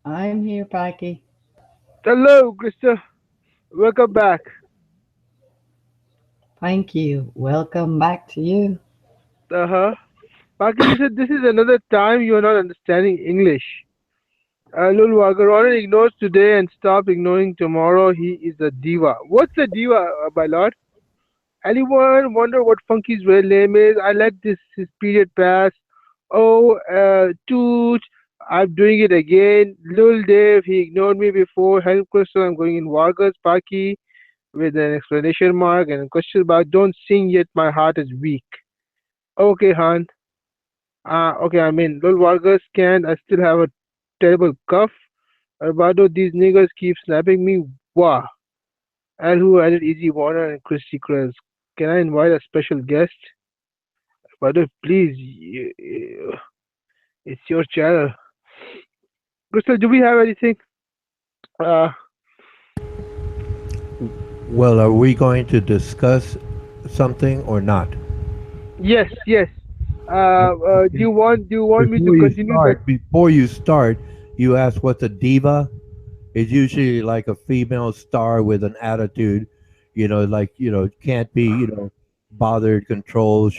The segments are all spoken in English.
I'm here, Paki. Hello, Krista. Welcome back. Thank you. Welcome back to you. Uh-huh. Paki, you said this is another time you are not understanding English. Lul Wagaron ignores today and stop ignoring tomorrow. He is a diva. What's a diva, my lord? Anyone wonder what Funky's real name is? I let this his period pass. Oh, toot. I'm doing it again. Lul Dave, he ignored me before. Help Crystal, I'm going in Vargas, Paki, with an exclamation mark and a question mark. Don't sing yet, my heart is weak. Okay, Han. Okay, I mean, Lul Vargas can. I still have a terrible cough. Arvado, these niggers keep snapping me. Wow. And who added Easy Warner and Christy Kress? Can I invite a special guest? Arvado, please. It's your channel. Crystal, do we have anything? Uh, Well, are we going to discuss something or not? yes, yes. Okay. Do you want me to continue the? Before you start, you ask what's a diva? It's usually like a female star with an attitude, like can't be bothered, controlled.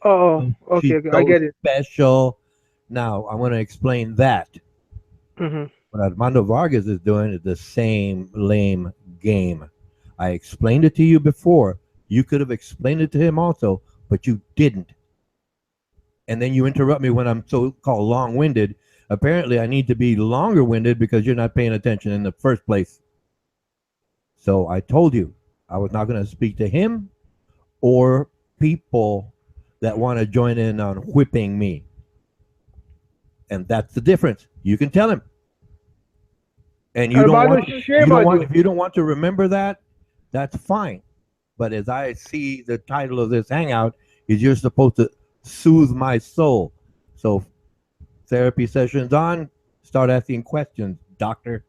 Oh, okay, She's okay, I so get it. special. Now I'm going to explain that. Hmm. What Armando Vargas is doing is the same lame game. I explained it to you before. You could have explained it to him also, but you didn't. And then you interrupt me when I'm so called long winded. Apparently, I need to be longer winded because you're not paying attention in the first place. So I told you I was not going to speak to him or people that want to join in on whipping me. And that's the difference. You can tell him. And you don't Arvado, want to, you shame don't on want you. if you don't want to remember that, that's fine. But as I see the title of this hangout is you're supposed to soothe my soul. So therapy sessions on, start asking questions, doctor.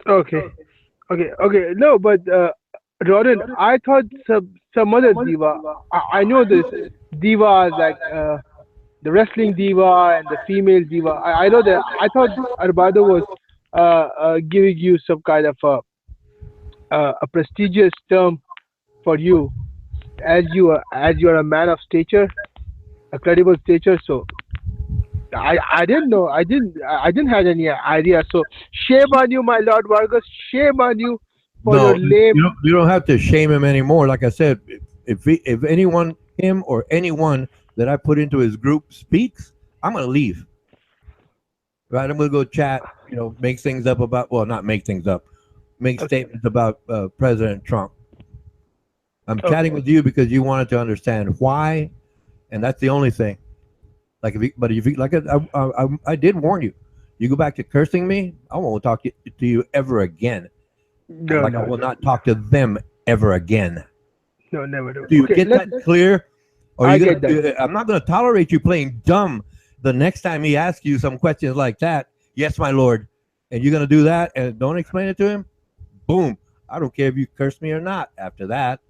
Okay, okay, okay. No, but Ronan, I thought some other diva. I know this divas like the wrestling diva and the female diva. I know that. I thought Arvado was giving you some kind of a prestigious term for you as you are a man of stature, a credible stature. So I didn't know. I didn't have any idea. So shame on you, my Lord Vargas. Shame on you for your No, lame. you don't have to shame him anymore. Like I said, if anyone, him or anyone that I put into his group speaks, I'm gonna leave. Right, I'm gonna go chat. Make things up about not make things up, make Okay, statements about President Trump. I'm chatting okay, with you because you wanted to understand why, and that's the only thing. Like if you like I did warn you. You go back to cursing me, I won't talk to you ever again. no, Like I no, will no, not talk to them ever again. no, never do. Do you Okay, get let's. that clear? Or are I you get that. gonna? I'm not gonna tolerate you playing dumb. The next time he asks you some questions like that, yes, my lord, and you're gonna do that and don't explain it to him. Boom! I don't care if you curse me or not after that,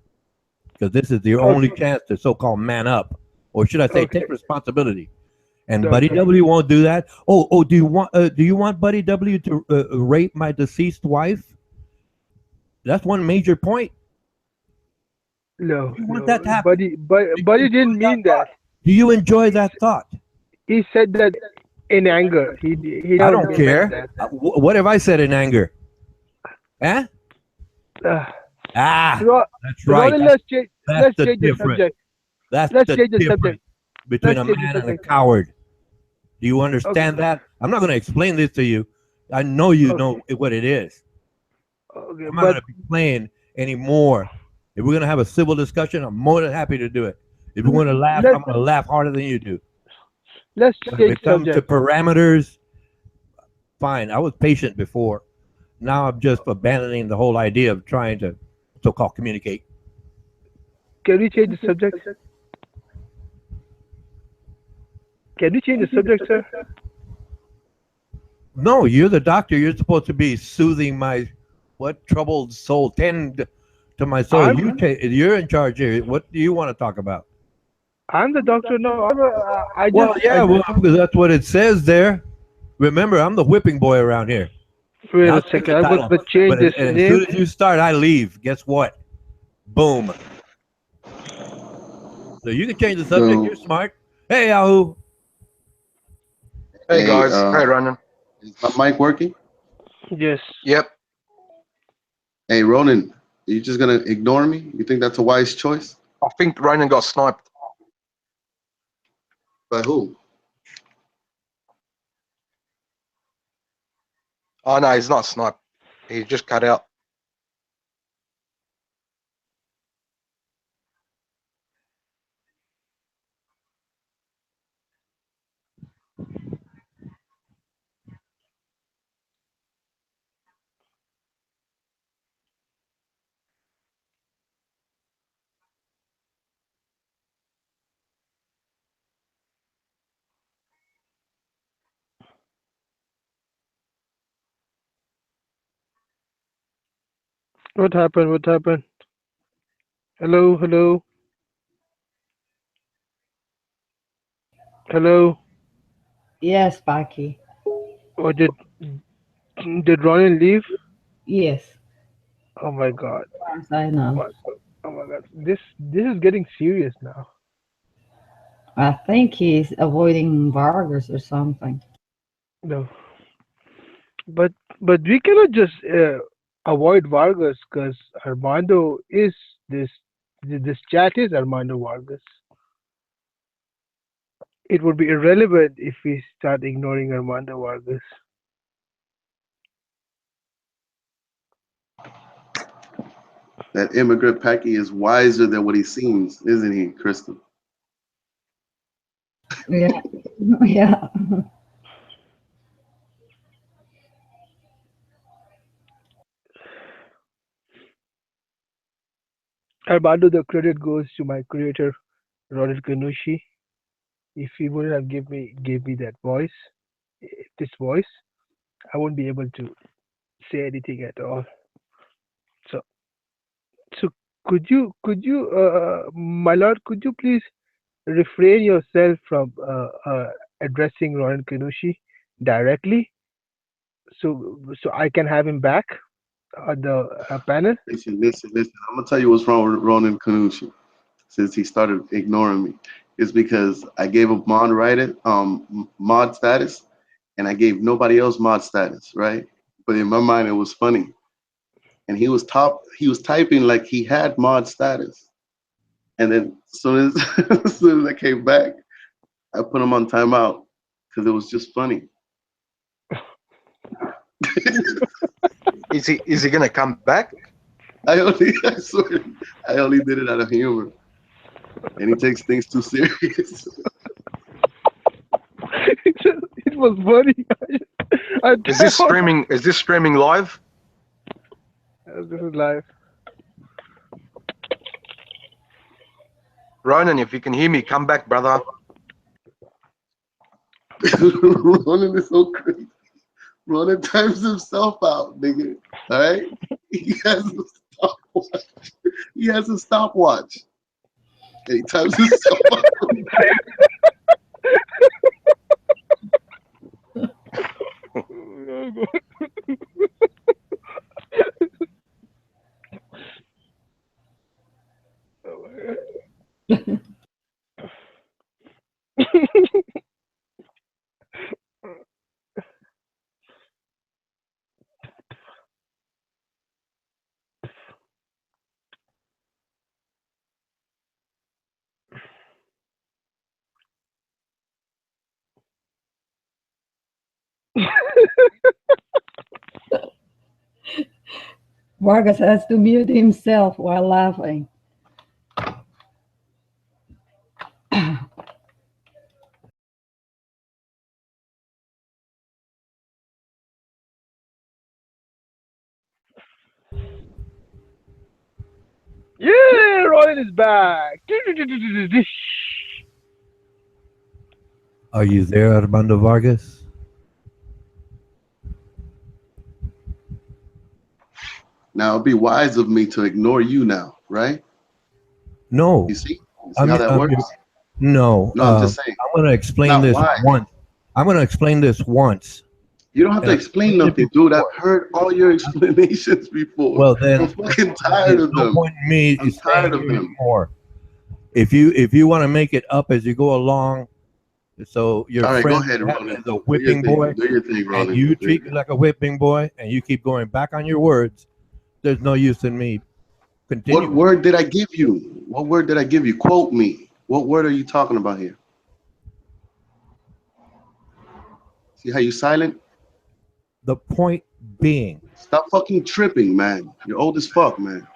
because this is your only Okay, chance to so-called man up, or should I say, okay, take responsibility. And Buddy okay. W won't do that. Oh, do you want Buddy W to rape my deceased wife? That's one major point. No, Do you want that no, to happen? Do you buddy enjoy didn't that mean that. thought? Do you enjoy that thought? He said that in anger. He I never don't meant care. that. What have I said in anger? Eh? Uh, Ah, Ro- that's right. Ronan, That's let's the change the difference. subject. That's Let's the change the subject. difference between Let's a change the man and a subject. coward. Do you Okay, understand that? I'm not going to explain this to you. I know you okay, know what it is. okay. I'm not But going to be playing anymore. If we're going to have a civil discussion, I'm more than happy to do it. If you want to laugh, let I'm going to laugh harder than you do. let's But if change it comes to subject. parameters, fine. I was patient before. Now I'm just abandoning the whole idea of trying to so-called communicate. Can we change the subject? Can we change the subject, sir? No, you're the doctor. You're supposed to be soothing my what troubled soul. Tend to my soul. I'm You're in charge here. What do you want to talk about? I'm the doctor. No, I Well, just yeah, well, because that's what it says there. Remember, I'm the whipping boy around here. Wait I'll a take second. the I'm going title, to change but this as name. soon as you start, I leave. Guess what? Boom. So you can change the subject. So, You're smart. Hey, Yahoo. Hey hey, guys, hey Ronan. is my mic working? Yes. Yep. Hey, Ronan, are you just gonna ignore me? You think that's a wise choice? I think Ronan got sniped. By who? Oh no, he's not sniped. He just cut out. What happened? What happened? Hello, hello, hello. Yes, Paki. Or did Ronan leave? Yes, Oh my God. as far as I know. What? Oh my God. This is getting serious now. I think he's avoiding Vargas or something. No. But we cannot just avoid Vargas because Armando is this this chat is Armando Vargas. It would be irrelevant if we start ignoring Armando Vargas. That immigrant Packy is wiser than what he seems, isn't he, Crystal? Yeah, yeah. Armando, the credit goes to my creator, Ronald Kanushi. If he wouldn't have gave me that voice, this voice, I wouldn't be able to say anything at all. So so could you my lord, could you please refrain yourself from addressing Ronald Kanushi directly, so I can have him back on the panel. Listen. I'm gonna tell you what's wrong with Ronan Canucci since he started ignoring me. It's because I gave him mod status, and I gave nobody else mod status, right? But in my mind, it was funny, and he was typing like he had mod status, and then as soon as as soon as I came back, I put him on timeout because it was just funny. Is he gonna come back? I swear, I only did it out of humor, and he takes things too serious. It was funny. I Is this thought streaming? Is this streaming live? this is live. Ronan, if you can hear me, come back, brother. Ronan is so crazy. Ronan times himself out, nigga. All right, he has a stopwatch. He has a stopwatch. And he times himself out. Vargas has to mute himself while laughing. Yeah, Ronan is back. Are you there, Armando Vargas? Now it'd be wise of me to ignore you now, right? No. You see? You I see how mean, that works? no. No, I'm just saying. I'm going to explain Not this wise. once. I'm going to explain this once. You don't have to And I've explain explained it nothing, dude. I've before. heard all your explanations before. Well, I'm then fucking tired there's of no them. point in me I'm staying tired of here them. anymore. If you want to make it up as you go along, so your All right, go friend ahead, is Ronan. a Do your whipping boy, thing. Do your thing, and Ronan. you Do your treat me thing. like a whipping boy, and you keep going back on your words, there's no use in me What continuing. word did I give you? What word did I give you? Quote me. What word are you talking about here? See how you silent? The point being, Stop fucking tripping, man. You're old as fuck, man.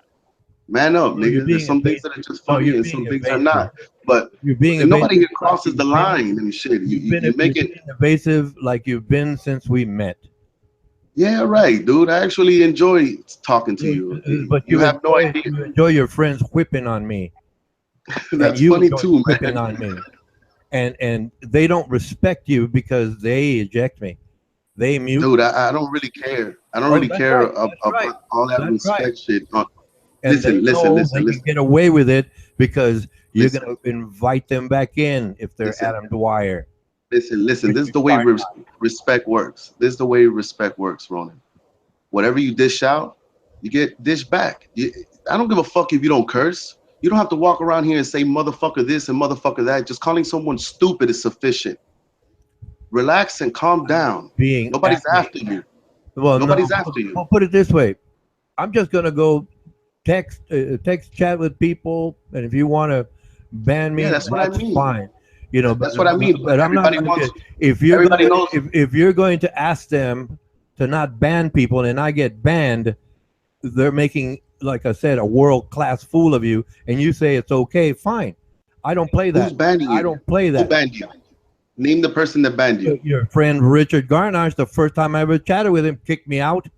Man up, no, you're nigga. There's being some things that evasive. are just No, funny you're and being some things are evasive. not. But You're being nobody evasive here like crosses the you've been. line and shit. You've been You make you've it. been evasive like you've been since we met. Yeah, right, dude. I actually enjoy talking to you. But You have no idea. you enjoy your friends whipping on me, and That's you funny enjoy too, whipping man. on me, and they don't respect you because they eject me. They mute Dude, me. I don't really care. I don't Oh, really that's care right. That's right. about all that That's right. respect shit. And they know they can Listen, get away with it because you're listen, gonna invite them back in if they're listen, Adam Dwyer. listen. This is Richard the way Garnott. respect works. This is the way respect works, Ronan. Whatever you dish out, you get dished back. I don't give a fuck if you don't curse. You don't have to walk around here and say motherfucker this and motherfucker that. Just calling someone stupid is sufficient. Relax and calm I'm just down. being Nobody's at me. after you. Well, no. Nobody's after you. We'll put it this way. I'm just gonna go text chat with people, and if you want to ban Yeah, me, that's what I that's mean. fine. You know, That's what I mean. But but I'm not everybody gonna wants. get if you're Everybody gonna knows. if you're going to ask them to not ban people and I get banned, they're making, like I said, a world class fool of you, and you say it's okay, fine. I don't play Who's that. banning I you? don't play Who that. banned you? Name the person that banned you. Your friend Richard Garnage, the first time I ever chatted with him, kicked me out.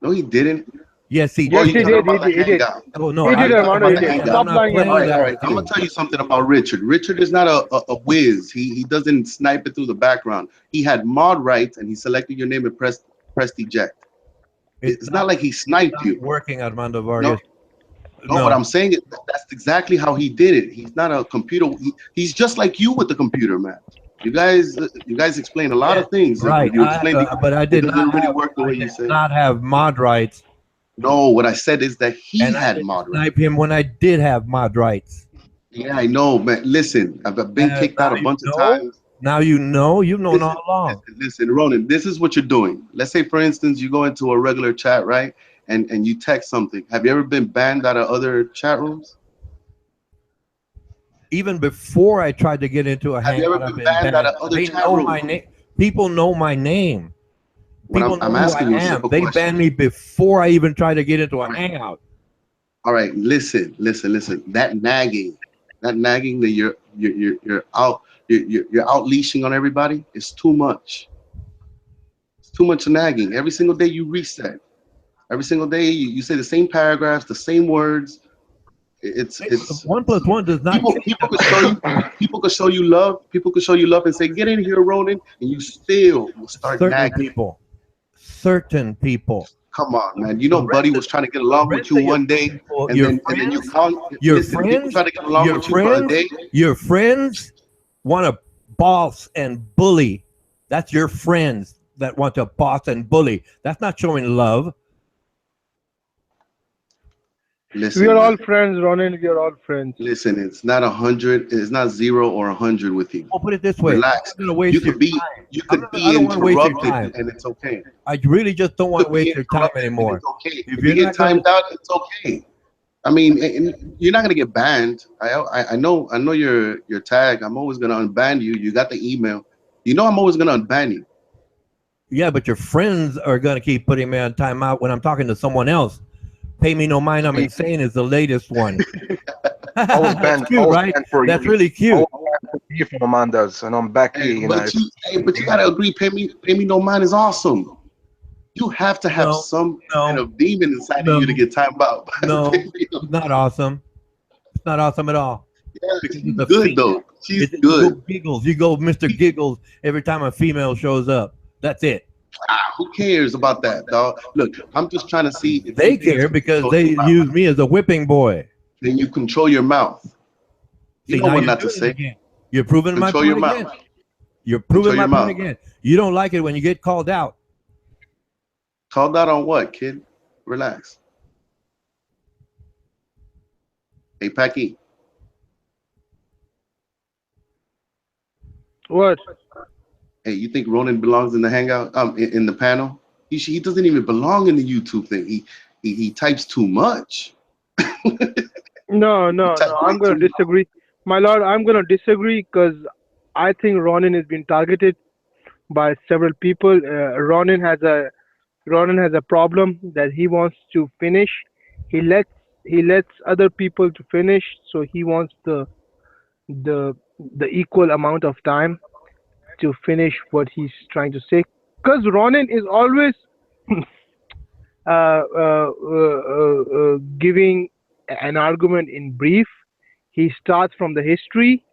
No, he didn't. Yes, he Oh, Yes, you he did. talking did. about the He did. hangout? Oh no, He Oh, did, you talking Armando. about He the did. and hangout? I'm Stop not lying, playing All right, Armando. all that right. with I'm gonna you. tell you something about Richard. Richard is not a whiz. He doesn't snipe it through the background. He had mod rights and he selected your name and pressed eject. It's It's not like he sniped not you. working, Armando No, Vargas. no. What No, I'm saying is that's exactly how he did it. He's not a computer. He's just like you with the computer, man. You guys explain a lot yes, of things. right. You explain But it doesn't really work the I way you did say. not have mod rights, No, what I said is that he and I had didn't mod rights. snipe him when I did have mod rights. Yeah, I know, man. Listen, I've been kicked out Now a you bunch of know. times. Now you know. You've known Listen, all along. listen, Ronan. This is what you're doing. Let's say, for instance, you go into a regular chat, right? And you text something. Have you ever been banned out of other chat rooms? Even before I tried to get into a Have you ever hangout, I've been been banned out banned. of other They chat know rooms? my name. People know my name. When People know I'm who I asking you a am. simple They question. banned me before I even tried to get into a All right, hangout. all right. Listen. That nagging that you're out, you're out leashing on everybody is too much. It's too much nagging. Every single day you reset. Every single day you say the same paragraphs, the same words. It's One plus one does not people get people could show you people could show you love and say get in here, Ronan, and you still will start certain nagging. people. Certain people. Come on, man. You The know Buddy rest was trying to get the along with rest you of your one day, people, and then you call. Listen, people try to get along with you for a day. your friends want to boss and bully. That's your friends that want to boss and bully. That's not showing love. We Listen, are all man. friends, Ronan. We are all friends. Listen, it's not 100. It's not 0 or 100 with you. I'll put it this way. I'm Relax. not going to waste your time. You could I be don't want to waste your interrupted, time. and it's okay. I really just don't You want to could be waste your time interrupted, and anymore. it's okay. If If you're you get not going timed to, out, it's okay. I mean, and you're not gonna get banned. I know your tag. I'm always gonna unban you. You got the email. You know I'm always gonna unban you. yeah, but your friends are going to keep putting me on timeout when I'm talking to someone else. Pay me no mind, I'm Me, insane is the latest one. I was That's banned. I cute, was right? banned for That's years. really I cute. was banned for years from Amanda's, and I'm back here. You know, But you gotta agree. Pay me no mind is awesome. You have to have No, some kind no, of demon inside of you to no, get timed out. no. It's not awesome. It's not awesome at all. Yeah, Because she's it's a good female. though. She's You go good. giggles. You go Mr. Giggles every time a female shows up. That's it. Who cares about that, dog? Look, I'm just trying to see if They you can care because control they your mouth. use me as a whipping boy. Then you control your mouth. You See, know now what you're not to doing it say. again. You're proving my Control point your again. mouth. You're proving Control my your point mouth. again. You don't like it when you get called out. Called out on what, kid? Relax. Hey, Packy. What? Hey, you think Ronan belongs in the hangout? In the panel? He doesn't even belong in the YouTube thing. He types too much. No, He no, types no. way I'm going too to much. disagree. My lord, I'm going to disagree because I think Ronin has been targeted by several people. Ronin has a problem that he wants to finish. He lets other people to finish, so he wants the equal amount of time to finish what he's trying to say. Because Ronin is always giving an argument in brief. He starts from the history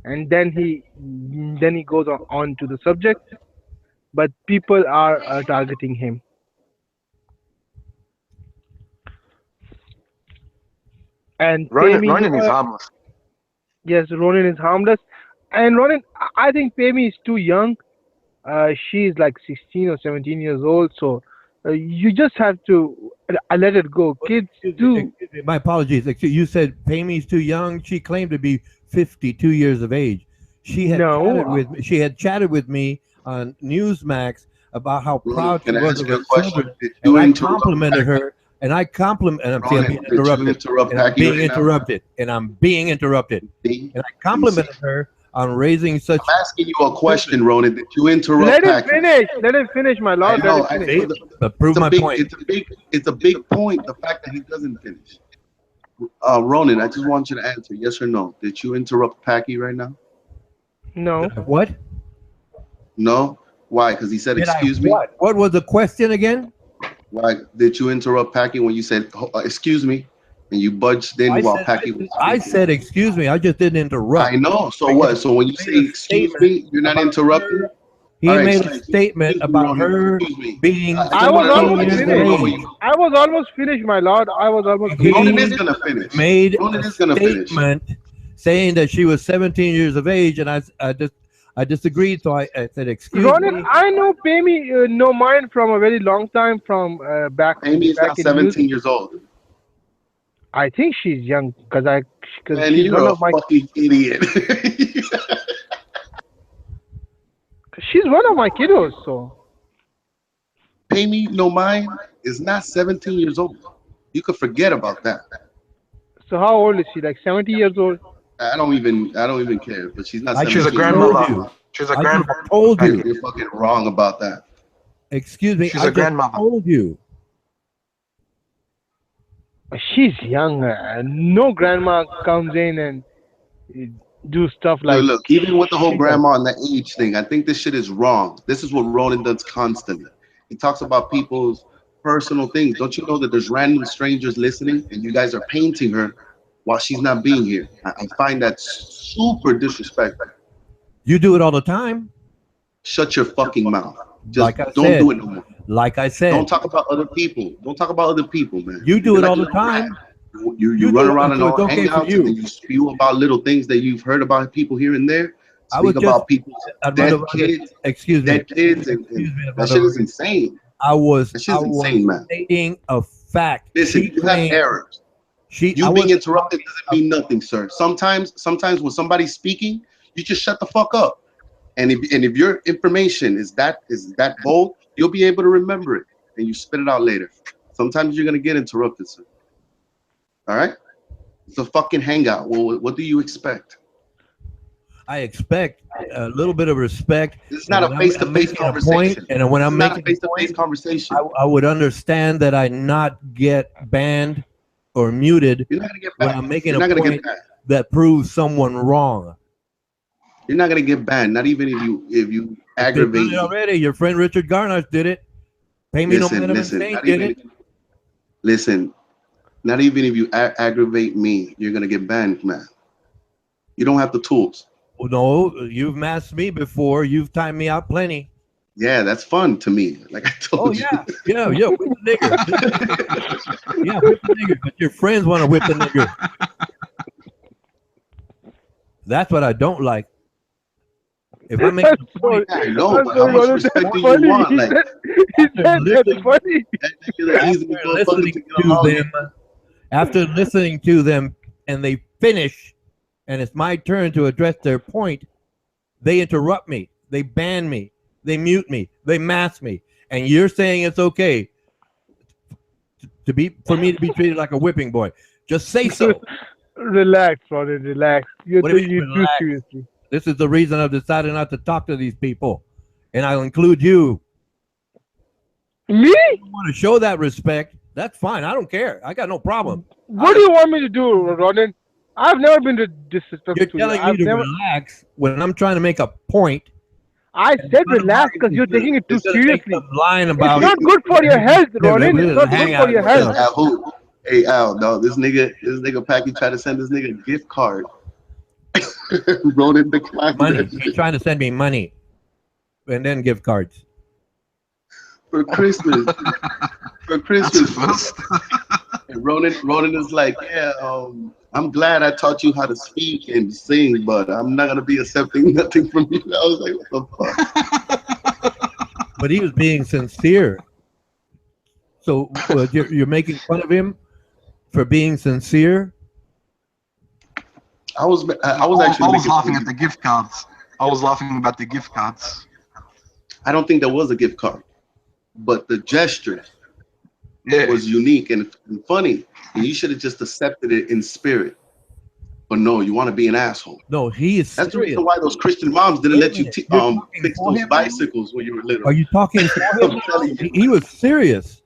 and then he goes on to the subject. But people are targeting him. And Payme, Ronan is harmless. yes, Ronin is harmless. And Ronin, I think Payme is too young. She's like 16 or 17 years old. So you just have to let it go. Kids do. Excuse me, my apologies. You said Pamey's too young. She claimed to be 52 years of age. She had chatted No. with me. She had chatted with me on Newsmax about how Ronan, proud she can I was ask of you her a question? children, Did and you I interrupt complimented Packy? her. And I compliment, and I'm see, I'm being Ronan, did you interrupted, interrupt and I'm Packy being right now? interrupted, and I'm being interrupted, See? and I You see? complimented her on raising such I'm asking you a children. question, Ronan. Did you interrupt Let him Packy? finish. Let him finish, my I lord. Let him know. finish. See, but prove my point. It's a big point. The fact that he doesn't finish. Ronan, I just want you to answer yes or no. Did you interrupt Packy right now? No. What? No. Why? Because he said, Did I "Excuse me." what? What was the question again? Why did you interrupt Packy when you said, "Excuse me," and you budged in while Packy was I speaking? said excuse me. I just didn't interrupt. I know. So Because what? So when you he made say a "excuse statement me," you're not about interrupting. her. All He right. made a statement Excuse me, about Ronan. her Excuse me. being I I just was want to know 17 almost what you years of say finished. before age. you. I was almost finished, my lord. I was almost finished. Ronan He is gonna finish. made Ronan a is gonna finish. statement saying that she was 17 years of age, and I disagreed. So I said, "Excuse Ronan, me." I know Payme know mine from a very long time from Amy is back not in news. 17 years old. I think she's young because Man, she's one you're a of my fucking idiot. kiddos. So Pay me no mind is not 17 years old. You could forget about that. how old is she? Like 70 years old? I don't even care. But she's not I She's just a 17 years told old. grandmother. you. She's a I just grandmother. told You're, you. Packy. you're fucking wrong about that. Excuse me. She's I a just grandmother. told you. She's young. No grandma comes in and uh, do stuff like Look, even with the whole she does. grandma and the age thing, I think this shit is wrong. This is what Ronan does constantly. He talks about people's personal things. Don't you know that there's random strangers listening and you guys are painting her while she's not being here? I find that super disrespectful. You do it all the time. Shut your fucking mouth. Just Like I don't said. do it no more. Like I Don't said. talk about other people. Don't talk about other people, man. You do You're it like all a the little rat. time. You You run do around it, in so all it's okay for hangouts and then you. you spew about little things that you've heard about people here and there. I Speak was just, about people's Brother dead Roger, kids, excuse me, dead kids, and excuse me, that Brother shit is Roger. insane. I was That shit is insane, man. stating a fact. Listen, you have errors. I You being wasn't interrupted doesn't mean nothing, sir. Sometimes when somebody's speaking, you just shut the fuck up. And if your information is that bold, you'll be able to remember it and you spit it out later. Sometimes you're gonna get interrupted, sir. All right? It's a fucking hangout. Well, what do you expect? I expect a little bit of respect, This is and not when a I'm face-to-face making a point, conversation. and when This I'm is not a making a face-to-face point, conversation. I would understand that I not get banned or muted You're not gonna get when banned. I'm making You're a not gonna point get banned. that proves someone wrong. You're not gonna get banned. Not even if you If they've done aggravate it me. already, your friend Richard Garnash did it. Pay me no Listen, minimum listen. Saint Not did it. even listen. Not even if you aggravate me, you're gonna get banned, man. You don't have the tools. No, you've masked me before. You've timed me out plenty. Yeah, that's fun to me. Like I Oh told you. yeah, whip the nigger. Yeah, whip the nigger. But your friends want to whip the nigger. That's what I don't like. If I'm making I'm a sorry. point, Yeah, I know, I'm but how sorry, much Ronald. respect That's do you funny. want? Like, He after said that's listening, funny. that nigga the easy after motherfucker to listening get to along with. them, after listening to them, and they finish, and it's my turn to address their point, they interrupt me, they ban me, they mute me, they mask me, and you're saying it's okay to be for me to be treated like a whipping boy. Just say so. Relax, Ronald. Relax. You're What do you taking it mean too relax? seriously. This is the reason I've decided not to talk to these people, and I'll include you. Me? If you want to show that respect, that's fine. I don't care. I got no problem. What do you want me to do, Ronald? I've never been You're disrespectful to you. telling me I've to never. relax when I'm trying to make a point. I And said one of relax our because you're taking it too instead of make seriously. some line It's about not good for your health, Ronin. It's not good hang for out your and health. stuff. Al, who? Hey Al, dog, this nigga Packy tried to send this nigga a gift card. Ronan declined Money. that He's shit trying to send me money and then gift cards. for Christmas. For That's Christmas. first. And Ronan is like, yeah, I'm glad I taught you how to speak and sing, but I'm not gonna be accepting nothing from you. I was like, what the fuck? But he was being sincere. So you're making fun of him for being sincere. I was actually I was making fun laughing of at you. the gift cards. I was laughing about the gift cards. I don't think there was a gift card, but the gesture Yeah. was unique and funny, and you should have just accepted it in spirit. But no, you want to be an asshole. No, he is That's the serious. reason why those Christian moms didn't Wait a let you minute. You're talking fix for those him now? bicycles when you were little. Are you talking for him I'm now? telling you. He was serious.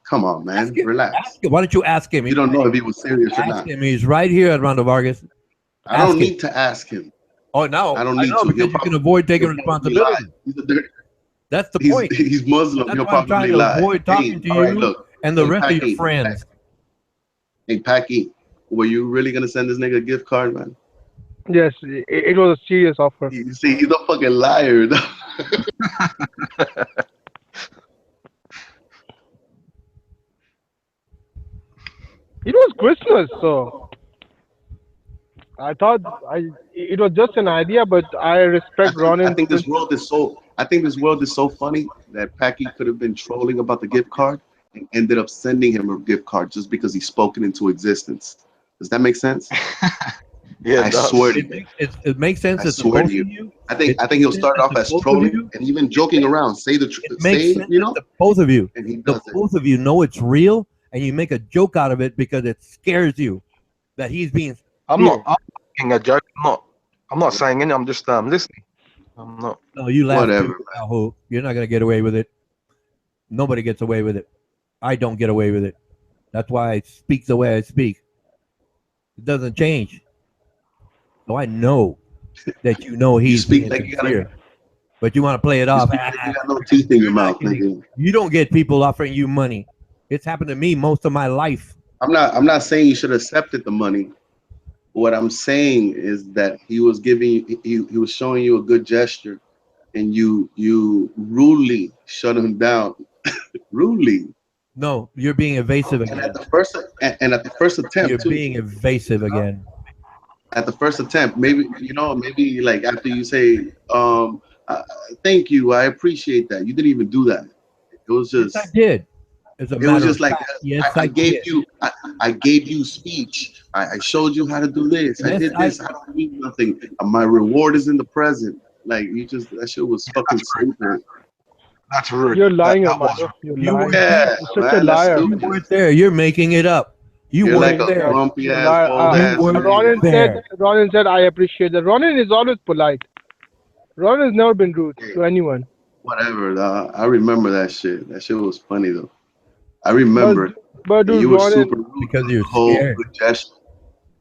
Come on, Ask man, him. relax. Ask him. Why don't you ask him? You don't know if he was serious or Ask not. him. He's right here at Rondo Vargas. I don't Ask him. need to ask him. Oh no, I don't I need know to. because you can avoid taking He'll probably responsibility. lie. He's a dirty, That's the point. he's Muslim. That's He'll why I'm trying probably to lie. avoid talking Hey, to all right, you look. and the Hey, rest of your Packy. friends. Hey, Packy. Were you really gonna send this nigga a gift card, man? Yes, it was a serious offer. You see, he's a fucking liar. It was Christmas, so I thought it was just an idea, but I I respect think I Ronin's think this principle. world is so I think this world is so funny that Packy could have been trolling about the gift card and ended up sending him a gift card just because he spoke it into existence. Does that make sense? Yeah, I it swear does. to you. It makes sense I as to swear to both of you. you. I It think he'll makes sense start as off to as both of trolling you. and even It joking makes around. it makes Say, sense as to both of you. and he The does it. both of you know it's real, and you make a joke out of it because it scares you that he's being I'm sincere. not. I'm making a joke. I'm not. I'm not saying anything. I'm just listening. I'm not. No, you laugh Whatever, too, man. Yahoo. You're not gonna get away with it. Nobody gets away with it. I don't get away with it. That's why I speak the way I speak. It doesn't change. So I know that you know You he's speak being like you gotta sincere, but you want to play it you off. speak like you got no teeth in your You're not mouth, getting. nigga. You don't get people offering you money. It's happened to me most of my life. I'm not saying you should have accepted the money. What I'm saying is that he was he was showing you a good gesture and you rudely shut him down. Rudely. No, you're being evasive And at again. the first and at the first You're attempt too. being evasive again. At the first attempt, maybe like after you say, uh, thank you, I appreciate that. You didn't even do that. It was Yes, I just did. As a it was matter of just like fact, yes, I I gave did. you I gave you speech. I showed you how to do this. I Yes, did this. I don't need nothing. My reward is in the present. Like you just that shit was fucking That's rude. stupid. That's rude. You're That lying, that was Armando. rude. You're you lying. weren't there. Yeah, You're such a man, that's liar. You stupid. weren't there. You're making it up. You You're weren't like You're a there. grumpy you're ass, liar. bald You ass weren't nigga. there. Ronin said, I appreciate that. Ronin is always polite. Ronin has never been rude Hey, to anyone. whatever, dog. I remember that shit. That shit was funny though. I But remember it. but And dude, you were Ronin, super rude Because to you're the whole scared. good gesture.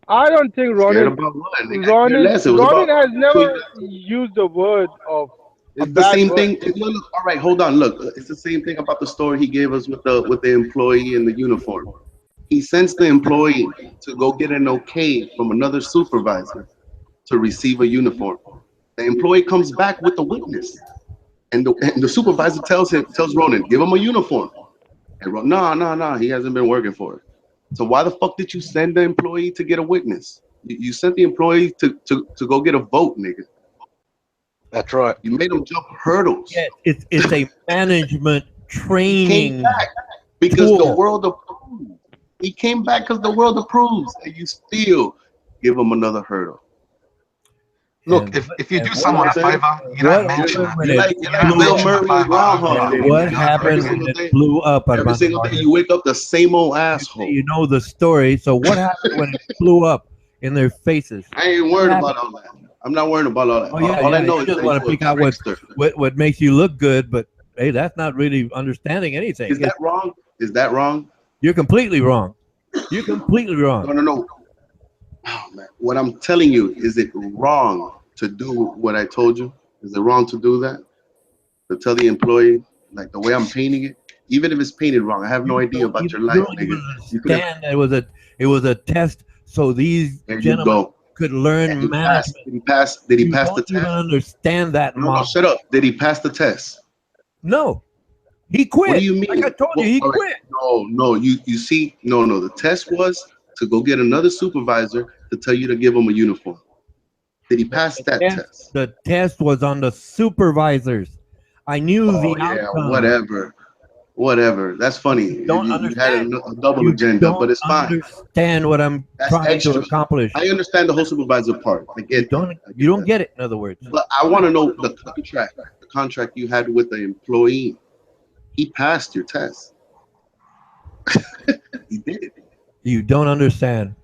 I don't think Scared Ronin about what? Nigga, I care Ronin less. It was Ronin about has between never used the word of a it's the bad same word. thing. Look, all right, hold on. Look, it's the same thing about the story he gave us with the employee in the uniform. He sends the employee to go get an okay from another supervisor to receive a uniform. The employee comes back with the witness, and the supervisor tells Ronan, give him a uniform. And Ronan, no, he hasn't been working for it. So why the fuck did you send the employee to get a witness? You sent the employee to go get a vote, nigga. That's right. You made him jump hurdles. Yeah, it's a management He came training back because the tool. world approves. He came back because the world approves, and you still give him another hurdle. Look, And if you and do You know what what someone I'm a happened? saying? favor, you don't What mention happened it. when You're it like you're You like don't blew Bill mention up? the Murray and favor. Groundhog And Day. what Every happened when single it day, blew up, every Armando single day, Vargas? you wake up the same old You say asshole. you know the story. So what happened when it blew up in their faces? I ain't What worried happened? about all that. I'm not worried about all that. Oh yeah, All I yeah. know You is just that want to you're pick a out trickster. what makes you look good, but hey, that's not really understanding anything. Is that wrong? Is that wrong? You're completely wrong. You're completely wrong. No, no, no. Oh man, what I'm telling you, is it wrong to do what I told you? Is it wrong to do that? To tell the employee like the way I'm painting it, even if it's painted wrong, I have no idea about your You life, don't even nigga. You could have. understand that it was a test so these There you gentlemen go. could And learn he passed. management. Did he pass? Did he You pass the don't even test? understand that No, no, model. shut up. Did he pass the test? No, he What do quit. you Like I mean? told you, Well, he all right. quit. No, no. You see, no, no. The test was to go get another supervisor to tell you to give him a uniform. Did he pass that test? The test was on the supervisors. I knew Oh the yeah, outcome. whatever, whatever. That's funny. You don't You had understand. a double You agenda, but don't it's fine. understand what I'm That's trying to extra. accomplish. I understand the whole supervisor part. I You get that. don't I you get don't that. get it, in other words. But I want to know the contract you had with the employee. He passed your test. He did. You don't understand.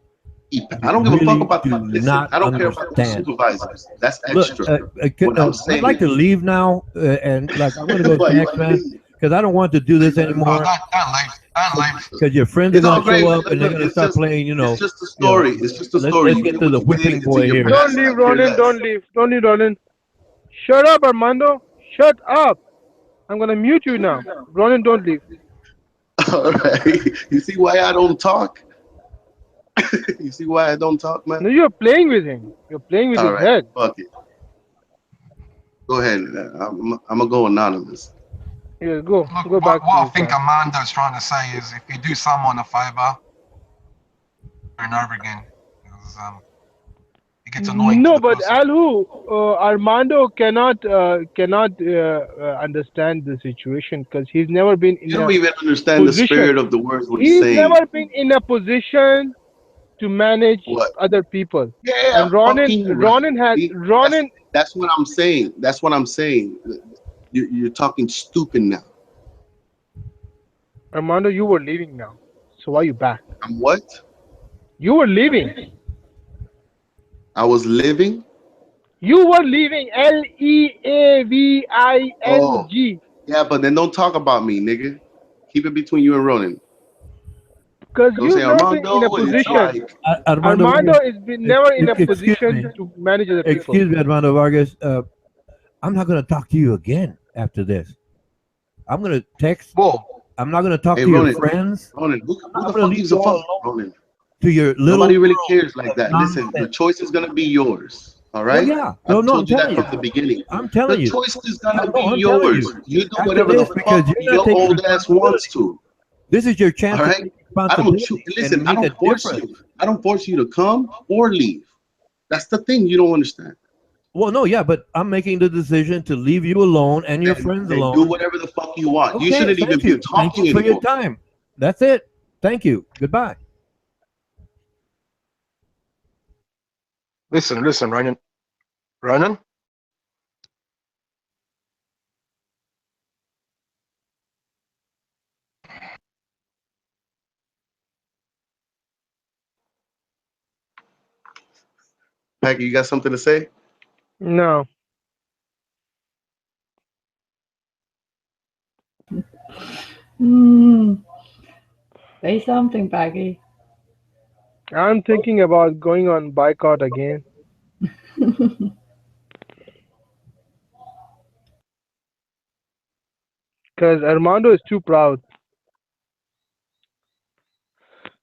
I You don't give a fuck really about do the. Listen, not I don't care about those understand. supervisors. That's Look, extra. What I'm I'd like saying, to leave now, and like I'm gonna go why you text, want to man, leave? because I don't want to do this Oh, anymore. don't leave. Don't leave. Because your friends are It's all gonna great. show up and they're Look, gonna start playing. it's just a You know. story. It's just a story. Let's get to the whipping It's in boy your here. Don't past. leave, I care Ronin. less. Don't leave. Don't leave, Ronin. Shut up, Armando. Shut up. I'm gonna mute you now. Ronin, don't leave. All right. You see why I don't talk? You see why I don't talk, man? No, you're playing with him. You're playing with All his right. head. Fuck it. Go ahead. I'm gonna go anonymous. Yes, go. Look, Go back to what I your think class. Amanda's trying to say is if you do someone a favor over and over again, because, it gets annoying to No, the but person. Alhu, Armando cannot understand the situation because he's never been in You a don't even understand the position. spirit of the words what he's He's saying. never been in a position to manage What? other people. Yeah, And Ronin, fucking right. Ronin has See, Ronin. that's what I'm saying. That's what I'm saying. You're talking stupid now. Armando, you were leaving now. So why you back? I'm what? You were leaving. I was living. You were leaving. Oh, Leaving. yeah, but then don't talk about me, nigga. Keep it between you and Ronan. Because Don't say you've never been in a Armando. It's position. like Armando Armando Vargas, has been never in a excuse position me, to manage other people. Armando Vargas. I'm not gonna talk to you again after this. I'm gonna text. Whoa. I'm not gonna talk hey, to your Ronan. friends. Ronan, who I'm the gonna fuck leave gives you a all fuck, alone Ronan? to your little Nobody really world cares like of that. Listen, the nonsense. choice is gonna be yours. All Well, right? yeah. No, I've no, told I'm you that telling you. from the beginning. I'm The telling you. choice is gonna be No, I'm telling yours. you. You do After whatever the this, because fuck you're not your taking old ass wants responsibility. to. This is your All chance to right? take I don't responsibility and listen, I make a don't force difference. you. I don't force you to come or leave. That's the thing you don't understand. Well, no, yeah, but I'm making the decision to leave you alone and your friends Then do alone. whatever the fuck you want. You Okay, shouldn't even thank be you. Thank talking you for your anymore. time. That's it. Thank you. Goodbye. Listen, Ronan. Ronan? Peggy, you got something to say? No, Hmm. Say something, Peggy. I'm thinking about going on boycott again because Armando is too proud.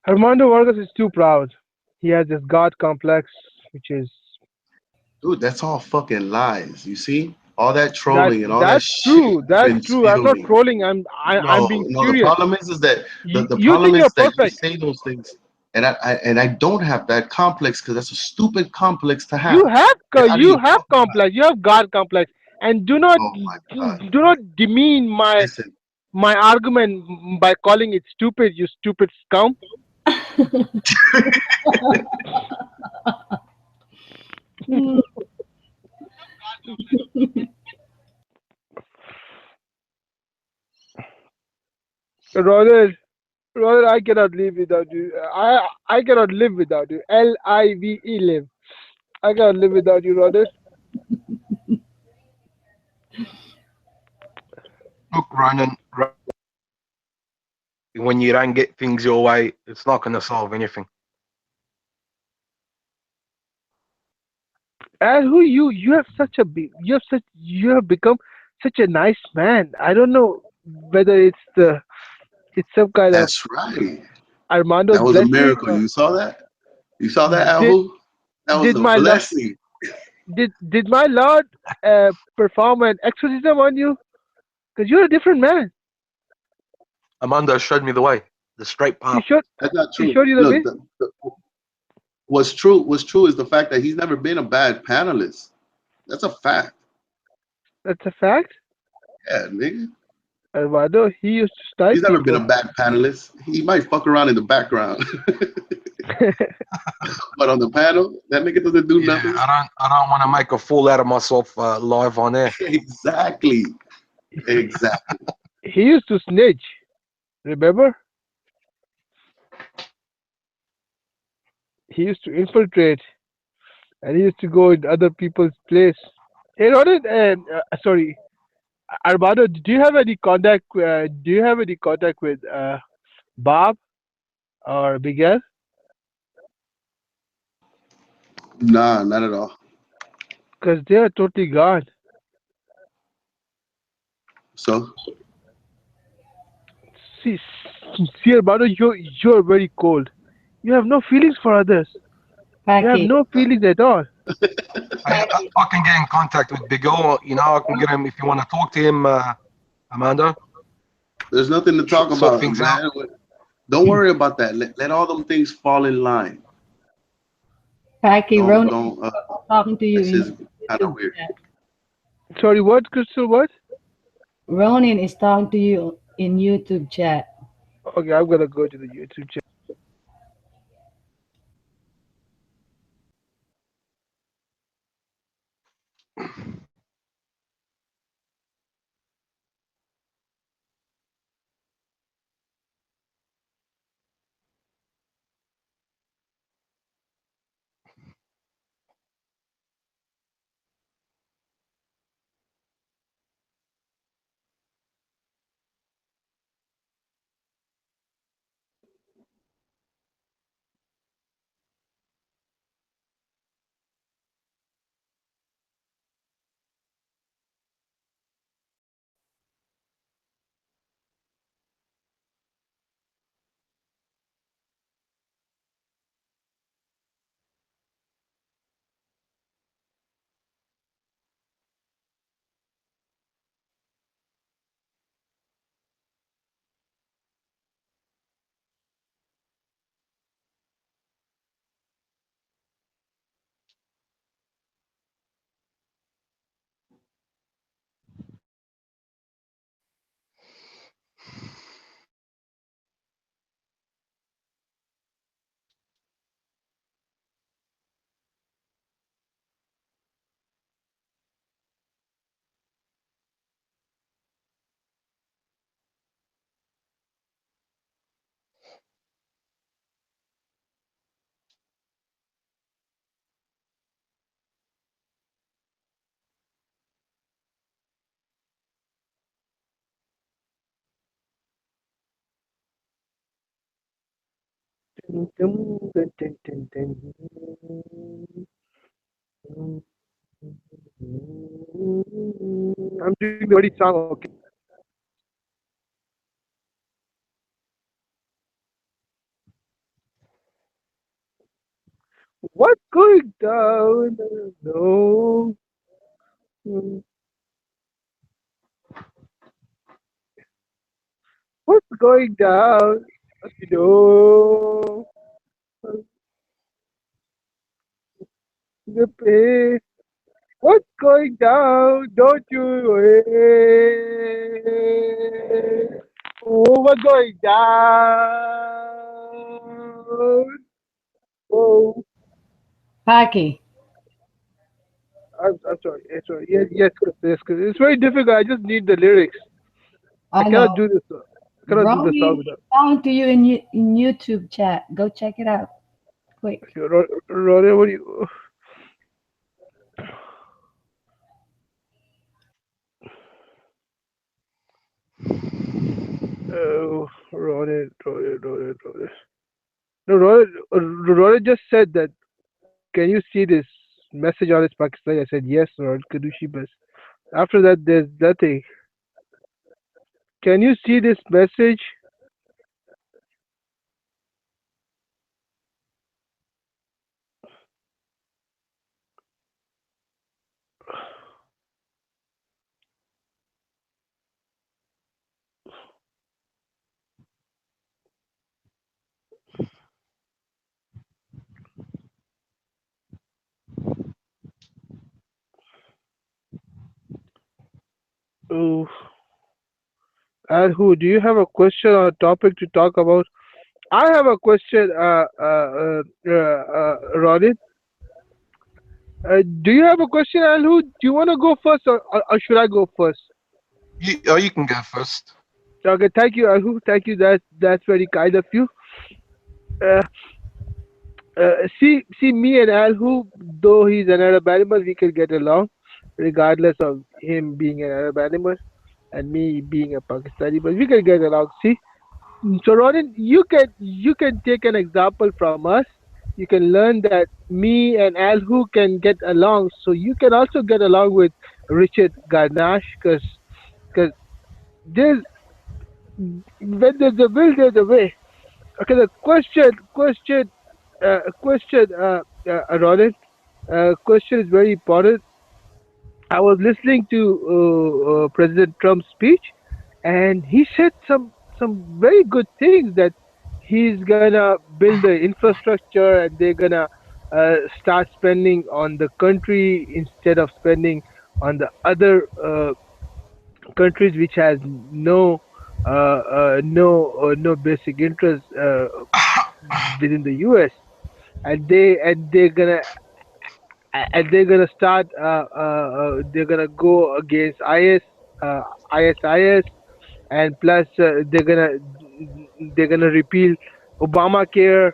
Armando Vargas is too proud. He has this God complex, which is Dude, that's all fucking lies. You see? All that that's trolling and all that that's shit true. you've That's been true. I'm not spewing. trolling. I'm No, being no, the serious. problem is that the You problem think you're is that you perfect. say those things and I don't have that complex because that's a stupid complex to You have. have Get out of you your have fucking mind. complex. You have God complex. And do not Oh my God. demean Listen, my argument by calling it stupid. You stupid scum. Mm. Rather, I cannot live without you. I cannot live without you. Live live. I cannot live without you, Rather. Look, Ronan, when you don't get things your way, it's not going to solve anything. And who you have such a you have become such a nice man. I don't know whether it's some kind of that's right. Armando's That was a blessing miracle. or You saw that? You saw that, did Alvo? That was did a my lord blessing. did my lord perform an exorcism on you? Because you're a different man. Amanda showed me the way, the straight He path. showed That's not he true. showed you the Look, way. what's true is the fact that he's never been a bad panelist. That's a fact. That's a fact. Yeah, nigga. Armando, he used to He's snipe never been a people. bad panelist. He might fuck around in the background, but on the panel, that nigga doesn't do Yeah, nothing. I don't want to make a fool out of myself live on air. Exactly. Exactly. He used to snitch. Remember? He used to infiltrate, and he used to go in other people's place. Hey, Ronan, and sorry, Armando, do you have any contact? Do you have any contact with Bob or Miguel? Nah, not at all. Because they are totally gone. So See, see, Armando, you're very cold. You have no feelings for others. You have Paki, no feelings at all. Paki, I can get in contact with Big O. You know, I can get him if you want to talk to him, Amanda. there's nothing to talk Sort about, things out. man. Don't worry about that. Let all them things fall in line. Paki, Don't Ronan don't. talking to you That's in just kind of YouTube weird. chat. Sorry, what, Crystal? What? Ronan is talking to you in YouTube chat. Okay, I'm gonna go to the YouTube channel. I'm doing the Odie song. Okay. What's going down? No. What's going down? No. The pain. What's going down? Don't you? Oh, what's going down? Oh, Paki. I'm sorry. I'm sorry. Yes, yes, yes. It's very difficult. I just need the lyrics. I I cannot know. do this. I cannot do the song Ronnie without. song to you in YouTube chat. Go check it out quick. Rory, what do you? Oh, Rory. No, Rory just said that. Can you see this message on his Pakistani? I said yes, Rory Kadushi, but after that, there's nothing. Can you see this message? Oh, and who? Do you have a question or a topic to talk about? I have a question, Ronit. Do you have a question, Alhu? Do you want to go first, or should I go first? You can go first. Okay, thank you, Alhu. Thank you. That's very kind of you. Uh, see, me and Alhu, though he's an Arab animal, we can get along, regardless of him being an Arab animal and me being a Pakistani. But we can get along. See, so Ronin, you can take an example from us. You can learn that me and Alhu can get along. So you can also get along with Richard Garnash, because there's when there's a will, there's a way. Okay, the question, Ronin. Question is very important. I was listening to President Trump's speech, and he said some very good things that he's gonna build the infrastructure and they're gonna start spending on the country instead of spending on the other countries which has no basic interest within the U.S. And they're gonna start. They're gonna go against ISIS, and plus they're gonna repeal Obamacare.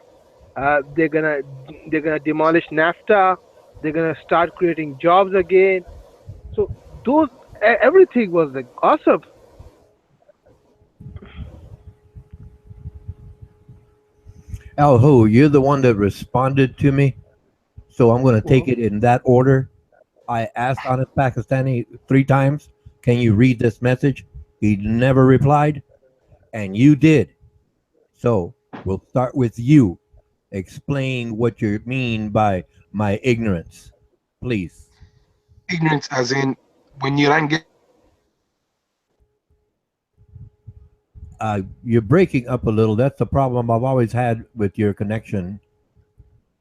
They're gonna demolish NAFTA. They're gonna start creating jobs again. So those everything was like awesome. Alho, you're the one that responded to me, so I'm going to take Mhm. it in that order. I asked Honest Pakistani 3 times, can you read this message? He never replied, and you did. So we'll start with you. Explain what you mean by my ignorance, please. Ignorance, as in when you don't get. You're breaking up a little. That's the problem I've always had with your connection.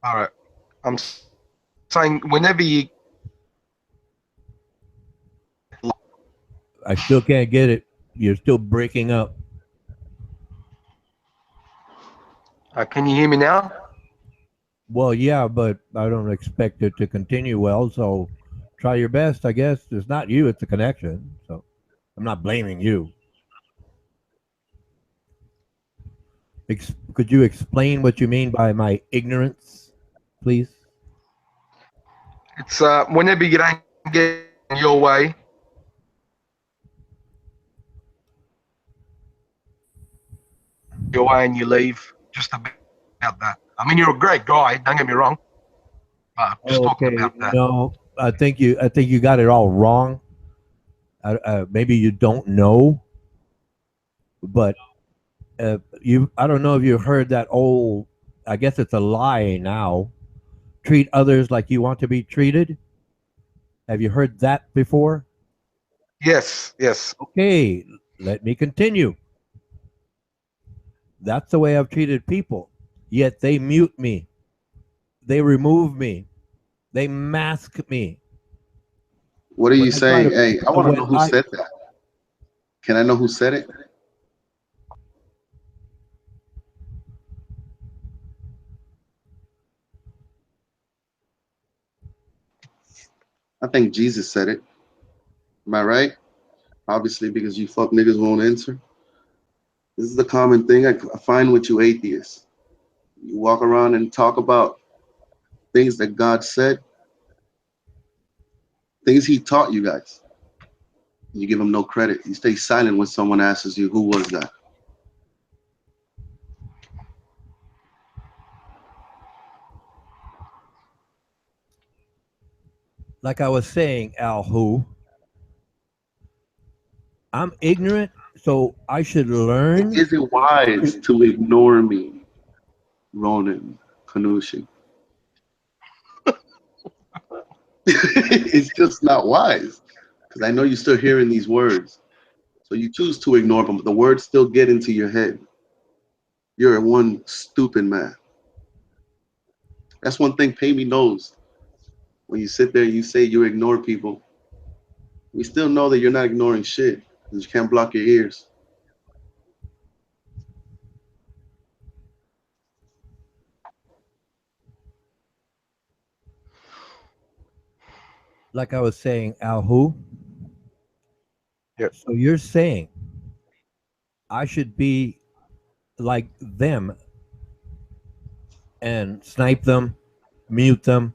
All right. I'm saying whenever you. I still can't get it. You're still breaking up. Can you hear me now? Well, yeah, but I don't expect it to continue well. So try your best, I guess. It's not you, it's the connection. So I'm not blaming you. Could you explain what you mean by my ignorance, please? It's whenever you don't get your way, and you leave. Just about that. I mean, you're a great guy. Don't get me wrong. But just talking Okay, about that. no, I think you got it all wrong. Maybe you don't know, but I don't know if you heard that old. I guess it's a lie now. Treat others like you want to be treated. Have you heard that before? Yes. Yes. Okay, let me continue. That's the way I've treated people. Yet they mute me. They remove me. They mask me. What are When you I try saying? to, Hey, I want to when know who I said that. Can I know who said it? I think Jesus said it. Am I right? Obviously, because you fuck niggas won't answer. This is the common thing I find with you atheists. You walk around and talk about things that God said, things He taught you guys. You give Him no credit. You stay silent when someone asks you, "Who was that?" like I was saying, Al, I'm ignorant, so I should learn. Is it wise to ignore me, Ronan Kanushi? It's just not wise because I know you're still hearing these words. So you choose to ignore them, but the words still get into your head. You're one stupid man. That's one thing Pamey knows. When you sit there and you say you ignore people, we still know that you're not ignoring shit. You can't block your ears. Like I was saying, Al, Yep. so you're saying I should be like them and snipe them, mute them,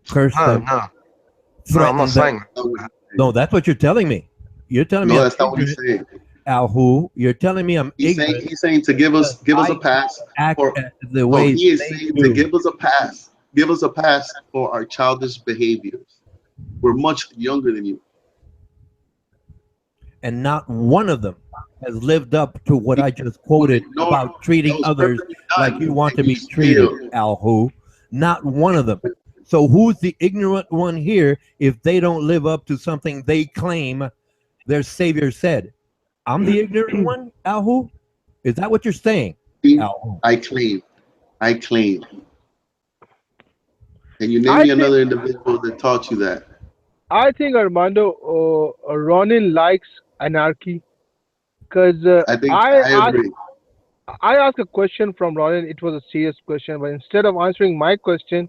curse No, them, no, no. I'm not threaten them. saying that. No, that's what you're telling me. You're telling me No, I'm that's not what he's ignorant, saying. Al. You're telling me I'm ignorant He's saying to because give us a I pass act for the no, way he is they saying to do, give us a pass. Give us a pass for our childish behaviors. We're much younger than you. and not one of them has lived up to what I just quoted Ignore. about That treating was others perfectly like done. you want And to you be treated, still Al. Not one of them. So who's the ignorant one here if they don't live up to something they claim their savior said? I'm the ignorant one, Al. Is that what you're saying, Al? I claim. I claim. Can you name I me think another individual that taught you that? Armando, Ronin likes anarchy because I agree. I asked a question from Ronin. It was a serious question, but instead of answering my question,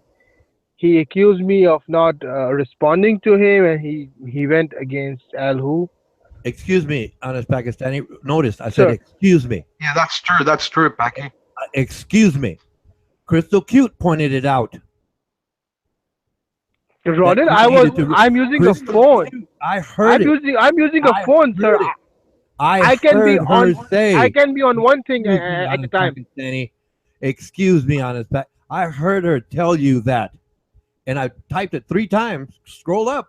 he accused me of not responding to him, and he went against Alhu. Excuse me, honest Pakistani. Notice I said Sir, excuse me. Yeah, that's true. That's true, Becky. Excuse me. Crystal Cute pointed it out that Ronin, you needed to. I'm using a Crystal phone. Cute. I heard it. I'm using a I phone, sir. heard it. I I can be heard her on I say, can be on one thing excuse me, at a honest time. Pakistani. Excuse me, honest Pak. I heard her tell you that. And I typed it 3 times. Scroll up.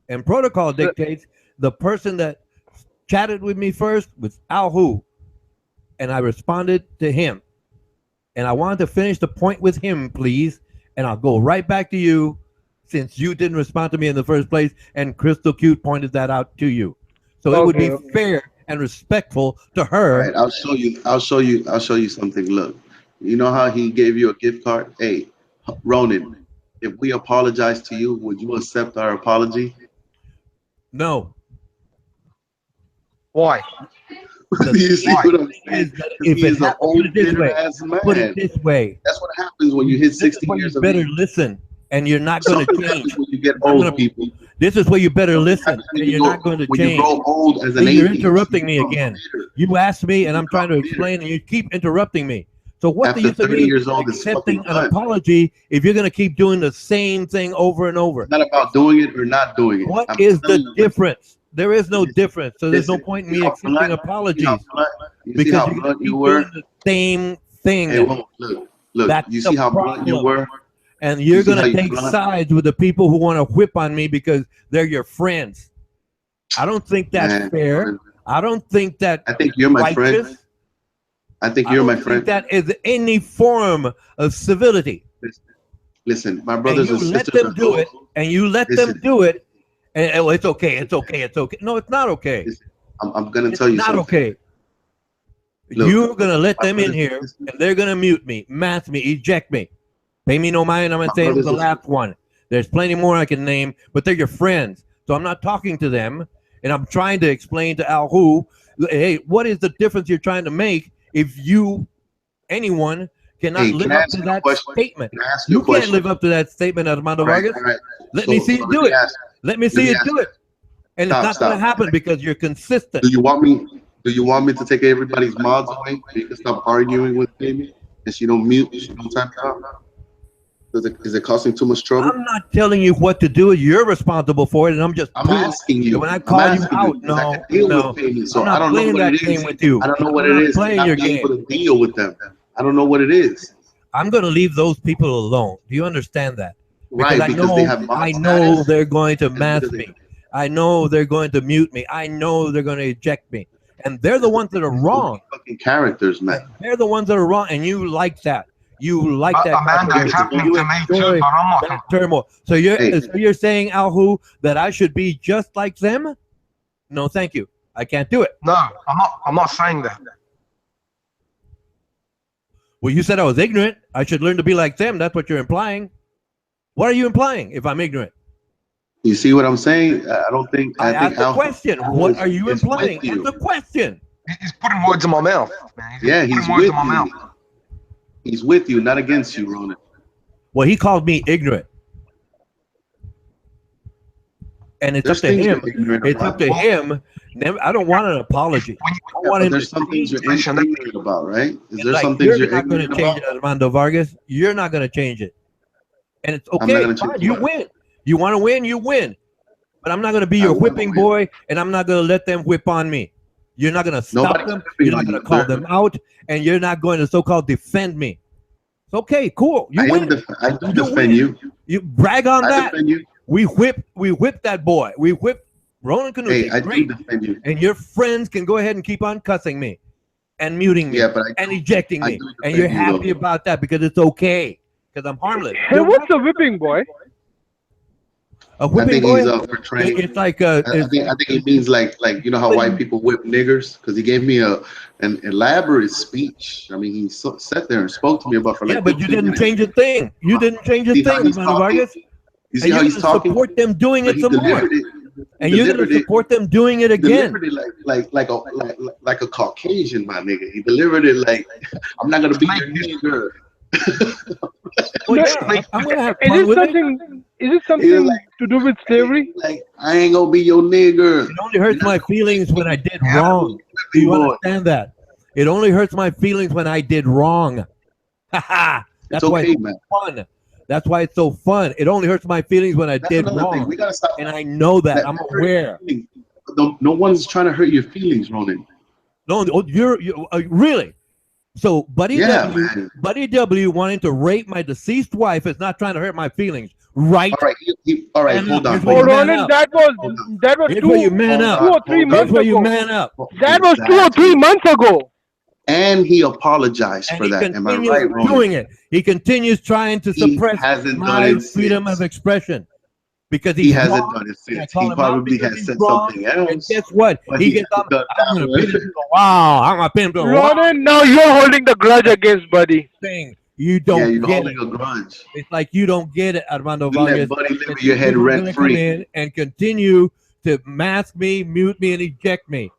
And protocol So, dictates the person that chatted with me first was Alhu. And I responded to him. And I wanted to finish the point with him, please. And I'll go right back to you since you didn't respond to me in the first place. And Crystal Cute pointed that out to you. So it would be okay. fair and respectful to All her. right, I'll show you something. Look, you know how he gave you a gift card? Hey, Ronan, if we apologize to you, would you accept our apology? No. Why? The You see Why? thing what I'm saying? is that Because if he it is an happened, put it old, this bitter way. ass Put it man. this way. That's what happens when you hit This is 60 where you years of better age. listen, and you're not going to Something change. happens when you get I'm old, gonna, people. this is where you better Something listen, happens when and you you're not go going to when you change. grow old as an See, you're atheist. You interrupting me become again. bitter. You asked me, You and I'm trying become to bitter. explain, and you keep interrupting me. So what's the After use of 30 me years old, it's fucking accepting an done. apology if you're going to keep doing the same thing over and over? It's not about doing it or not doing it. What I'm is the telling you, difference? There is no listen, difference. So there's no listen. point in You me see how accepting blunt? apologies You see because how you're going to blunt you keep were? doing the same Hey, thing. whoa, look. That's You the see how blunt you problem. were? And You you're see going how to you take blunt? sides with the people who want to whip on me because they're your friends. I don't think that's Man, fair. I don't think that's I think you're my friend. righteous. I think I you're my don't think friend. that is any form of civility. Listen, my And brothers you and let sisters them are do those. it, and you let them Listen, do it, and oh, it's okay, it's okay, it's okay. No, it's not okay. listen. I'm gonna It's tell you not something. okay. Look, You're gonna let my them in brothers and here, sisters, and they're gonna mute me, mask me, eject me. Pay me no mind. I'm my gonna say brothers the and last one. There's plenty more I can name, but they're your friends. So I'm not talking to them, and I'm trying to explain to Alhu, hey, what is the difference you're trying to make if anyone cannot Hey, live can I up ask to you a that question? statement? Can I ask you You a can't question? live up to that statement, Armando All right, Vargas. all right. Let me see you do it. Let me see you do it. And it's not going to happen because you're consistent. Do you want me to take everybody's mods away so you can stop arguing with Amy and she don't mute, she don't type it out? Is it causing too much trouble? I'm not telling you what to do. You're responsible for it, and I'm just asking you. When I call you out, no, so I'm I not don't know playing what that it game is. with you. I don't know what I'm it not is. playing I'm your not game. able to deal with them. I don't know what it is. I'm going to leave those people alone. Do you understand that? Right, because they have I mod know status. they're going to That's mask because they- me. I know they're going to mute me. I know they're going to eject me. And they're the ones that are wrong. Fucking characters, man. They're the ones that are wrong, and you like that. You like But that. Amanda, it's happening You to me too, enjoy but I'm not. that turmoil. So you're saying, Alhu, that I should be just like them? No, thank you. I can't do it. No, I'm not saying that. Well, you said I was ignorant. I should learn to be like them. That's what you're implying. What are you implying if I'm ignorant? You see what I'm saying? I don't think. I think asked the question. What are you is implying? with you. It's a question. He's putting words in my mouth, man. Yeah, he's putting words with in my mouth. you. He's with you, not against you, Ronan. Well, he called me ignorant. And it's There's up to things him. you're ignorant It's about. up to him. I don't want an apology. I want But him there's to some things you're ignorant about, right? Is there like, some things you're not going ignorant to change about? it, Armando Vargas. You're not going to change it. And it's I'm not okay. gonna Fine, change you what? win. You want to win, you win. But I'm not going to be I your wanna whipping win. boy, and I'm not going to let them whip on me. You're not going to stop Nobody's them. whipping You're on not going you. to call They're- them out, and you're not going to so-called defend me. It's okay, cool. You win. I do You defend win. you. You brag on I that. defend you. We whipped that boy. We whipped Ronan Canucci. Hey, I do Great. defend you. And your friends can go ahead and keep on cussing me and muting me Yeah, but and ejecting I me. do And you're defend you, happy though. about that because it's okay. Because I'm harmless. Hey, what's a whipping boy? A I whipping think boy? he's portraying. It's like I think it means like you know how white people whip niggers, because he gave me an elaborate speech. I mean, he sat there and spoke to me about for like yeah, but you 15 didn't minutes. change a thing. You didn't change a See how thing, he's Armando talking? Vargas. You see And how you're he's going to talking? support them doing But it he some more. delivered it. And you're going to support them doing it again. Delivered it like a Caucasian, my nigga. He delivered it like, I'm not gonna be your nigger. Well, No, yeah, I'm going to have Is fun it with it. something? Is it something like- to do with slavery? Like, I ain't gonna be your nigger. It only hurts my feelings when I did Yeah. wrong. Do you Boy. understand that? It only hurts my feelings when I did wrong. That's It's why okay, it's man. fun. That's why it's so fun. It only hurts my feelings when I That's did another thing. wrong. We gotta stop. And I know that. that- I'm that aware. hurting. No one's trying to hurt your feelings, Ronan. No, you're really. So Buddy Yeah, W, man. Buddy W wanting to rape my deceased wife is not trying to hurt my feelings, right? All right, all right. And Hold on. here's Oh, where you man Ronan, up. that was Here's where you man up. 2 or 3 Here's months where you ago. man up. That was 2 or 3 months ago. And he apologized And for he that. Am I continues right, Ronan? doing it. He continues trying to He suppress hasn't done my it freedom since. of expression because He he's hasn't wrong. done it And I since. call He him out probably because has he's said wrong. something And else. guess what? But He he gets up. hasn't done I'm that gonna one. pin him to the wall. I'm gonna pin him to the wall. Ronan, now you're holding the grudge against Buddy. Thing. You Yeah, don't you're get holding it. a grudge. It's like you don't get it, Armando You let Vargas. Buddy live in And your head people are gonna rent come free. in and continue to mask me, mute me, and eject me,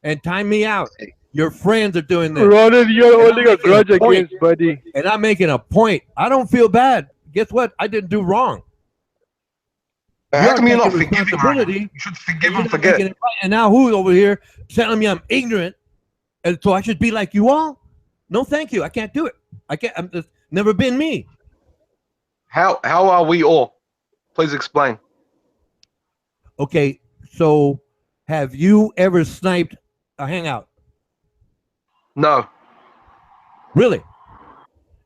and time me out. Your friends are doing this, Ronan, you're And I'm holding a making a grudge point. against Buddy. and I'm making a point. I don't feel bad. Guess what? I didn't do wrong. How come you're not taking forgiving, responsibility, Ronan? You should and forgive you're and not forget. making it right. And now who's over here telling me I'm ignorant, and so I should be like you all? No, thank you. I can't do it. I can't. I'm just never been me. How are we all? Please explain. Okay, so have you ever sniped a hangout? No. Really?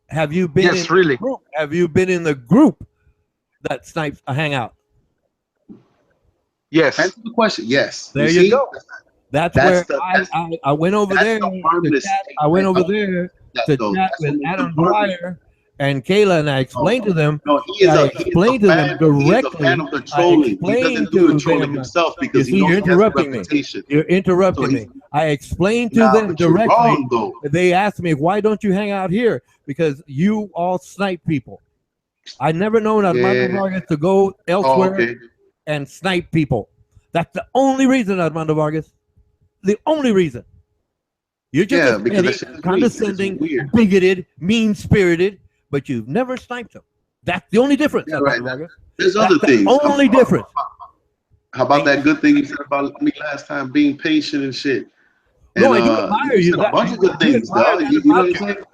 Have you been? Yes, in really. the group? Have you been in the group that snipes a hangout? Yes. Answer the question. Yes. There see? you go. That's where I went over that's there. the To harmless chat, thing, I went right? over there That, to though. chat That's with what makes Adam them harmless. Dwyer and Kayla, and I explained to them. No, he is I a explained to them He is a directly. fan of the I trolling. He explained doesn't do the to trolling them. himself You because see, he knows you're he has a interrupting me. reputation. You're interrupting So me. I explained to Nah, them but you're directly. wrong, though. They asked me, "Why don't you hang out here?" Because you all snipe people. I never known Armando Yeah. Vargas to go Oh, elsewhere okay. and snipe people. That's the only reason, Armando Vargas. The only reason. You're just Yeah, a because that petty, shit is weak. It's condescending, weird. bigoted, mean-spirited, but you've never sniped them. That's the only difference, Yeah, Armando right. Vargas. There's That's other the things. only difference. How about that good thing you said about me last time, being patient and shit? And No, I do admire you you. said a bunch of good I do things, admire dog. that You know what I'm about saying?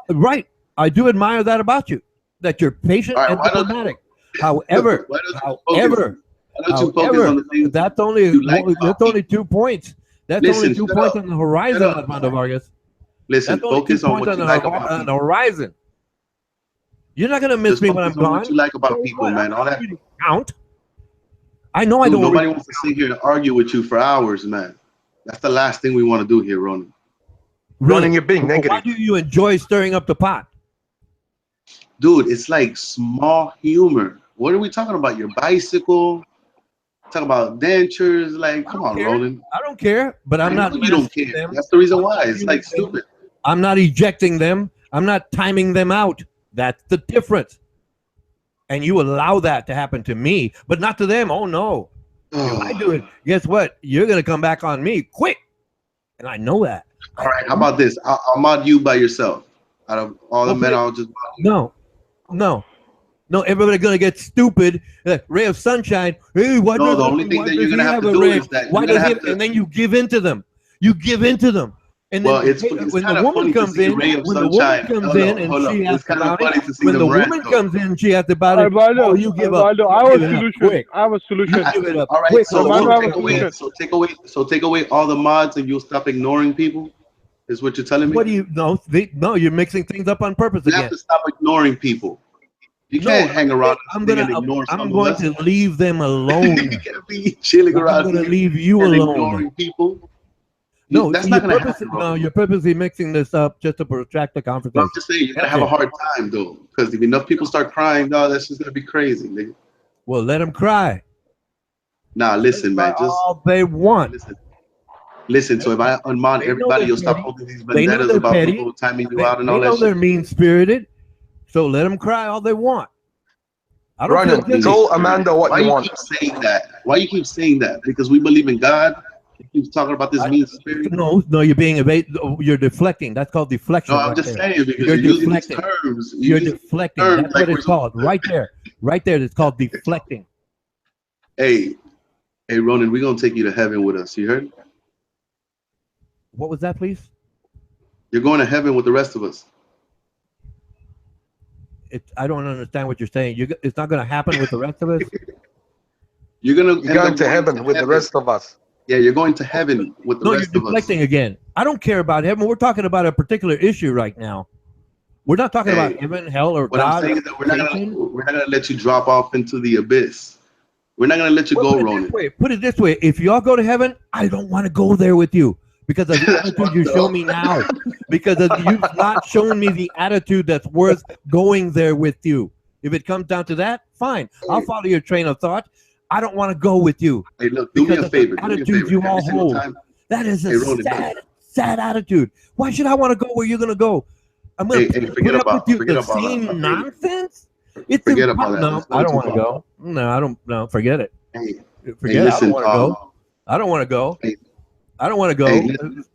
you. Right. I do admire that about you, that you're patient All right, and why don't diplomatic. However, why don't you focus? however, Why don't you focus on the things that's only you like about 2 points. That's Listen, only 2 shut points up. on the horizon, Shut up. Armando Vargas. Listen, That's only 2 focus on points what on you the, like about on the people. horizon. You're not gonna miss Just me when I'm focus on what gone. you like about So people, what? man. All that, Really count. I know I dude. don't. Nobody Really wants to sit here and argue with you for hours, man. That's the last thing we want to do here, Ronan. Ronan, you're being Why negative. do you enjoy stirring up the pot? Dude, it's like small humor. What are we talking about? Your bicycle? Talking about dentures? Like, I come don't on, care. Ronan. I don't care, but I I'm know not you don't masking care. them. That's the reason I'm why. not It's like muting them. stupid. I'm not ejecting them. I'm not timing them out. That's the difference. And you allow that to happen to me, but not to them. Oh no. If I do it, guess what? You're gonna come back on me quick. And I know that. All right, how about this? I'll mod you by yourself. Out of all the Well, men, please. I'll just mod you. No, everybody's gonna get stupid. Ray of sunshine. Hey, why No, does the only thing why that does you're he gonna have have to a do ray? is that Why you're gonna does he? have to. And then you give in to them. You give in to them. And then Well, it's when the kind of woman funny to comes see a in, ray of when the woman sunshine. comes Hold in up, and hold up. she It's asks kind of about it, funny to see when the them rant woman though. comes in, she asks about it. Armando, Oh, you give up. Armando, You I have give a it up solution. quick. I have a solution. You give it up All right, quick. so Armando, I have a take solution. away all the mods and you'll stop ignoring people. Is what you're telling me? What do you? No, you're mixing things up on purpose You have again. to stop ignoring people. You No, can't hang around I'm and gonna ignore some I'm of going us. to leave them You alone. can't be chilling I'm around gonna here leave you and alone. ignoring people. No, That's see, not gonna happen, bro. you're purposely mixing this up just to protract the But I'm conversation. just saying you're gonna That's have a it. hard time though, because if enough people start crying, no, that's just gonna be crazy, nigga. Well, let them cry. Nah, listen, Cry man, just all they want. listen. Listen, so if I unmod They know everybody, they're you'll stop petty. holding these They know vendettas they're about petty. people timing you out and They all that know they're shit. mean spirited. So let them cry all they want. I don't feel Ronan, guilty. tell Amanda what Why you you want. keep saying that? Why you keep saying that? Because we believe in God. You keep talking about this mean spirit. No, you're being you're deflecting. That's called deflection No, I'm right just there. saying because You're you're using these deflecting. terms. You're Using deflecting. terms That's like what it's called. Right there. Right there. It's called deflecting. Hey, Ronan, we're gonna take you to heaven with us. You heard? What was that, please? You're going to heaven with the rest of us. I don't understand what you're saying. It's not going to happen with the rest of us. You're gonna You're going to heaven with the rest of us. Yeah, you're going to heaven with the No, you're rest of us. deflecting again. I don't care about heaven. We're talking about a particular issue right now. We're not talking about heaven, hell, or What God. I'm saying is that we're not gonna let you drop off into the abyss. We're not gonna let you go, Ronan. Put it this way: if y'all go to heaven, I don't want to go there with you because of the attitude you show me now. Because you've not shown me the attitude that's worth going there with you. If it comes down to that, fine. I'll follow your train of thought. I don't want to go with you. Hey, look, do me a favor. Attitude you all hold. That is a sad attitude. Why should I want to go where you're gonna go? I'm gonna put up with you the same nonsense. Forget about that. No, I don't want to go. No, I don't. No, forget it. Forget it. I don't want to go. I don't want to go. I don't want to go.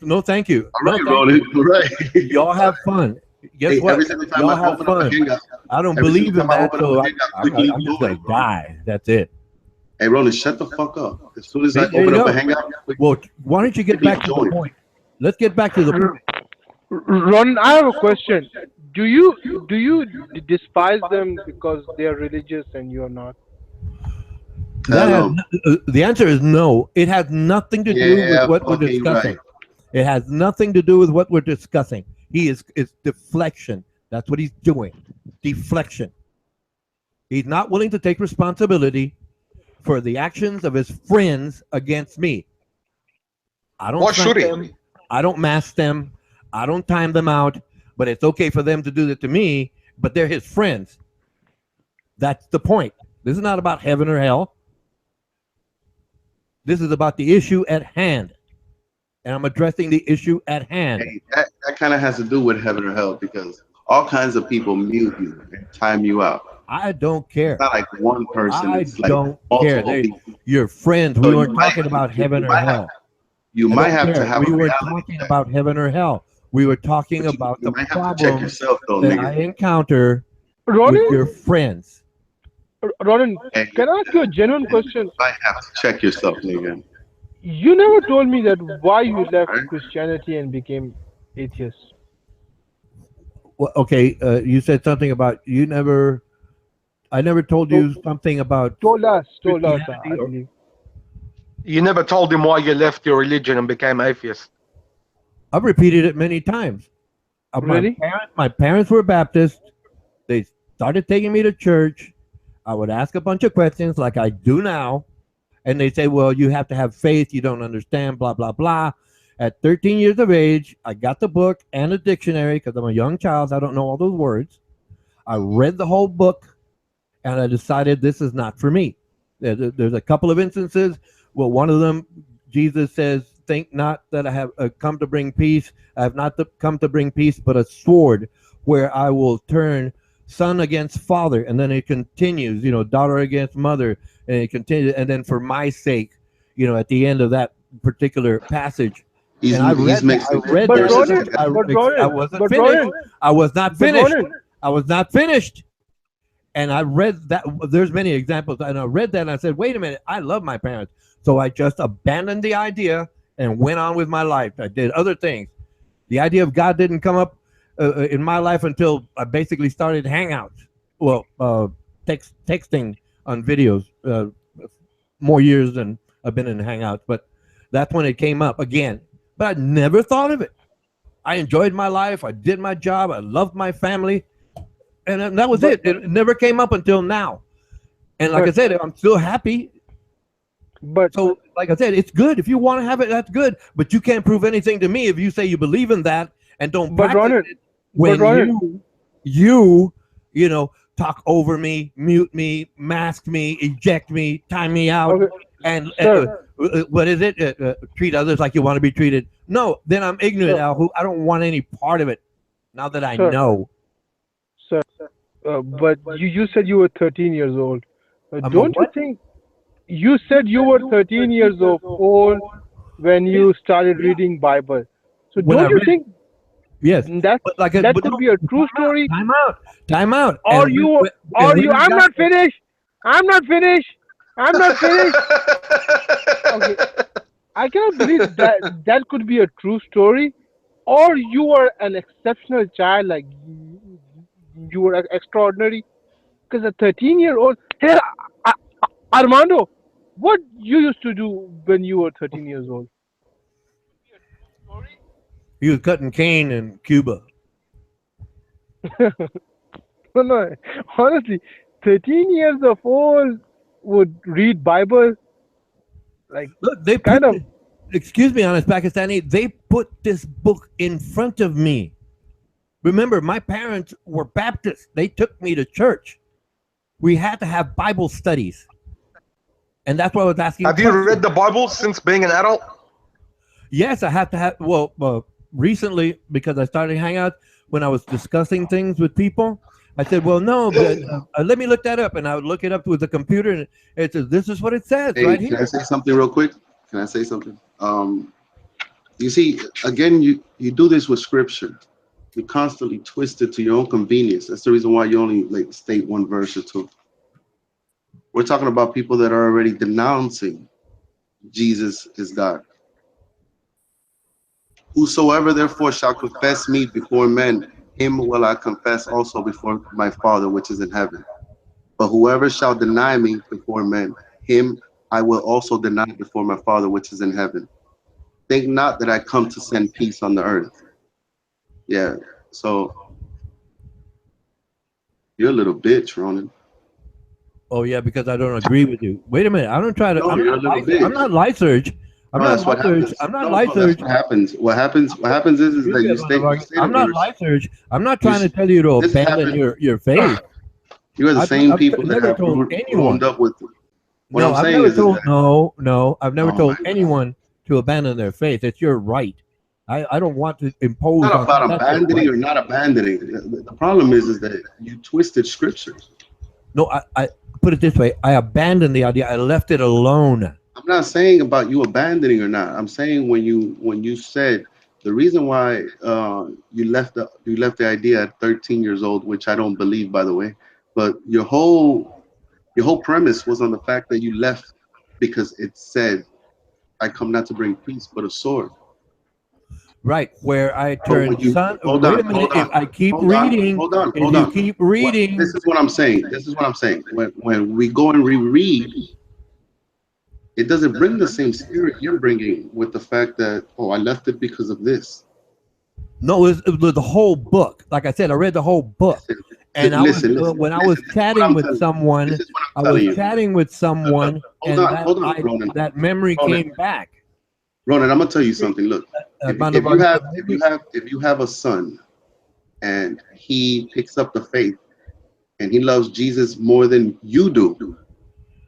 No, thank you. All right, Ronan. All right. Y'all have fun. Guess what? Y'all have fun. I don't believe in that, so I'm just gonna die. That's it. Hey, Ronan, shut the fuck up. As soon as I open up a hangout. Well, why don't you get back to the point? Let's get back to the point. Ron, I have a question. Do you despise them because they are religious and you are not? The answer is no. It has nothing to do with what we're discussing. It has nothing to do with what we're discussing. It's deflection. That's what he's doing. Deflection. He's not willing to take responsibility for the actions of his friends against me. I don't snipe them. I don't mask them. I don't time them out. But it's okay for them to do that to me, but they're his friends. That's the point. This is not about heaven or hell. This is about the issue at hand. And I'm addressing the issue at hand. Hey, that kind of has to do with heaven or hell because all kinds of people mute you and time you out. I don't care. It's not like one person. I It's like don't care. multiple people. You're friends. So We you weren't might talking about heaven or might have, hell. you I might don't have to care. have We a weren't reality talking check. about heaven or hell. We were talking But about you the might have to check problems yourself though, that nigga. I encounter with Ronan, your friends. Ronan, Hey, can I ask you a genuine question? you might have to check yourself, nigga. You never told me that why you left Right? Christianity and became atheist. Well, okay, you said something about you never. I never told To- you something about Told us, Christianity, I or believe. You never told him why you left your religion and became atheist. I've repeated it many times. Really? My parents were Baptist. They started taking me to church. I would ask a bunch of questions like I do now, and they say, "Well, you have to have faith. You don't understand." Blah blah blah. At 13 years of age, I got the book and a dictionary because I'm a young child. I don't know all those words. I read the whole book, and I decided this is not for me. There's a couple of instances. Well, one of them, Jesus says, "Think not that I have come to bring peace. I have not come to bring peace, but a sword, where I will turn son against father." And then it continues, daughter against mother, and it continues. And then for my sake, at the end of that particular passage, and I He's read that. I mixing read But that. verses Ronan, together. I wasn't but finished. Ronan, I was not but finished. Ronan, I was not finished. And I read that. There's many examples, and I read that, and I said, "Wait a minute! I love my parents." So I just abandoned the idea and went on with my life. I did other things. The idea of God didn't come up in my life until I basically started Hangouts. Well, texting on videos. More years than I've been in Hangouts, but that's when it came up again. But I never thought of it. I enjoyed my life. I did my job. I loved my family, and that was but it. It never came up until now. And like I but said, I'm still happy. but So, like I said, it's good. If you want to have it, that's good. But you can't prove anything to me if you say you believe in that and don't but practice Ronan, it. but When Ronan, you talk over me, mute me, mask me, eject me, time me out, okay, and sir, what is it? Treat others like you want to be treated. No, then I'm ignorant, sir, Al. I don't want any part of it. Now that I sir, know, sir. But you said you were 13 years old. I'm a Don't you what? think you said you were 13 years of old when Yeah, you started reading Bible? So when I don't you read, think yes, that but like, that but could no, be a true story? time out, time out, Or you, and or when you? I I'm got not finished. I'm not finished. I'm not finished. Okay, I cannot believe that that could be a true story. Or you were an exceptional child, like you were extraordinary. Because a 13-year-old, hey, Armando, what you used to do when you were 13 years old? he was cutting cane in Cuba. No, no, honestly, 13 years of old would read Bible, like Look, they kind put. of. Excuse me, honest Pakistani. They put this book in front of me. Remember, my parents were Baptists. They took me to church. We had to have Bible studies, and that's why I was asking Have you read questions. the Bible since being an adult? Yes, I have to have. Well, recently because I started Hangouts when I was discussing things with people. I said, "Well, no, but let me look that up," and I would look it up with the computer, and it says, "This is what it says Hey, right can I here." say something real quick? Can I say something? You see, again, you do this with scripture. You constantly twist it to your own convenience. That's the reason why you only like state one verse or two. We're talking about people that are already denouncing Jesus is God. Whosoever therefore shall confess me before men, him will I confess also before my Father which is in heaven. But whoever shall deny me before men, him I will also deny before my Father which is in heaven. Think not that I come to send peace on the earth. Yeah. So you're a little bitch, Ronan. Oh yeah, because I don't agree with you. Wait a minute. I don't try to. No, you're a little I'm bitch. not Lyserge. I'm No, not that's what Lyserge. happens. I'm not No, that's Lyserge. what happens. What happens is that you state a I'm not verse. Lyserge. I'm not You, trying to tell you to this abandon happened. your faith. You are the same people that Never have told groomed anyone. up with them. What No, I'm I've saying never is told. that, No. I've never oh my told God. anyone to abandon their faith. It's your right. I don't want to impose Not on that. about That's your abandoning right. or not abandoning. The problem is that you twisted scripture. No, I put it this way. I abandoned the idea. I left it alone. I'm not saying about you abandoning or not. I'm saying when you said the reason why you left the idea at 13 years old, which I don't believe, by the way, but your whole premise was on the fact that you left because it said, "I come not to bring peace, but a sword." Right, where I But when turned you son. hold Wait a on, minute. hold If on, I keep hold on, reading, hold on, if hold you on. keep What, reading, this is what I'm saying. This is what I'm saying. When we go and reread, it doesn't bring the same spirit you're bringing with the fact that, oh, I left it because of this. no, it was the whole book. Like I said, I read the whole book, Listen, and I was when I was listen. This is what chatting I'm with telling you. This someone, is what I I'm was telling you. chatting with Look, someone, and hold on, Ronan. that memory Ronan, came back. Ronan, I'm gonna tell you something. Look, Mandavar, if you have a son and he picks up the faith and he loves Jesus more than you do,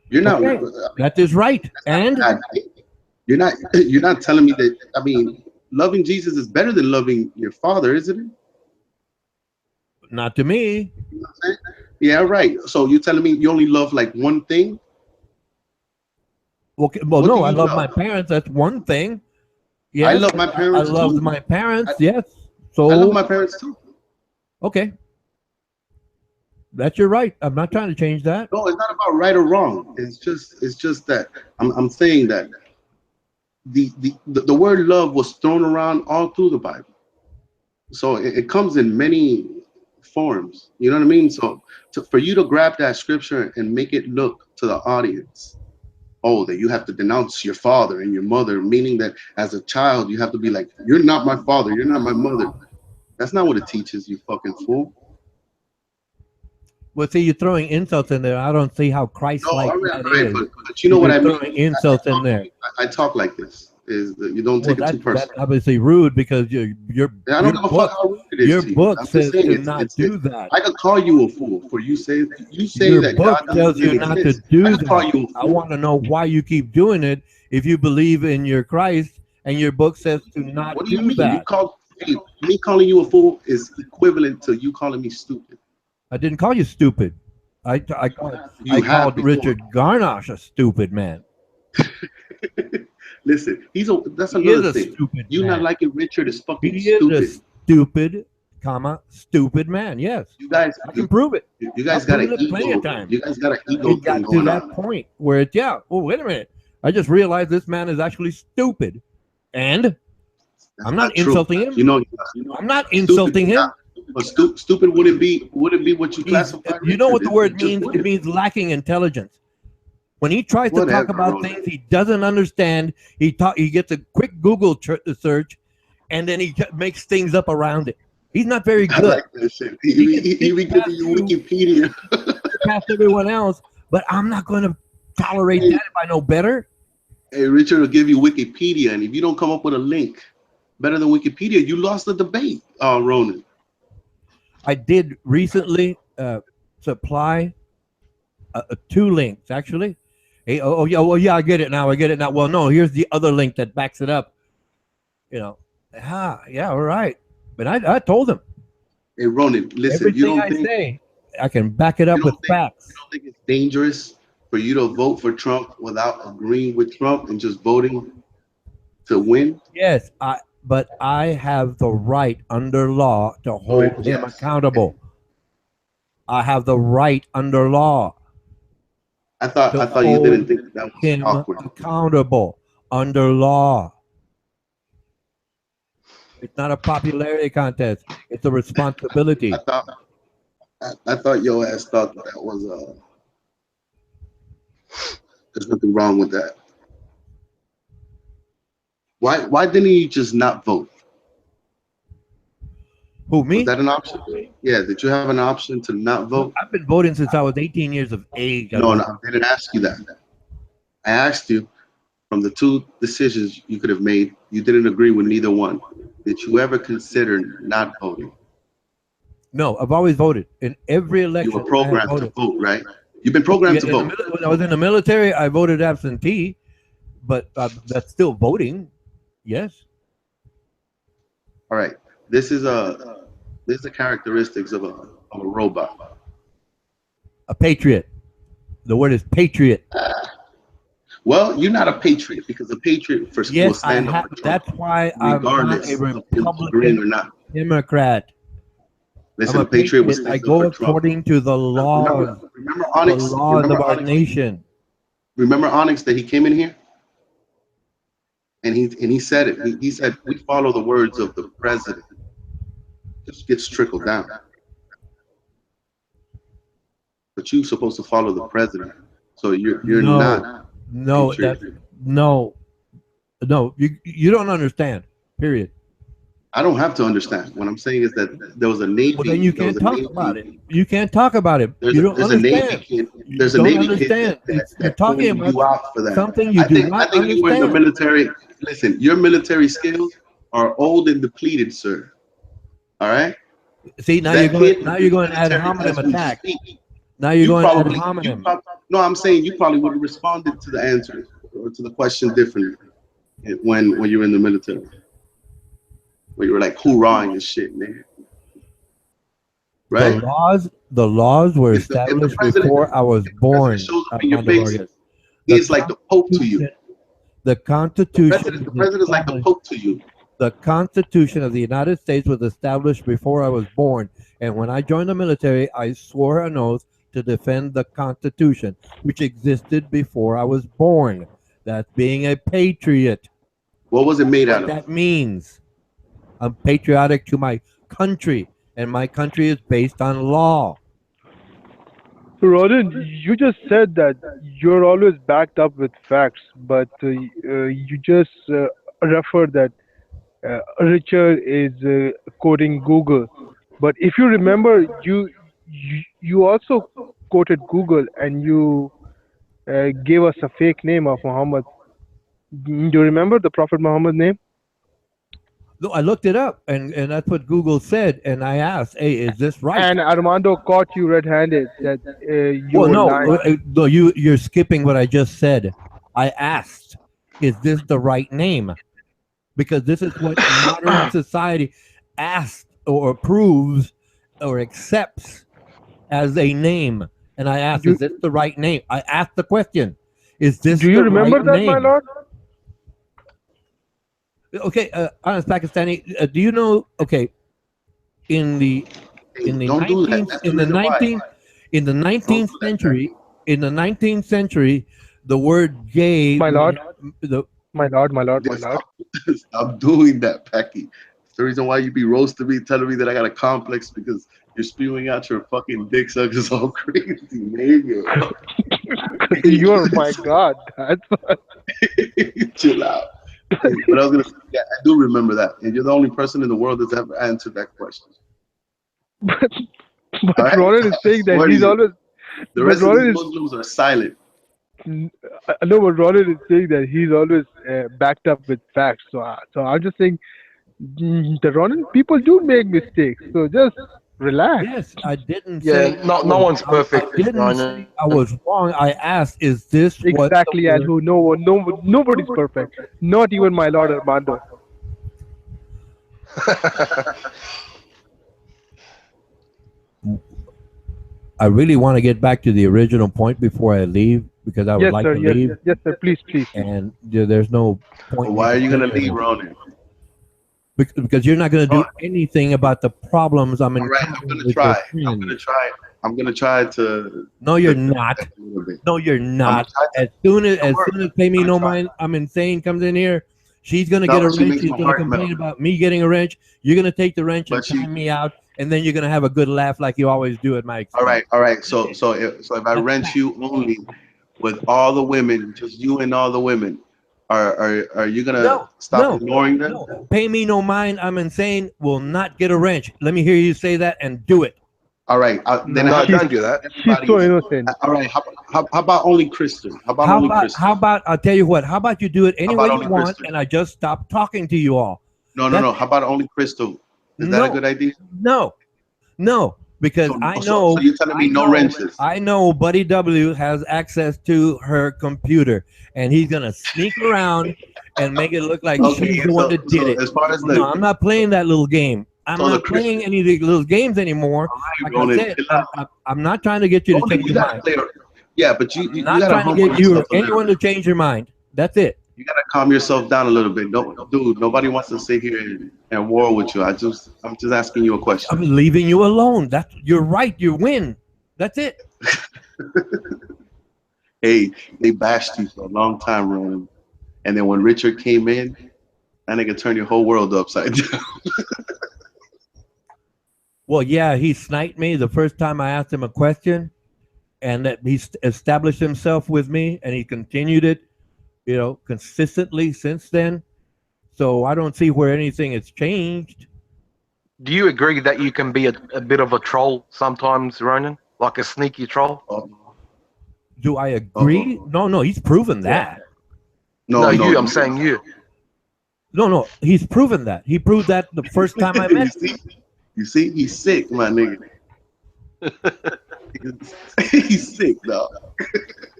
you're not. okay, that is right. And Bad thing. You're not. You're not telling me that. I mean, loving Jesus is better than loving your father, isn't it? not to me. You know what I'm saying? Yeah, right. So you're telling me you only love like one thing? Okay, well, What do no, I you love love? my parents. That's one thing. I Yes, love my I parents loved too. my parents. I, Yes. I love So, my parents too. okay, that's your right. I'm not trying to change that. No, it's not about right or wrong. It's just that I'm saying that the word love was thrown around all through the Bible. So it comes in many forms. You know what I mean? So for you to grab that scripture and make it look to the audience, oh, that you have to denounce your father and your mother, meaning that as a child you have to be like, you're not my father, you're not my mother. That's not what it teaches, you fucking fool. Well, see, you're throwing insults in there. I don't see how No, all Christ-like right, that all right, is. but you know If what you're I mean. throwing insults in there, I talk like this. Is that you don't well, take it too that's personal. obviously rude because And I don't give a fuck how rude it is your to you. book I'm just says saying to not it's do that. I could call you a fool for you say Your that God book doesn't tells you even not to exist. I do could call that. you a I fool. want to know why you keep doing it if you believe in your Christ and your book says to not What do you do mean? You that. call hey, me calling you a fool is equivalent to you calling me stupid. I didn't call you stupid. I You have called before. Richard Garnosh a stupid man. Listen, that's He is another a thing. stupid You not man. liking Richard is fucking He is a stupid. stupid, stupid man. Yes, You guys, I can prove it. you guys I've got an proven it plenty of ego. times. You guys got an ego It thing got to going that on. point where it's, yeah, oh, wait a minute. I just realized this man is actually stupid. And That's I'm not not true. insulting him. You know, I'm not stupid. insulting him. But stupid wouldn't be what you He's, classify you know Richard. what the word It just means? It wouldn't. means lacking intelligence. When he tries to talk Whatever, about Ronan. things he doesn't understand, he gets a quick Google search, and then he makes things up around it. He's not very I good. like that shit. He can He speak be giving past you you, Wikipedia. past everyone else, but I'm not going to tolerate Hey, that if I know better. hey, Richard will give you Wikipedia, and if you don't come up with a link better than Wikipedia, you lost the debate, Ronan. I did recently supply two links actually. Hey, yeah, well, yeah, I get it now. I get it now. Well, no, here's the other link that backs it up. You know, yeah, all right. But I told him Hey, Ronan, listen. everything I say, I can back it You up with don't think you facts. don't think it's dangerous for you to vote for Trump without agreeing with Trump and just voting to win? Yes, but I have the right under law to Or hold him yes. accountable. I have the right under law to I thought you didn't hold think that was him awkward. accountable under law. It's not a popularity contest. It's a I responsibility. thought I thought your ass thought that was there's nothing wrong with that. Why didn't you just not vote? Who, Was me? that an option? Yeah, did you have an option to not vote? I've been voting since I was 18 years of age. No, no, I didn't ask you that. I asked you from the two decisions you could have made, you didn't agree with neither one. Did you ever consider not voting? No, I've always voted. In every You were election, I have programmed to voted. vote, right? You've been Yeah, programmed to vote. when I was in the military, I voted absentee, but that's still voting. Yes. All right. This is a this is the characteristics of a robot. A patriot. The word is patriot. Well, you're not a patriot because a patriot will Yes, I stand up have. for Trump, That's why I'm not regardless a of him agreeing Republican or not. Democrat. Listen, I'm a a patriot will patriot. I stand up go for Trump. according to the laws, Remember the Onyx? laws of our nation. Remember Onyx that he came in here and he said it. He said we follow the words of the president. Just gets trickled down. But you're supposed to follow the president. So you're not No, patriot. that's no, no. You don't understand. Period. I don't have to understand. What I'm saying is that there was a Navy. Well, then you there was can't a talk about it. Navy. You can't talk about it. There's You a, don't there's a Navy understand. kid. You There's a don't Navy kid understand. You're that talking pulled about you out for that. something you I do think not you were in the understand. military. Listen, your military skills are old and depleted, sir. All right. See, now That kid you're going ad military hominem as we attack. speak. Now you're You going ad probably, hominem. no, I'm saying you probably would have responded to the answer or to the question differently when you were in the military. When you were like hoorahing and shit, man. Right? The laws were If the established president, before I was born. shows up in your Armando face, Vargas. he's like the Pope to you. The Constitution. The president is like the Pope to you. The Constitution of the United States was established before I was born, and when I joined the military, I swore an oath to defend the Constitution, which existed before I was born. That's being a patriot. What was it made What out of? that means. I'm patriotic to my country, and my country is based on law. Ronan, you just said that you're always backed up with facts, but you just referred that Richard is quoting Google. But if you remember, you also quoted Google and you gave us a fake name of Muhammad. Do you remember the Prophet Muhammad name? No, I looked it up, and that's what Google said, and I asked, "Hey, is this right?" And Armando caught you red-handed that you Well, were no, lying. no, you're skipping what I just said. I asked, "Is this the right name?" Because this is what modern society asks or approves or accepts as a name. And I asked, "Is this the right name?" I asked the question, "Is this Do you the remember right that, name?" my lord? Okay, honest Pakistani, do you know? Okay, in the Don't do that. 19th That's the reason why. in the Don't 19th do that. century, the word gay My lord. the My lord. Stop doing that, Packy. It's the reason why you be roasting me, telling me that I got a complex because you're spewing out your fucking dick suckers all crazy, man. You're my god. That's what. Chill out. But I was gonna say, yeah, I do remember that, and you're the only person in the world that's ever answered that question. But All right? Ronan is saying I that swear to he's you. always. The But rest of Ronan these is. Muslims are silent. No, but Ronan is saying that he's always backed up with facts. So I'm just saying the Ronan people do make mistakes. So just relax. yes, I didn't say Yeah, no one's perfect. I didn't say I was wrong. I asked, "Is this what Exactly, the and word?" who nobody's perfect. Not even my Lord Armando. I really want to get back to the original point before I leave because I would Yes, like sir. to Yes, leave, yes, sir. Please. and there's no point. But why are you gonna leave, continuing. Ronan? Because you're not going to do anything about the problems I'm All right, I'm encountering gonna with try. your I'm friends. gonna try. I'm gonna try to. No, you're not. a little bit. No, you're I'm not. gonna try As soon as Pay Me I'm No gonna try. Mind, I'm insane comes in here, she's gonna No, get a she wrench. makes She's my gonna heart complain melt. about me getting a wrench. You're gonna take the wrench and But she- time me out, and then you're gonna have a good laugh like you always do at my expense. All right. So if I wrench you only with all the women, just you and all the women, are you gonna stop ignoring them? No. Pay Me No Mind, I'm insane. Will not get a wrench. Let me hear you say that and do it. All right. Then No, how don't do that. She's so innocent. All right. How about only Christian? How about only Christian? How about I'll tell you what? How about you do it any about way you only want, Christian? and I just stop talking to you all? No. How about only Crystal? Is that a good idea? No, because I know. So you're telling me no wrenches? I know Buddy W has access to her computer, and he's gonna sneak around and make it look like she's the one that did it. As far as No, I'm not playing that little game. I'm So the not playing any of those games anymore. Like I Ronan, said, chill out. I'm not trying to get you to Ronan, change you your gotta mind. play. Yeah, but I'm you not gotta trying to humble get you or yourself a little anyone bit. to change your mind. That's it. You gotta calm yourself down a little bit. No, dude, nobody wants to sit here and war with you. I'm just asking you a question. I'm leaving you alone. You're right. You win. That's it. Hey, they bashed you for a long time, Ronan. And then when Richard came in, that nigga turned your whole world upside down. Well, yeah, he sniped me the first time I asked him a question, and that he established himself with me, and he continued it, consistently since then. So I don't see where anything has changed. Do you agree that you can be a bit of a troll sometimes, Ronan? Like a sneaky troll? Do I agree? No, he's proven that. No, No, you. I'm saying you. No, he's proven that. He proved that the first time I met him. You see, he's sick, my nigga. He's sick, dog.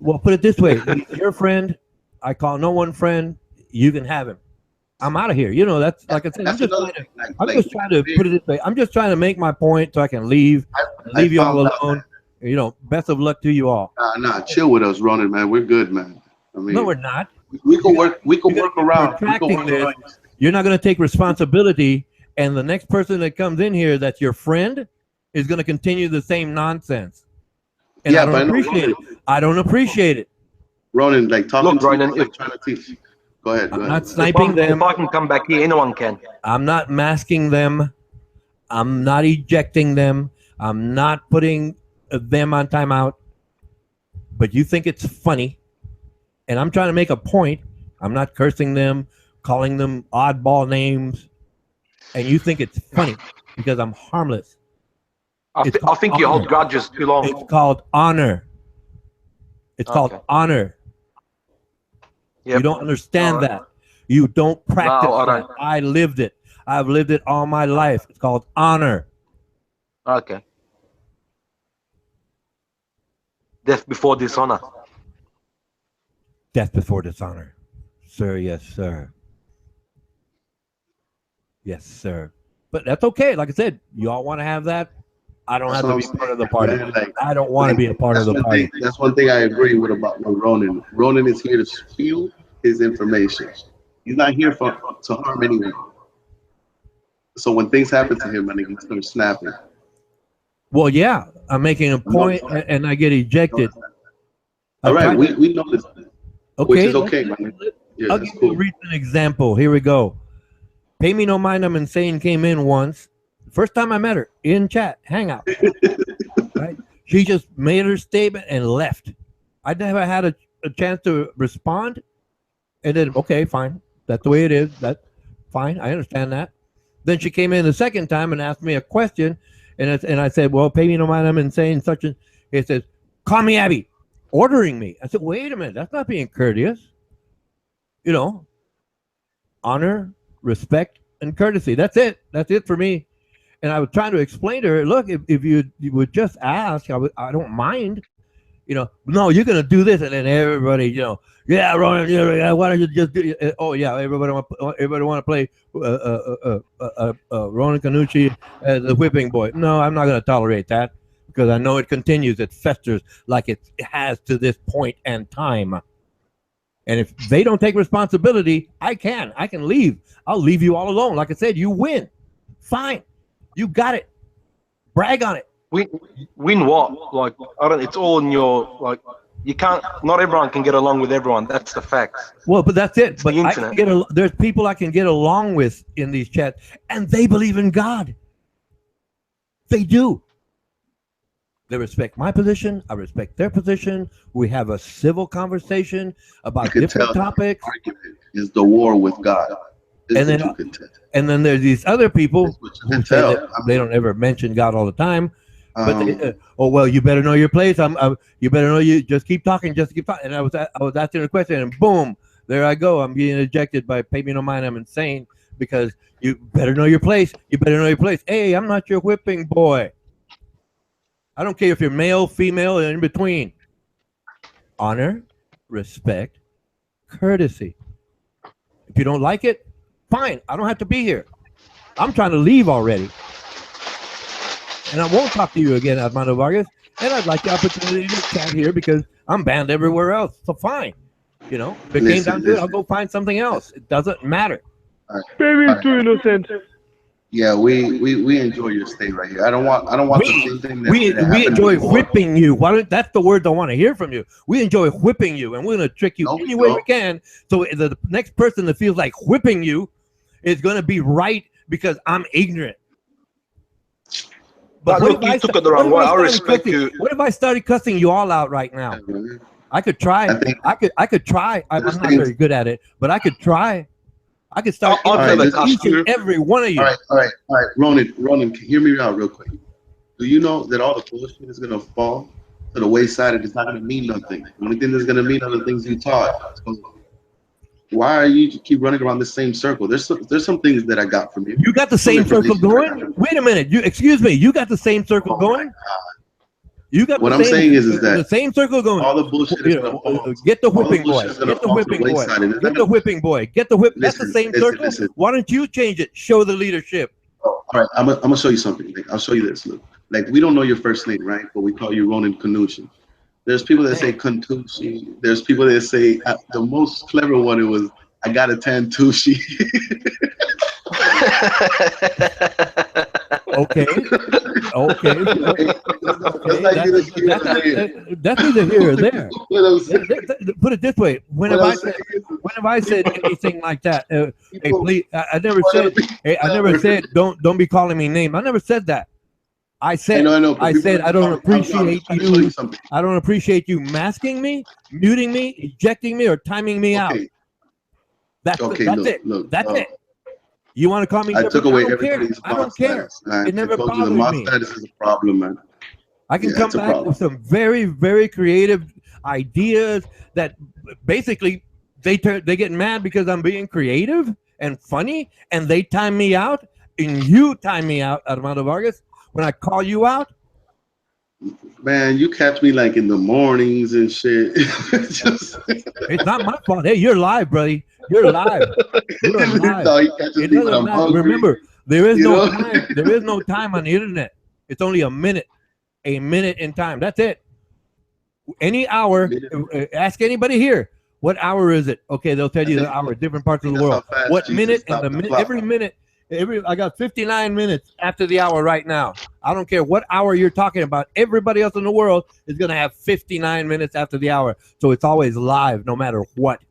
Well, put it this way: he's your friend. I call no one friend. You can have him. I'm out of here. That's like I said. I'm just trying to put it this way. I'm just trying to make my point so I can leave you all alone. Best of luck to you all. Nah, chill with us, Ronan, man. We're good, man. I mean, No, we're not. We can work. We can work around. Retracting this, you're not going to take responsibility, and the next person that comes in here that's your friend is going to continue the same nonsense. And Yeah, I don't appreciate it. I don't appreciate it. Ronan, like talking Look, to Ronan, you, like trying to teach. Go ahead. I'm not If sniping them. I can come back here, anyone can. I'm not masking them. I'm not ejecting them. I'm not putting them on timeout. But you think it's funny, and I'm trying to make a point. I'm not cursing them, calling them oddball names, and you think it's funny because I'm harmless. I think you hold grudges too long. It's called honor. It's called honor. Yep. You don't understand that. You don't practice No, I that. don't. I lived it. I've lived it all my life. It's called honor. Okay. Death before dishonor. Death before dishonor. Sir, yes, sir. Yes, sir. But that's okay. Like I said, you all want to have that. I don't have to be part of the party. I don't want to be a part of the party. That's one thing I agree with about Ronan. Ronan is here to spew his information. He's not here to harm anyone. So when things happen to him, I think he's going to snap it. Well, yeah, I'm making a point and I get ejected. All right, we know this. Okay, Which is okay, man. Yeah, I'll that's give cool. you a recent example. Here we go. Pay me no mind. I'm insane. Came in once. First time I met her in chat, hangout. Right? She just made her statement and left. I never had a chance to respond. And then, okay, fine. That's the way it is. That's fine. I understand that. Then she came in the second time and asked me a question. And I said, well, pay me no mind. I'm insane. Such and it says, call me Abby, ordering me. I said, wait a minute. That's not being courteous. Honor, respect, and courtesy. That's it. That's it for me. And I was trying to explain to her, look, if you would just ask, I don't mind. No, you're going to do this. And then everybody, yeah, Ronan, yeah, why don't you just do it? Oh, yeah, everybody want to play Ronan Canucci as the whipping boy. No, I'm not going to tolerate that because I know it continues. It festers like it has to this point and time. And if they don't take responsibility, I can leave. I'll leave you all alone. Like I said, you win. Fine. You got it. Brag on it. Win what? Like, I don't. It's all in your like. You can't. Not everyone can get along with everyone. That's the facts. Well, but that's it. It's but the I can there's people I can get along with in these chats, and they believe in God. They do. They respect my position. I respect their position. We have a civil conversation about different topics. Argument is the war with God. And then there's these other people who say that they don't ever mention God all the time. But you better know your place. You better know you just keep talking, And I was asking a question, and boom, there I go. I'm getting ejected by pay me no mind. I'm insane because you better know your place. You better know your place. Hey, I'm not your whipping boy. I don't care if you're male, female, and in between. Honor, respect, courtesy. If you don't like it, fine. I don't have to be here. I'm trying to leave already. And I won't talk to you again, Armando Vargas. And I'd like the opportunity to chat here because I'm banned everywhere else. So fine. You know, if it came down to it, I'll go find something else. It doesn't matter. Maybe it's too innocent. Yeah, we enjoy your stay right here. I don't want the same thing that We happened enjoy before. whipping you. That's the word I want to hear from you. We enjoy whipping you, and we're going to trick you No, we any way we don't. can. So the next person that feels like whipping you is going to be right because I'm ignorant. But what look, if you took it the wrong way. I respect you. What if I started cussing you all out right now? I could try. I could try. I'm not very good at it, but I could try. I could start I'll try to ask you. every one of you. All right. Ronan, hear me out real quick. Do you know that all the bullshit is gonna fall to the wayside and it's not gonna mean nothing? The only thing that's gonna mean are the things you taught. So why are you keep running around the same circle? There's some things that I got from you. You got the same circle going? Wait a minute. Excuse me. You got the same circle going? You got what I'm saying is that the same circle going. all the bullshit is gonna fall. Get the whipping boy. Get the whipping boy. Get the whipping boy. Get the whip. That's the same circle. Listen. Why don't you change it? Show the leadership. All right, I'm gonna show you something. Like, I'll show you this. Look, like we don't know your first name, right? But we call you Ronan Kanushi. There's people that say Kantushi. There's people that say the most clever one. It was I got a Tantushi. Okay. That's neither here or there. Put it this way: when have I said anything like that? Hey, please, I never said. Hey, I never said. Don't be calling me name. I never said that. I said. I said I don't appreciate you. I don't appreciate you masking me, muting me, ejecting me, or timing me out. That's it. That's it. You want to call me? I took away everybody's I don't care. It never bothered me. Status is a problem, man. I can come back with some very, very creative ideas that basically they get mad because I'm being creative and funny, and they time me out, and you time me out, Armando Vargas, when I call you out. Man, you catch me like in the mornings and shit. It's not my fault. Hey, you're live, buddy. You're live. You're live. It doesn't matter. Remember, there is no time. There is no time on the internet. It's only a minute in time. That's it. Any hour. Ask anybody here. What hour is it? Okay, they'll tell you the hour. Different parts of the world. What minute and the minute? Every minute. I got 59 minutes after the hour right now. I don't care what hour you're talking about. Everybody else in the world is going to have 59 minutes after the hour. So it's always live no matter what.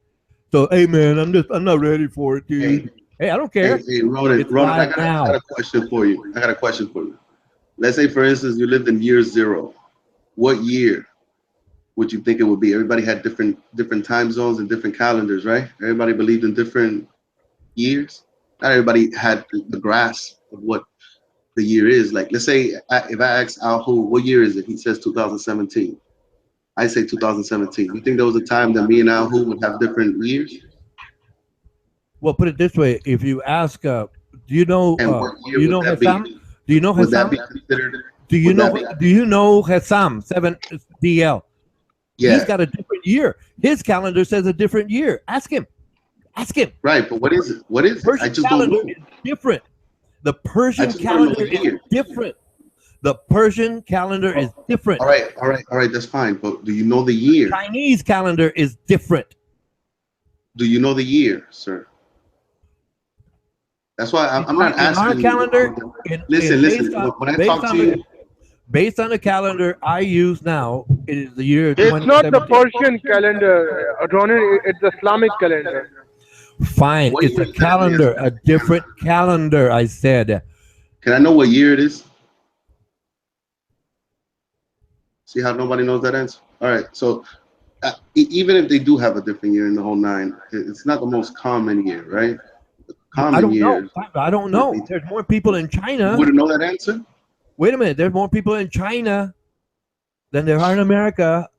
So, hey, man, I'm not ready for it, dude. Hey, I don't care. Hey, Ronan, I got a question for you. Let's say, for instance, you lived in year 0. What year would you think it would be? Everybody had different time zones and different calendars, right? Everybody believed in different years. Not everybody had the grasp of what the year is. Like, let's say if I ask Alhu, what year is it? He says 2017. I say 2017. You think there was a time that me and Alhu would have different years? Well, put it this way: if you ask, do you know Hassam? Do you know Would that Hassam? be considered? Do you know Hassam 7DL? Yeah. He's got a different year. His calendar says a different year. Ask him. Right, but what is it? What is it? I Persian just calendar don't know. is different. The Persian calendar is different. The Persian calendar is different. All right, that's fine. But do you know the year? Chinese calendar is different. Do you know the year, sir? That's why I'm not asking. Our calendar. Listen. When I talk to you, based on the calendar I use now, it is the year. It's not the Persian calendar, Ronan. It's the Islamic calendar. Fine, it's a calendar, a different calendar. I said. Can I know what year it is? See how nobody knows that answer? All right, so even if they do have a different year in the whole 9, it's not the most common year, right? The common year. I don't know. There's more people in China. You wouldn't know that answer? Wait a minute. There's more people in China than there are in America.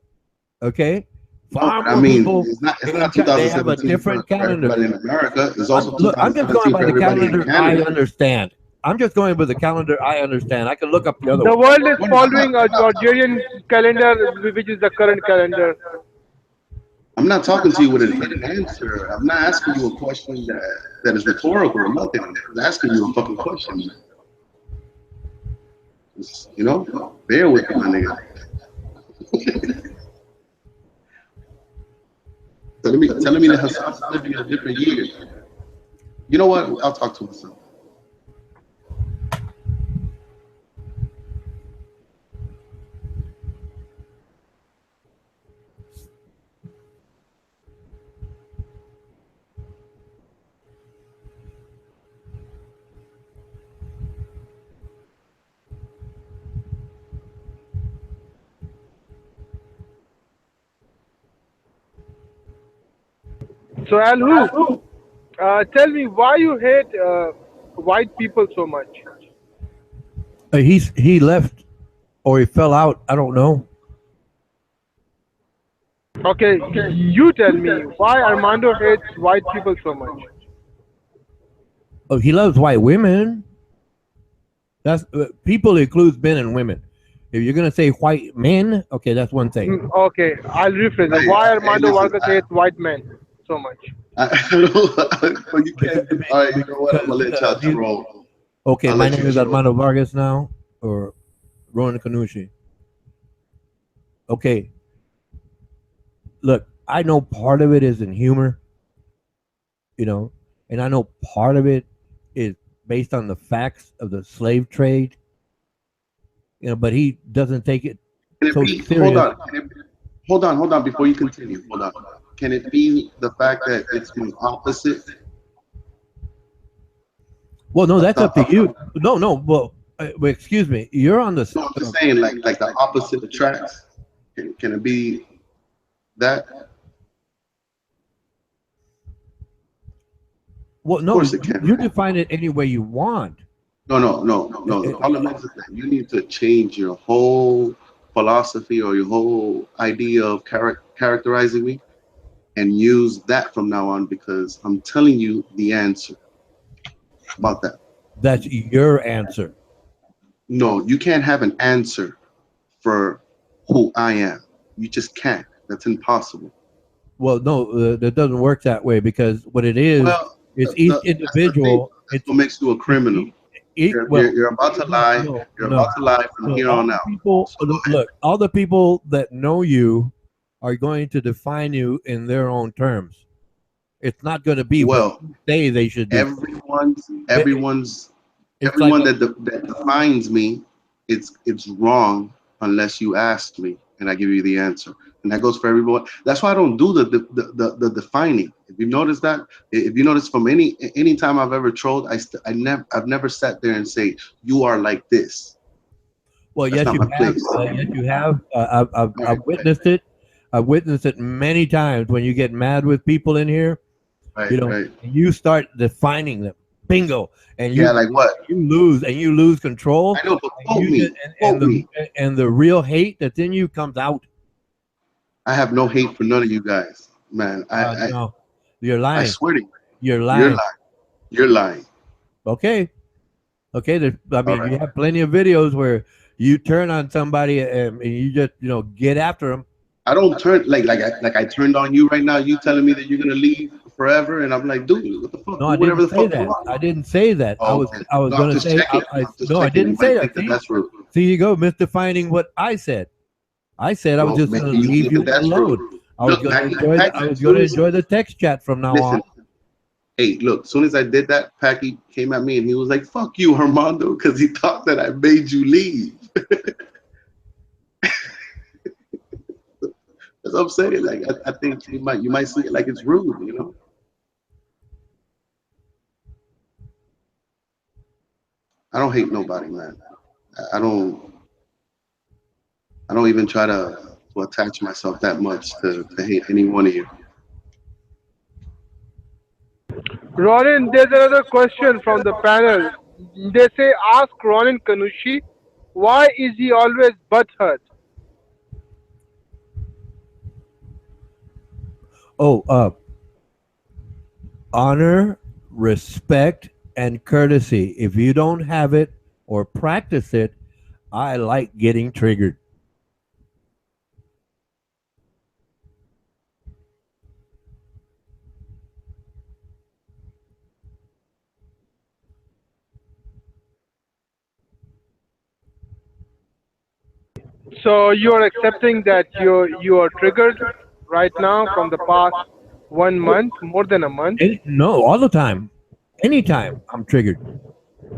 Okay? I mean, people, it's not they have a different calendar. But in America, it's also look, I'm just going by the calendar I understand. I'm just going with the calendar I understand. I can look up the other one. The world is following a Georgian calendar, which is the current calendar. I'm not talking to you with an answer. I'm not asking you a question that is rhetorical or nothing. I'm asking you a fucking question. Just, bear with me, my nigga. telling me that Hassan's living in a different year. You know what? I'll talk to myself. So Alhu, tell me why you hate white people so much. He left or he fell out. I don't know. Okay, you tell me why Armando hates white people so much. Oh, he loves white women. That's people includes men and women. If you're gonna say white men, okay, that's one thing. Okay, I'll rephrase it. Why Armando Vargas hates white men so much? But you can't. All right, you know what? I'm gonna let y'all troll. Okay, I'll my let name you is troll. Armando Vargas now, or Ronan Kanushi. Okay, look, I know part of it is in humor, and I know part of it is based on the facts of the slave trade, but he doesn't take it Can it so be? serious. Hold on. Before you continue, hold on. Can it be the fact that it's my opposite? Well, no, that's up to you. No. Well, excuse me. You're on the. No, I'm just saying, like the opposite attracts. Can it be that? Well, Of no, course it can. you define it any way you want. No. The problem is that you need to change your whole philosophy or your whole idea of characterizing me and use that from now on because I'm telling you the answer about that. That's your answer. No, you can't have an answer for who I am. You just can't. That's impossible. Well, no, that doesn't work that way because what it is, Well, it's each that's the thing. individual. That's what makes you a criminal. Well, You're about to lie. You're no. about to lie from So here all on the out. people, So go ahead. look, all the people that know you are going to define you in their own terms. It's not going to be what Well, you say they should be. everyone's It's like everyone that defines me, it's wrong unless you ask me and I give you the answer. And that goes for everyone. That's why I don't do the defining. If you notice that, if you notice from any time I've ever trolled, I've never sat there and say you are like this. well, That's yes, not you my have. place. Yes, you have. I've witnessed it. I've witnessed it many times when you get mad with people in here. Right. And you start defining them. Bingo, and Yeah, like what? you lose control. I know, but And quote you me. just, Quote me. and the real hate that's in you comes out. I have no hate for none of you guys, man. No, you're I lying. swear to you, You're you're lying. lying. You're lying. Okay. I All mean, right. you have plenty of videos where you turn on somebody and you just get after them. I don't turn like I turned on you right now. You telling me that you're gonna leave forever, and I'm like, dude, what the fuck? No, Do I whatever didn't the say fuck you that. want. I didn't say that. Oh, okay. I was No, I'm going to just say. checking. I'm just No, I checking. You didn't say might that. think that that's rude. See, you go misdefining what I said. I said I was Well, just going maybe to you leave think that you that's rude. alone. I was Look, going to Packy, enjoy. Packy, I was as going soon to as enjoy the text chat from now on. listen, hey, look, as soon as I did that, Packy came at me and he was like, "Fuck you, Armando," because he thought that I made you leave. That's what I'm saying. Like, I think you might see it like it's rude. I don't hate nobody, man. I don't. I don't even try to attach myself that much to hate any one of you. Ronin, there's another question from the panel. They say, ask Ronin Kanushi, why is he always butthurt? Oh, honor, respect, and courtesy. If you don't have it or practice it, I like getting triggered. So you are accepting that you are triggered right now from the past 1 month, more than a month. No, all the time. Anytime I'm triggered.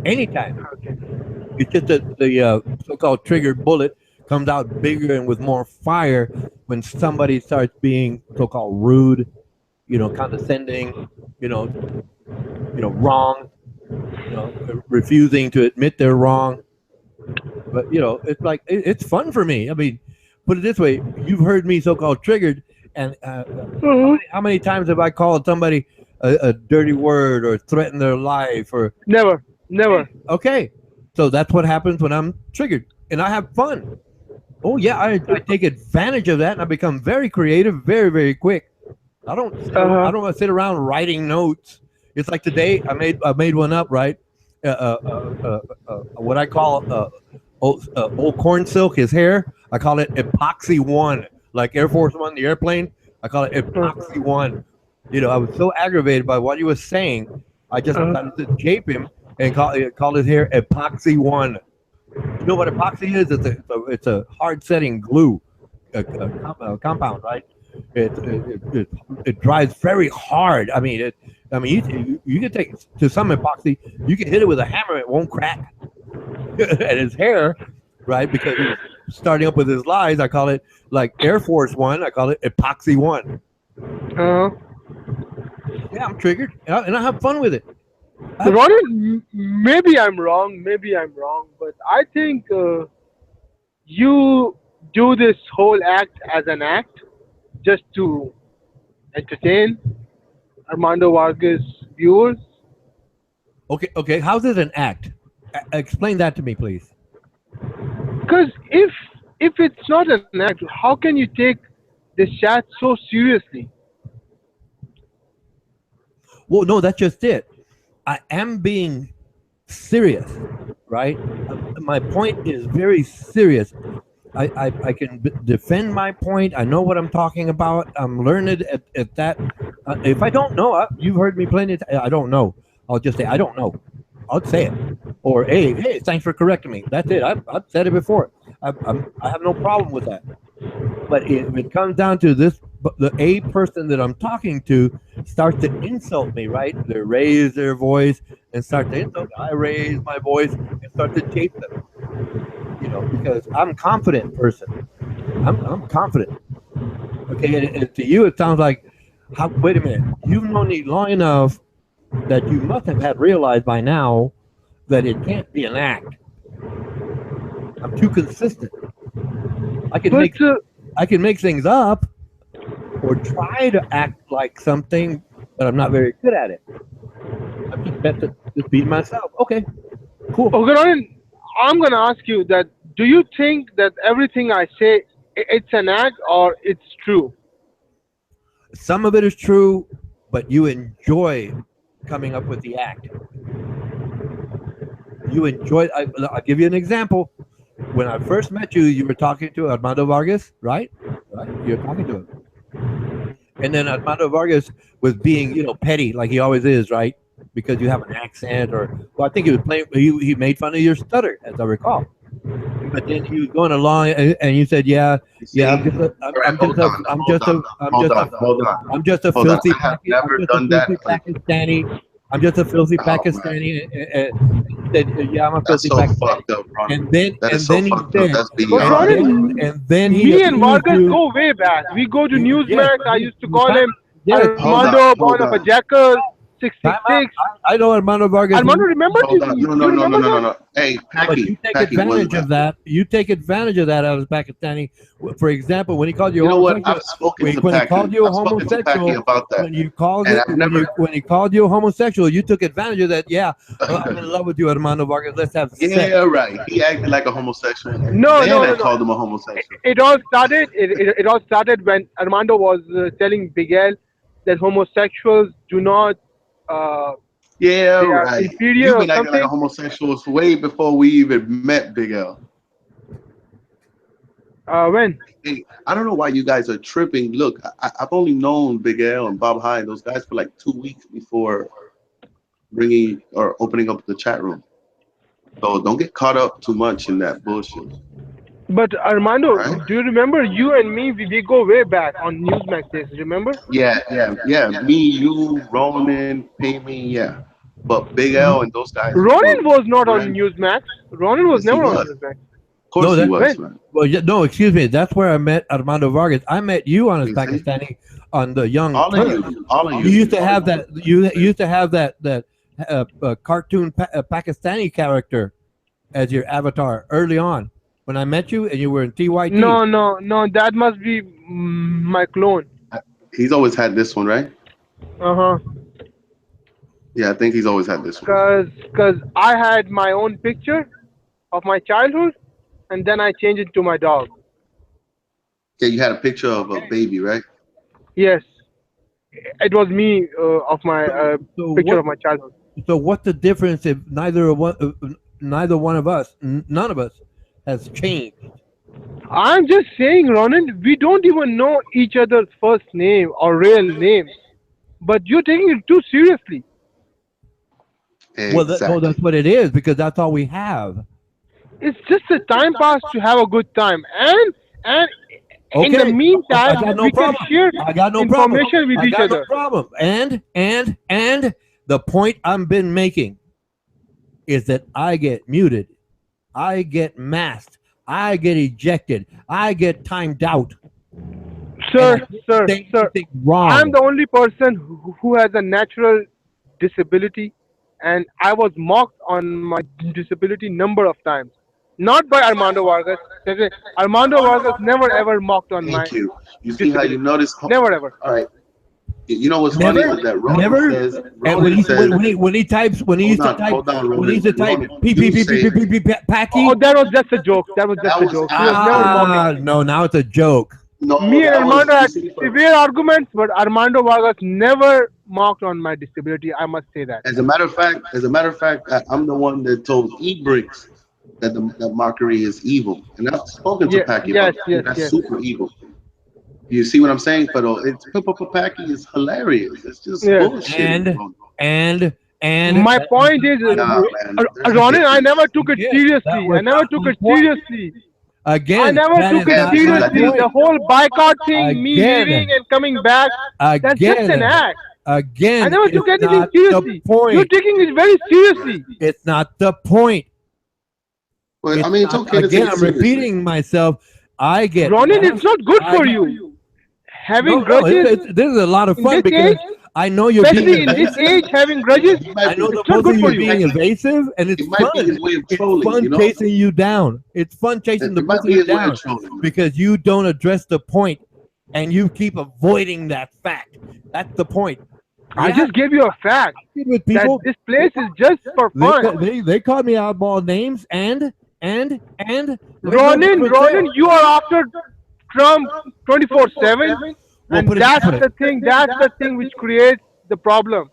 Anytime. Okay. It's just that the so-called triggered bullet comes out bigger and with more fire when somebody starts being so-called rude, condescending, you know, wrong, refusing to admit they're wrong. But it's like it's fun for me. I mean, put it this way: you've heard me so-called triggered, and Mhm. how many times have I called somebody a dirty word or threatened their life or Never, never. okay? So that's what happens when I'm triggered, and I have fun. Oh yeah, I take advantage of that, and I become very creative, very very quick. I Uh-huh. don't sit around writing notes. It's like today I made one up, right? What I call old corn silk, his hair. I call it epoxy one, like Air Force One, the airplane. I call it epoxy one. I was so aggravated by what he was saying, I just Uh-huh. decided to jape him and call his hair epoxy one. You know what epoxy is? It's a hard setting glue, a compound, right? It dries very hard. I mean, you can take to some epoxy, you can hit it with a hammer, it won't crack. And his hair, right? Because he was starting up with his lies. I call it like Air Force One. I call it epoxy one. Uh-huh. Yeah, I'm triggered, and I have fun with it. Ronald, maybe I'm wrong, but I think you do this whole act as an act just to entertain Armando Vargas viewers. Okay. How's it an act? Explain that to me, please. Because if it's not an act, how can you take this chat so seriously? Well, no, that's just it. I am being serious, right? My point is very serious. I can defend my point. I know what I'm talking about. I'm learned at that. If I don't know, you've heard me plenty. I don't know. I'll just say I don't know. I'll say it. Or hey, thanks for correcting me. That's it. I've said it before. I have no problem with that. But if it comes down to this, the a person that I'm talking to starts to insult me, right? They raise their voice and start to insult. I raise my voice and start to tape them, because I'm a confident person. I'm confident. Okay, and to you it sounds like, wait a minute, you've known me long enough that you must have had realized by now that it can't be an act. I'm too consistent. I can But make things up or try to act like something, but I'm not very good at it. I'm just best at just being myself. Okay, cool. okay, Ronald, I'm gonna ask you that. Do you think that everything I say it's an act or it's true? Some of it is true, but you enjoy coming up with the act. You enjoy. I'll give you an example. When I first met you, you were talking to Armando Vargas, right? Right? You're talking to him. And then Armando Vargas was being, petty like he always is, right? Because you have an accent, I think he was playing. He made fun of your stutter, as I recall. But then he was going along, and you said, "Yeah, You yeah, see? All right, hold on, I'm just a hold on. filthy, I have never done that. Pakistani. I'm just a filthy Oh man, Pakistani." And he said, "Yeah, I'm a that's filthy so Pakistani." fucked up, Ronald. And then, That is and so then he fucked up. said, That's But beyond. Ronald, and then he me and accused Vargas you. go way back. We go to Yes, Newsmax. I used to call time, him yes, Hold Armando, on, born hold of a on, jackal, time out. 666. I know Armando Vargas. Armando, remember hold on. you? No, You no, no, no, remember no, no, that? no. Hey, But you take One advantage of back. that. You take advantage of that out of Pakistani. For example, when he called you You know what? homosexual, I've spoken to when he called Packy. you a I've spoken to Packy homosexual, about that, when you called and it, I've never. when he called you a homosexual, you took advantage of that. Yeah, I'm in love with you, Armando Vargas. Let's have Yeah, sex. right. He acted like a homosexual, and No, then no, I no, no. called him a homosexual. It all started. It all started when Armando was telling Miguel that homosexuals do not. Uh, Yeah, they are right. inferior You've or been acting like a something. homosexual way before we even met Big L. When? Hey, I don't know why you guys are tripping. Look, I've only known Big L and Bob High and those guys for like 2 weeks before bringing or opening up the chat room. So don't get caught up too much in that bullshit. But Armando, right? do you remember you and me? We go way back on Newsmax days. Remember? Yeah. Me, you, Ronan, Payme, yeah. But Big L and those guys were Ronin was not on friends. Newsmax. Ronin was Yes, he never on was. Newsmax. Of course No, he that was, When? man. well, yeah, no, excuse me. That's where I met Armando Vargas. I met you on his You see? Pakistani on the Young All of Turks. you, all of You you. used to have that. You used to have that cartoon Pakistani character as your avatar early on when I met you, and you were in TYT. No. That must be my clone. He's always had this one, right? Uh huh. Yeah, I think he's always had this one. Cause I had my own picture of my childhood, and then I changed it to my dog. Yeah, you had a picture of a baby, right? Yes, it was me of my So picture what? of my childhood. So what's the difference if neither one of us, none of us, has changed? I'm just saying, Ronan, we don't even know each other's first name or real names, but you're taking it too seriously. Well, Exactly. that's what it is because that's all we have. It's just a time pass to have a good time, and in the Okay, I meantime, got no we can problem. share I got no problem. information with I each got no other. problem. And the point I've been making is that I get muted, I get masked, I get ejected, I get timed out, and I Sir, don't sir, say sir, anything I'm wrong. the only person who has a natural disability, and I was mocked on my disability number of times. Not by Armando Vargas. Armando Vargas never ever mocked on my Thank you. You see how you disability. notice? Never ever. All right. You know what's funny Never, is that never. And Ronan says, when he used to type, hold on, when he Ronan. used to type, Ronan, p p you p p say p p p Oh, packy. that was just a joke. That was just that a was joke. He was never after. mocking. No, now it's a joke. No, Me and that was, Armando you had see, severe arguments, but Armando Vargas never mocked on my disability. I must say that. as a matter of fact, I'm the one that told E-Bricks that that mockery is evil. And I've spoken to Yeah, Packy about yes, that. yes, That's yes. super evil. You see what I'm saying? But it's Packy is hilarious. It's just Yes. bullshit. And My point is, Nah, man, there's a Ronin, I difference. never took it again, that seriously. was I never not took my it point. seriously. I Again, never that took is it not Yes, my I seriously. did. The point. whole boycott thing, me leaving Again, and coming back, that's just an again, act. I again, never took it's anything not the seriously. You're point. taking it very seriously. It's not the point. But I It's mean, it's not. okay to take Again, it I'm seriously. repeating myself. I get Ronin, it's mad. not good I for get you. no, Having no. grudges This is a lot of in fun this age, because I know you're being especially in this evasive. age, having grudges, He I might know be. it's that not both good of you for are you. being evasive, and it's It might be his fun. way of It's trolling. fun You know, chasing you down. It's fun chasing the it might person be you his way of down trolling, man. because you don't address the point and you keep avoiding that fact. That's the point. I Yeah, just gave you a fact with that people. this place is just for They fun. they called me outball names and there's no Ronin, difference there. Ronin, you are after Trump 24/7, Well, and put it this way. that's the thing which creates the problem.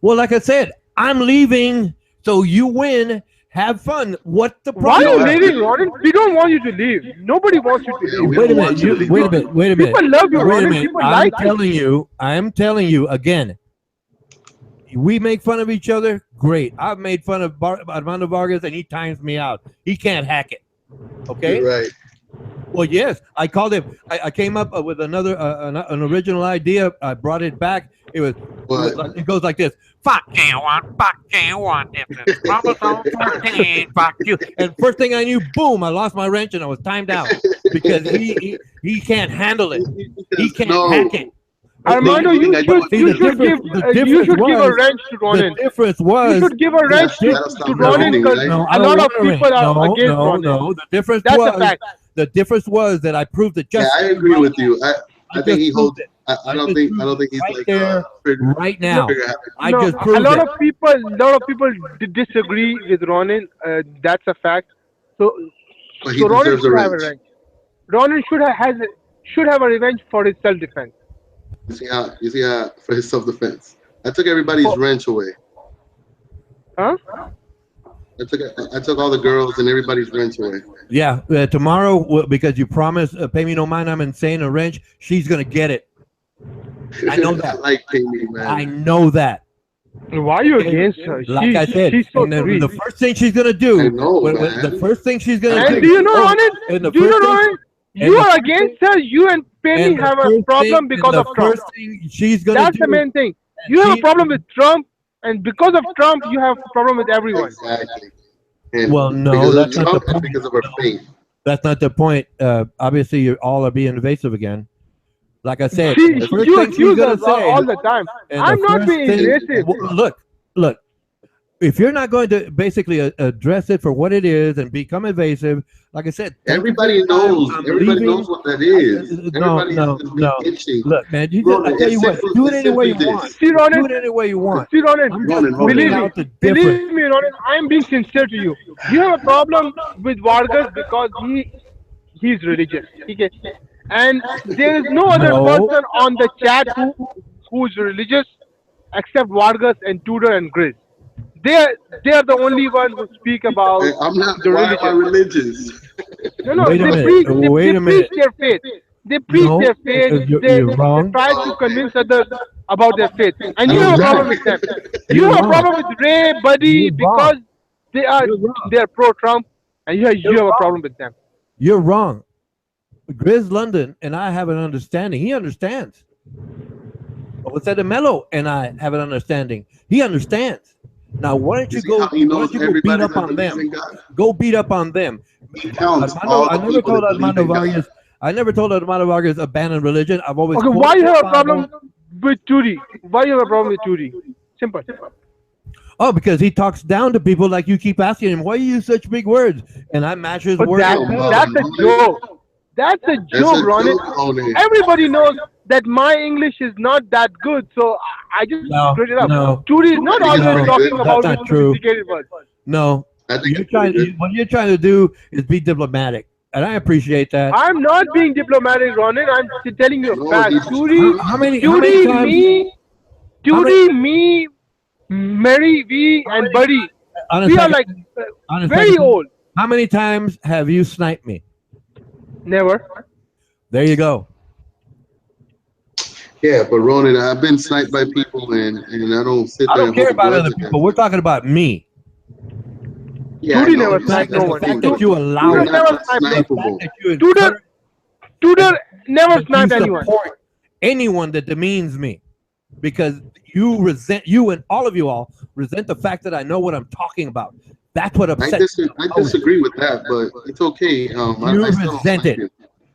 Well, like I said, I'm leaving, so you win. Have fun. What's the Why are You you don't problem? have to leaving, leave. Ronin? We don't want you to leave. Nobody wants you to Yeah, leave. we Wait don't a minute. want you to leave, Wait a Ronan. minute. Wait a minute. People love you, Wait a Ronin. minute. People I'm like you. telling you. I'm telling you again. We make fun of each other. Great. I've made fun of Armando Vargas, and he times me out. He can't hack it. Okay. You're right. Well, yes, I called him. I came up with another an original idea. I brought it back. But It goes like this: "Fuck you, one. This is chromosome 14. Fuck you." And first thing I knew, boom! I lost my wrench and I was timed out because he can't handle it. He can't no, hack it. Armando, you think I do it? See, you should give you should give a wrench to the Ronin. difference You was should give a wrench That'll to stop Ronin everything, because right? no, I a don't lot of want a wrench. people are against No. Ronin. The difference That's a was fact. that I proved it Yeah, just I agree with you. I think just he holds. proved it. I don't think he's right like there, trigger right now. trigger happy. I No, just a proved lot it. of people disagree with Ronin. That's a fact. So But he so Ronin deserves a should have a wrench. wrench. Ronin should have a revenge for his self defense. You see how for his self defense. I took everybody's For, wrench away. huh? I took all the girls and everybody's wrench away. Yeah, tomorrow because you promised pay me no mind. I'm insane. A wrench. She's gonna get it. I know I that. like Payme, I man. know that. Why are you against her? Like I said, She's so and then sweet. the first thing she's gonna do, I know, the man. first thing she's gonna And do, do you know, Ronan? and the Do you know, first thing, Ronan? and You the are first against her. You and Penny and the have a first problem thing, because and of the Trump. first thing she's gonna That's the do, main thing. and You have a she, problem with Trump, and because of Trump, you have a problem with everyone. Exactly. And well, no, because of that's not the Trump and point. because of her faith. That's not the point. Obviously, you all are being invasive again. Like I said, She, and the first you thing she's accuse gonna us say, all the time. and the I'm not first being thing, invasive. look, if you're not going to basically address it for what it is and become invasive, like I said, thank you for Everybody your time. knows. I'm Everybody leaving. knows what that is. No, Everybody no, has been no. itching. Look, man, you just, I Ronan, tell you what, do it it's any way simply you want. this. See, Do Ronan. it any way you want. See, Ronan. I'm just Ronan, pointing Believe me. out the difference. Believe me, Ronan. I'm being sincere to you. You have a problem with Vargas because he's religious. Okay? And there is no other No, person on the chat who's religious except Vargas and Tudor and Grizz. They're they're the only ones who speak about I'm not. the Why am I religion. religious? No, wait a they minute. preach Wait a they preach minute. their faith. They preach No, their faith. you're They wrong. try to Oh, okay. convince others about their faith. And you I'm have a You're problem wrong. with them. You You're have a wrong. problem with Ray, Buddy, You're because wrong. they You're wrong. are pro Trump, and you You're have a wrong. problem with them. You're wrong. Grizz London and I have an understanding. He understands. What's that? Mello and I have an understanding. He understands. Now, why don't You you see how go? he Why knows don't you go beat everybody up that on believes them? in God? Go beat up on them. He counts Armando, all I the never people told that believe Armando in God. Vargas. I never told Armando Vargas abandon religion. I've always Okay, why quoted you the have a Bible. problem with Turi? Why you have a problem with Turi? Simple. Oh, because he talks down to people like you keep asking him, why you use such big words? And I match his But words that's up better. that's a joke. That's a That's joke, a Ronnie. joke on it. Everybody knows that my English is not that good, so I just No, straight it up. no, Turi is not I think it's always pretty no, good. talking that's about with not true. sophisticated words. No, I think you're it's pretty trying. good. What you're trying to do is be diplomatic, and I appreciate that. I'm not being diplomatic, Ronan. I'm telling you a No, fact. he's Turi, How many Turi, times? me, How many? Turi, me, Mary, we, How and many? Buddy. On a We are second. like On a very second. old. How many times have you sniped me? Never. There you go. Yeah, but Ronan, I've been sniped by people, and I don't sit I there don't and care hold a about grudge other against people. We're them. talking about me. Yeah, I Turi know never you sniped said no And the one. fact before. that you allow Tudor it, You're never not sniped. the fact snipeable. that you Tudor, encourage, Tudor never that you sniped anyone. support anyone that demeans me, because you and all of you all resent the fact that I know what I'm talking about. That's what upsets me. I disagree with that, but it's okay. You I still don't resent snipe it. you.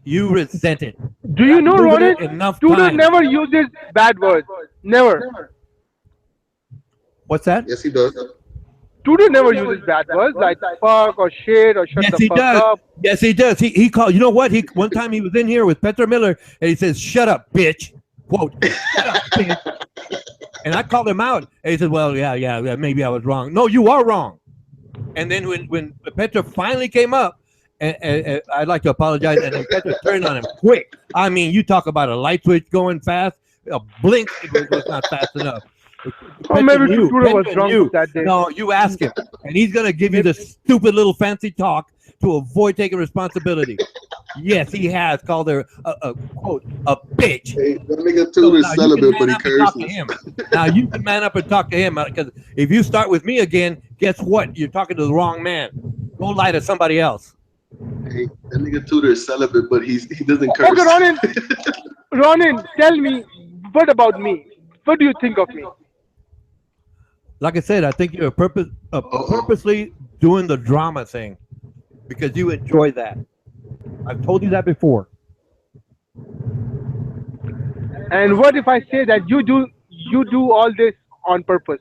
You resent it. Do you I've know, proven Ronan? it enough Tudor times. never uses bad words. Never. What's that? Yes, he does. Tudor never uses bad words like fuck or shit or shut Yes, the he fuck does. up. Yes, he does. He called. You know what? He one time he was in here with Petra Miller, and he says, "Shut up, bitch." Quote, "Shut up, bitch." And I called him out, and he said, "Well, yeah, maybe I was wrong." No, you are wrong. And then when Petra finally came up, and I'd like to apologize, and then Petra turned on him quick. I mean, you talk about a light switch going fast, a blink was not fast enough. Or Petra maybe knew. Tudor was Petra drunk knew. that day. No, you ask him, and he's gonna give you the stupid little fancy talk to avoid taking responsibility. Yes, he has called her a quote a bitch. Hey, that nigga So Tudor's now you can celibate, but man he up and talk to curses. him. Now you can man up and talk to him, because if you start with me again, guess what? You're talking to the wrong man. Go lie to somebody else. Hey, that nigga Tudor is celibate, but he doesn't curse. Okay, Ronan, tell me, what about me? What do you think of me? Like I said, I think you're purposely doing the drama thing because you enjoy that. I've told you that before. And what if I say that you do all this on purpose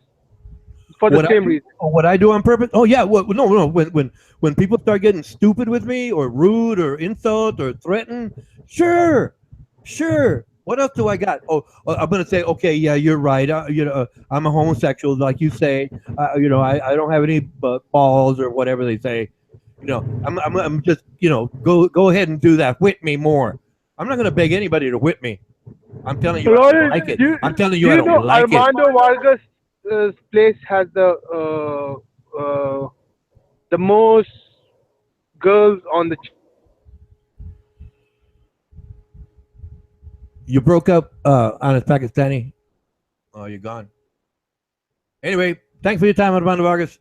for the What same reason? what I do on purpose? Oh yeah, well, no. When people start getting stupid with me, or rude, or insult, or threaten, sure. What else do I got? Oh, I'm gonna say, okay, yeah, you're right. I'm a homosexual, like you say. I don't have any balls or whatever they say. I'm just, go ahead and do that. Whip me more. I'm not gonna beg anybody to whip me. I'm telling you, I don't Ronan, like it. do I'm telling you, you I don't know like it. Armando Vargas' place has the most girls on the. You broke up on a Pakistani. Oh, you're gone. Anyway, thanks for your time, Armando Vargas.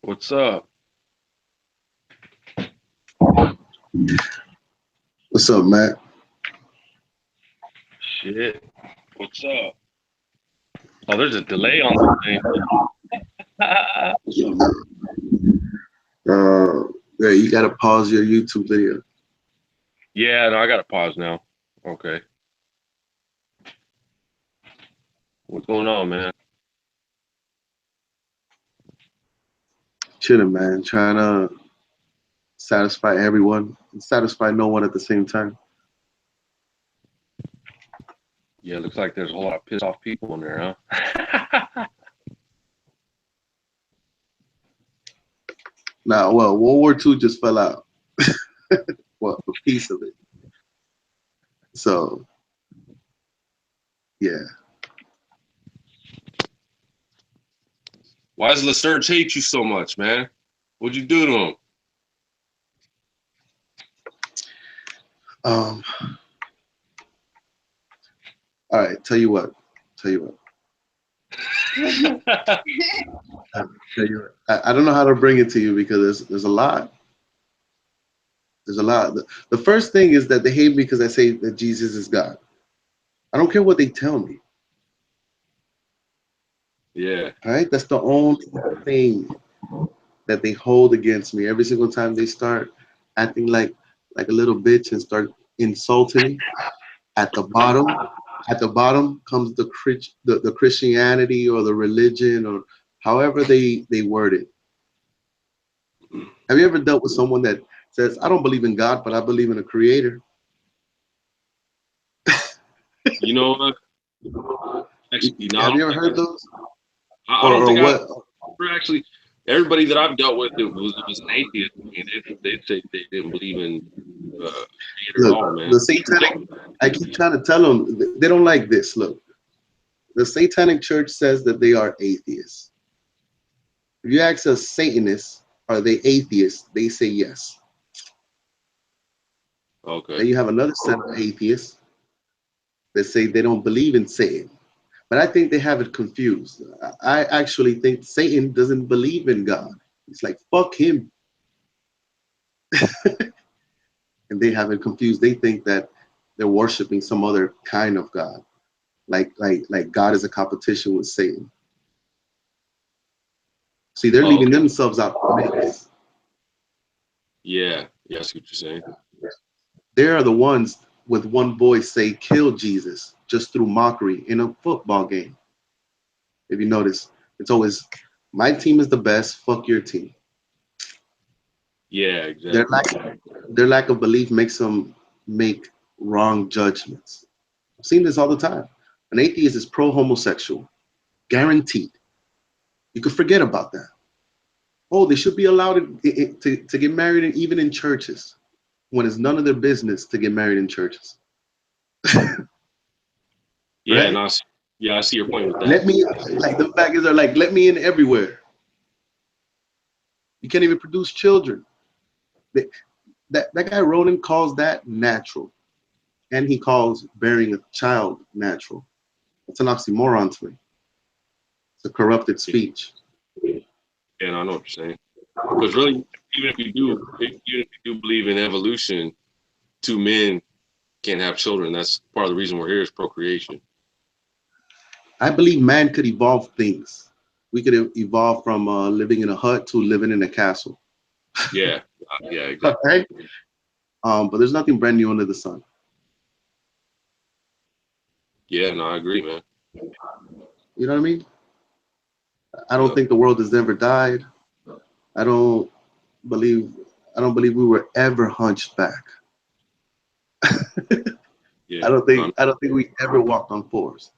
What's up? What's up, Matt? Shit. What's up? Oh, there's a delay on the thing. Yeah, you gotta pause your YouTube video. Yeah, no, I gotta pause now. Okay. What's going on, man? Chilling, man. Trying to satisfy everyone and satisfy no one at the same time. Yeah, it looks like there's a whole lot of pissed off people in there, huh? Now, well, World War II just fell out. Well, a piece of it. So, yeah. Why does LaSurge hate you so much, man? What'd you do to him? All right. Tell you what. Tell you what. I don't know how to bring it to you because there's a lot. There's a lot. The first thing is that they hate me because I say that Jesus is God. I don't care what they tell me. Yeah. All right. That's the only thing that they hold against me every single time they start acting like a little bitch and start insulting me. At the bottom comes the Christianity or the religion or however they word it. Have you ever dealt with someone that says, I don't believe in God, but I believe in a creator? You know what? Actually, no, Have you ever heard those? I don't think what? actually, everybody that I've dealt with was an atheist. I mean, they say they didn't believe in creator at all, man. The satanic, I keep trying to tell them, they don't like this. Look, the satanic church says that they are atheists. If you ask a Satanist, are they atheists? They say yes. Okay. Then you have another set of atheists that say they don't believe in Satan. But I think they have it confused. I actually think Satan doesn't believe in God. It's like, fuck him. And they have it confused. They think that they're worshiping some other kind of God. Like God is a competition with Satan. See, they're leaving themselves out of the mix. Yeah, I see what you're saying. They are the ones with one voice say, kill Jesus, just through mockery in a football game. If you notice, it's always, my team is the best, fuck your team. Yeah, exactly. Their lack of belief makes them make wrong judgments. I've seen this all the time. An atheist is pro-homosexual, guaranteed. You could forget about that. Oh, they should be allowed to get married even in churches, when it's none of their business to get married in churches. Yeah, right? and I see your point with that. Let me, like the faggots are like, let me in everywhere. You can't even produce children. That guy Ronan calls that natural. And he calls bearing a child natural. That's an oxymoron to me. It's a corrupted speech. Yeah, and I know what you're saying. Because really, even if you do believe in evolution, two men can't have children. That's part of the reason we're here is procreation. I believe man could evolve things. We could evolve from living in a hut to living in a castle. Yeah, exactly. Right? But there's nothing brand new under the sun. Yeah, no, I agree, man. You know what I mean? I don't think the world has ever died. I don't believe we were ever hunched back. Yeah, I don't think we ever walked on fours.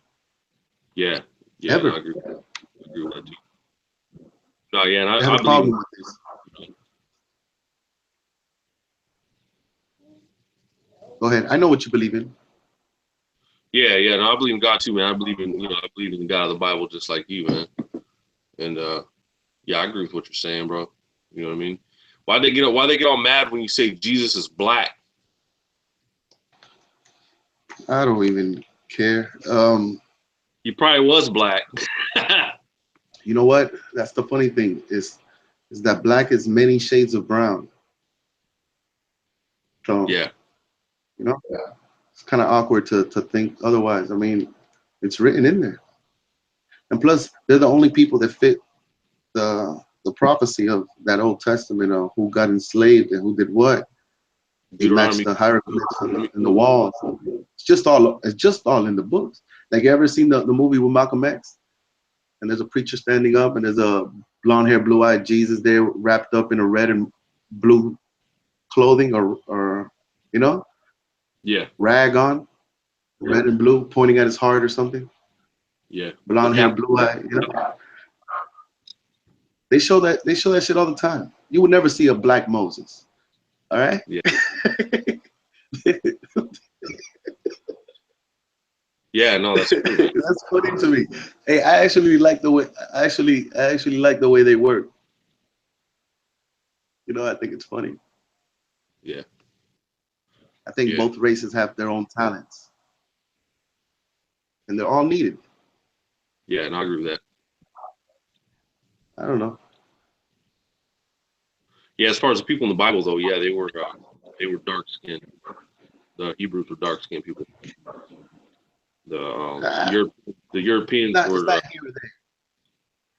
Yeah, ever. No, I agree with that too. No, yeah, and I have a problem with this. Go ahead. I know what you believe in. Yeah, no, I believe in God too, man. I believe in the God of the Bible just like you, man. And yeah, I agree with what you're saying, bro. You know what I mean? Why they get all mad when you say Jesus is black? I don't even care. He probably was black. You know what? That's the funny thing is is that black is many shades of brown. So Yeah. you know, it's kind of awkward to think otherwise. I mean, it's written in there, and plus, they're the only people that fit the prophecy of that Old Testament of who got enslaved and who did what. They match Deuteronomy. the hieroglyphs in the walls. It's just all in the books. Like you ever seen the movie with Malcolm X? And there's a preacher standing up, and there's a blonde hair, blue eyed Jesus there wrapped up in a red and blue clothing, or Yeah. rag on, red and blue, pointing at his heart or something. Yeah. Blonde hair, blue eye. They show that shit all the time. You would never see a black Moses. All right. Yeah. Yeah, no, that's cool. That's funny to me. Hey, I actually like the way I actually like the way they work. I think it's funny. Yeah. I think Yeah. both races have their own talents, and they're all needed. Yeah, and I agree with that. I don't know. Yeah, as far as the people in the Bible, though, yeah, they were dark skinned. The Hebrews were dark skinned people. The Europeans It's were. not here or there.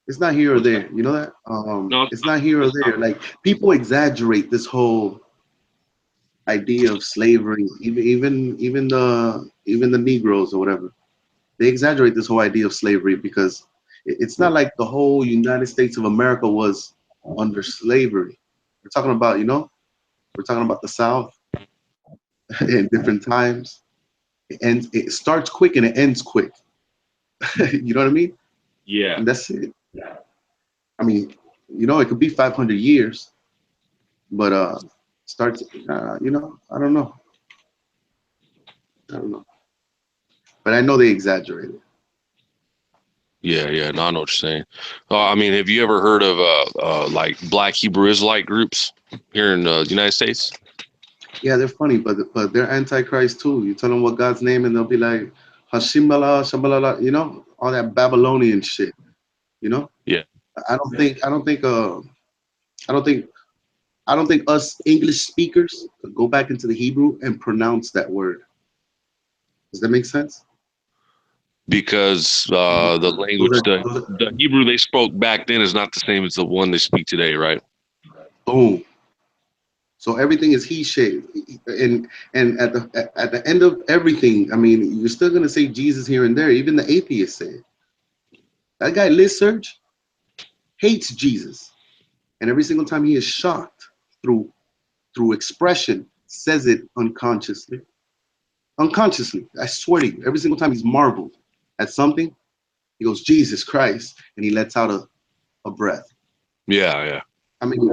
It's not here or What's there. that? You know that? No, It's not here or it's there. not. Like people exaggerate this whole idea of slavery. Even the Negroes or whatever. They exaggerate this whole idea of slavery because it's not like the whole United States of America was under slavery. We're talking about, we're talking about the South in different times. It starts quick and it ends quick. You know what I mean? Yeah. And that's it. I mean, it could be 500 years, but starts. I don't know. I don't know. But I know they exaggerate it. Yeah, yeah. No, I know what you're saying. I mean, have you ever heard of like Black Hebrew Israelite groups here in the United States? Yeah, they're funny, but they're antichrist too. You tell them what God's name, and they'll be like Hashimala, Shambalala, all that Babylonian shit. You know. Yeah. I don't think. I don't think. I don't think. I don't think us English speakers could go back into the Hebrew and pronounce that word. Does that make sense? Because the language, Those are, the Hebrew they spoke back then is not the same as the one they speak today, right? boom. So everything is he shade, and at the end of everything, I mean, you're still gonna say Jesus here and there. Even the atheists say it. That guy Liz Surge hates Jesus, and every single time he is shocked through expression, says it unconsciously. Unconsciously, I swear to you, every single time he's marveled at something, he goes Jesus Christ, and he lets out a breath. Yeah, yeah. I mean,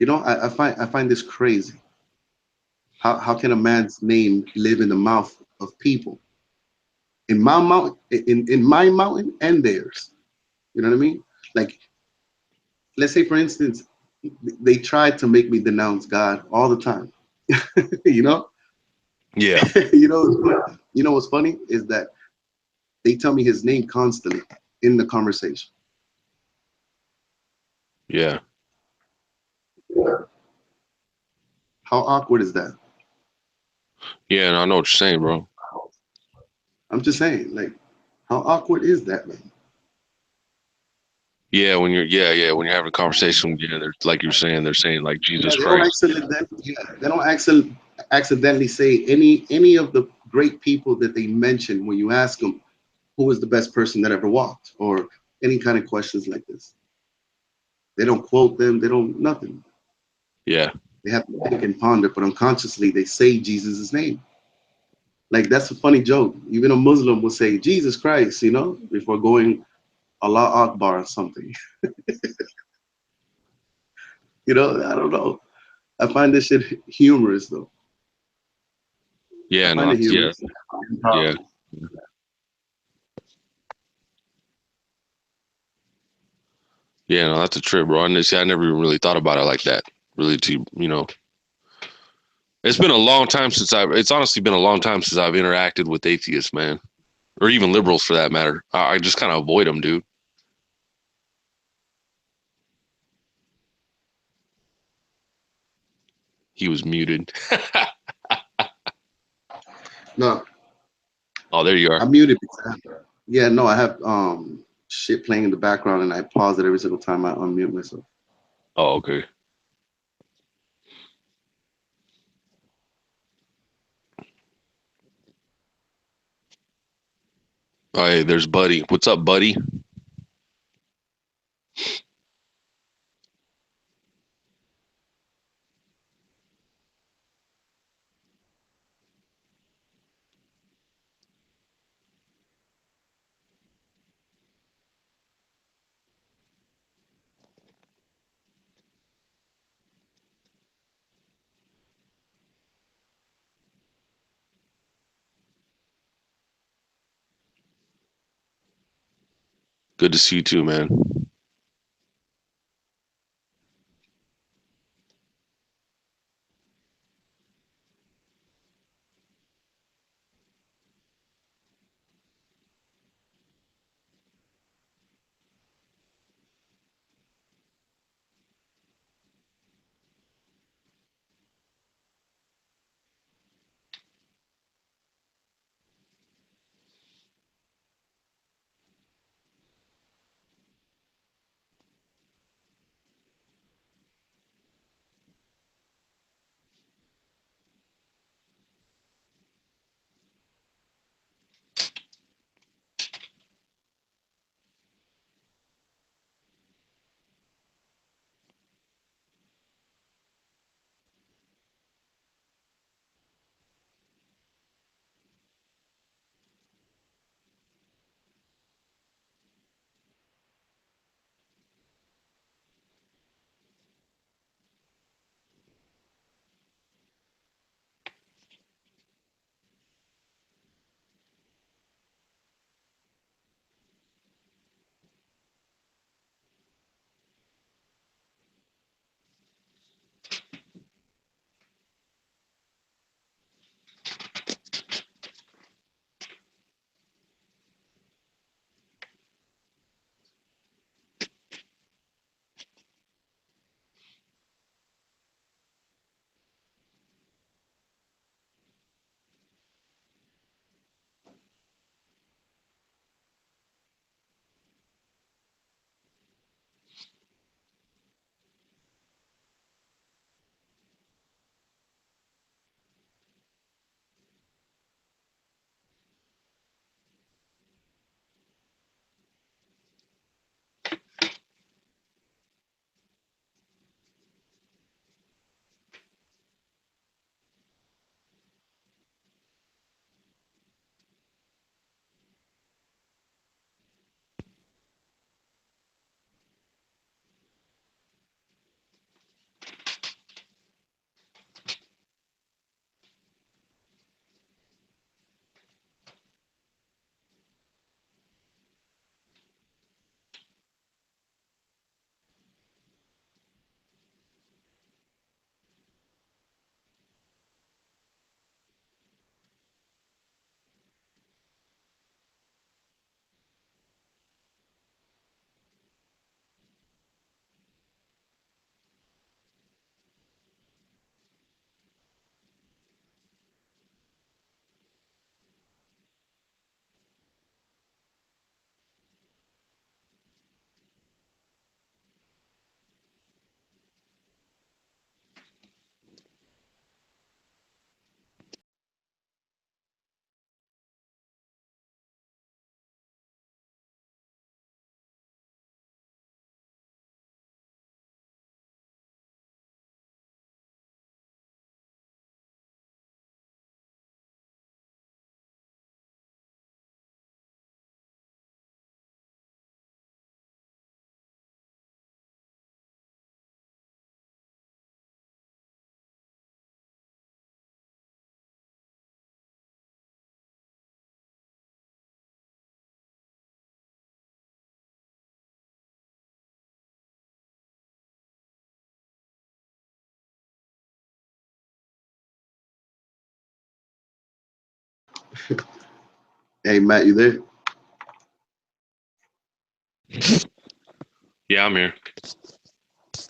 I find this crazy. How can a man's name live in the mouth of people? In my mountain, in my mountain and theirs. You know what I mean? Like, let's say for instance, they tried to make me denounce God all the time. you know? Yeah. What's funny is that they tell me his name constantly in the conversation. Yeah. How awkward is that? Yeah, and I know what you're saying, bro. I'm just saying, like, how awkward is that, man? Yeah, when you're having a conversation, they're like you're saying, they're saying like Jesus They don't Christ. accidentally say any of the great people that they mention when you ask them who was the best person that ever walked or any kind of questions like this. They don't quote them. They don't nothing. Yeah. They have to think and ponder, but unconsciously they say Jesus' name. Like that's a funny joke. Even a Muslim will say Jesus Christ, before going Allah Akbar or something. I don't know. I find this shit humorous though. Yeah, I find no, it yeah, humorous. yeah. Yeah, no, that's a trip, bro. And I never even really thought about it like that. Really, it's been a long time it's honestly been a long time since I've interacted with atheists, man, or even liberals for that matter. I just kind of avoid them, dude. He was muted. No, Oh, there you are. I'm muted because yeah, no, I have shit playing in the background and I pause it every single time I unmute myself. Oh, okay. All right, there's Buddy. What's up, Buddy? Good to see you too, man. Hey Matt, you there? Yeah, I'm here.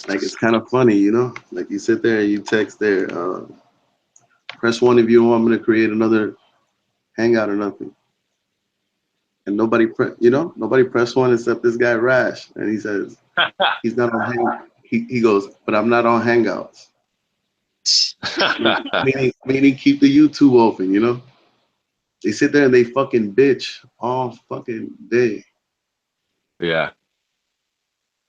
Like it's kind of funny, you know. Like you sit there and you text there, press one if you want me to create another hangout or nothing, and nobody press one except this guy Rash, and he says he's not on he goes, but I'm not on Hangouts. Meaning keep the YouTube open, you know. They sit there and they fucking bitch all fucking day. Yeah.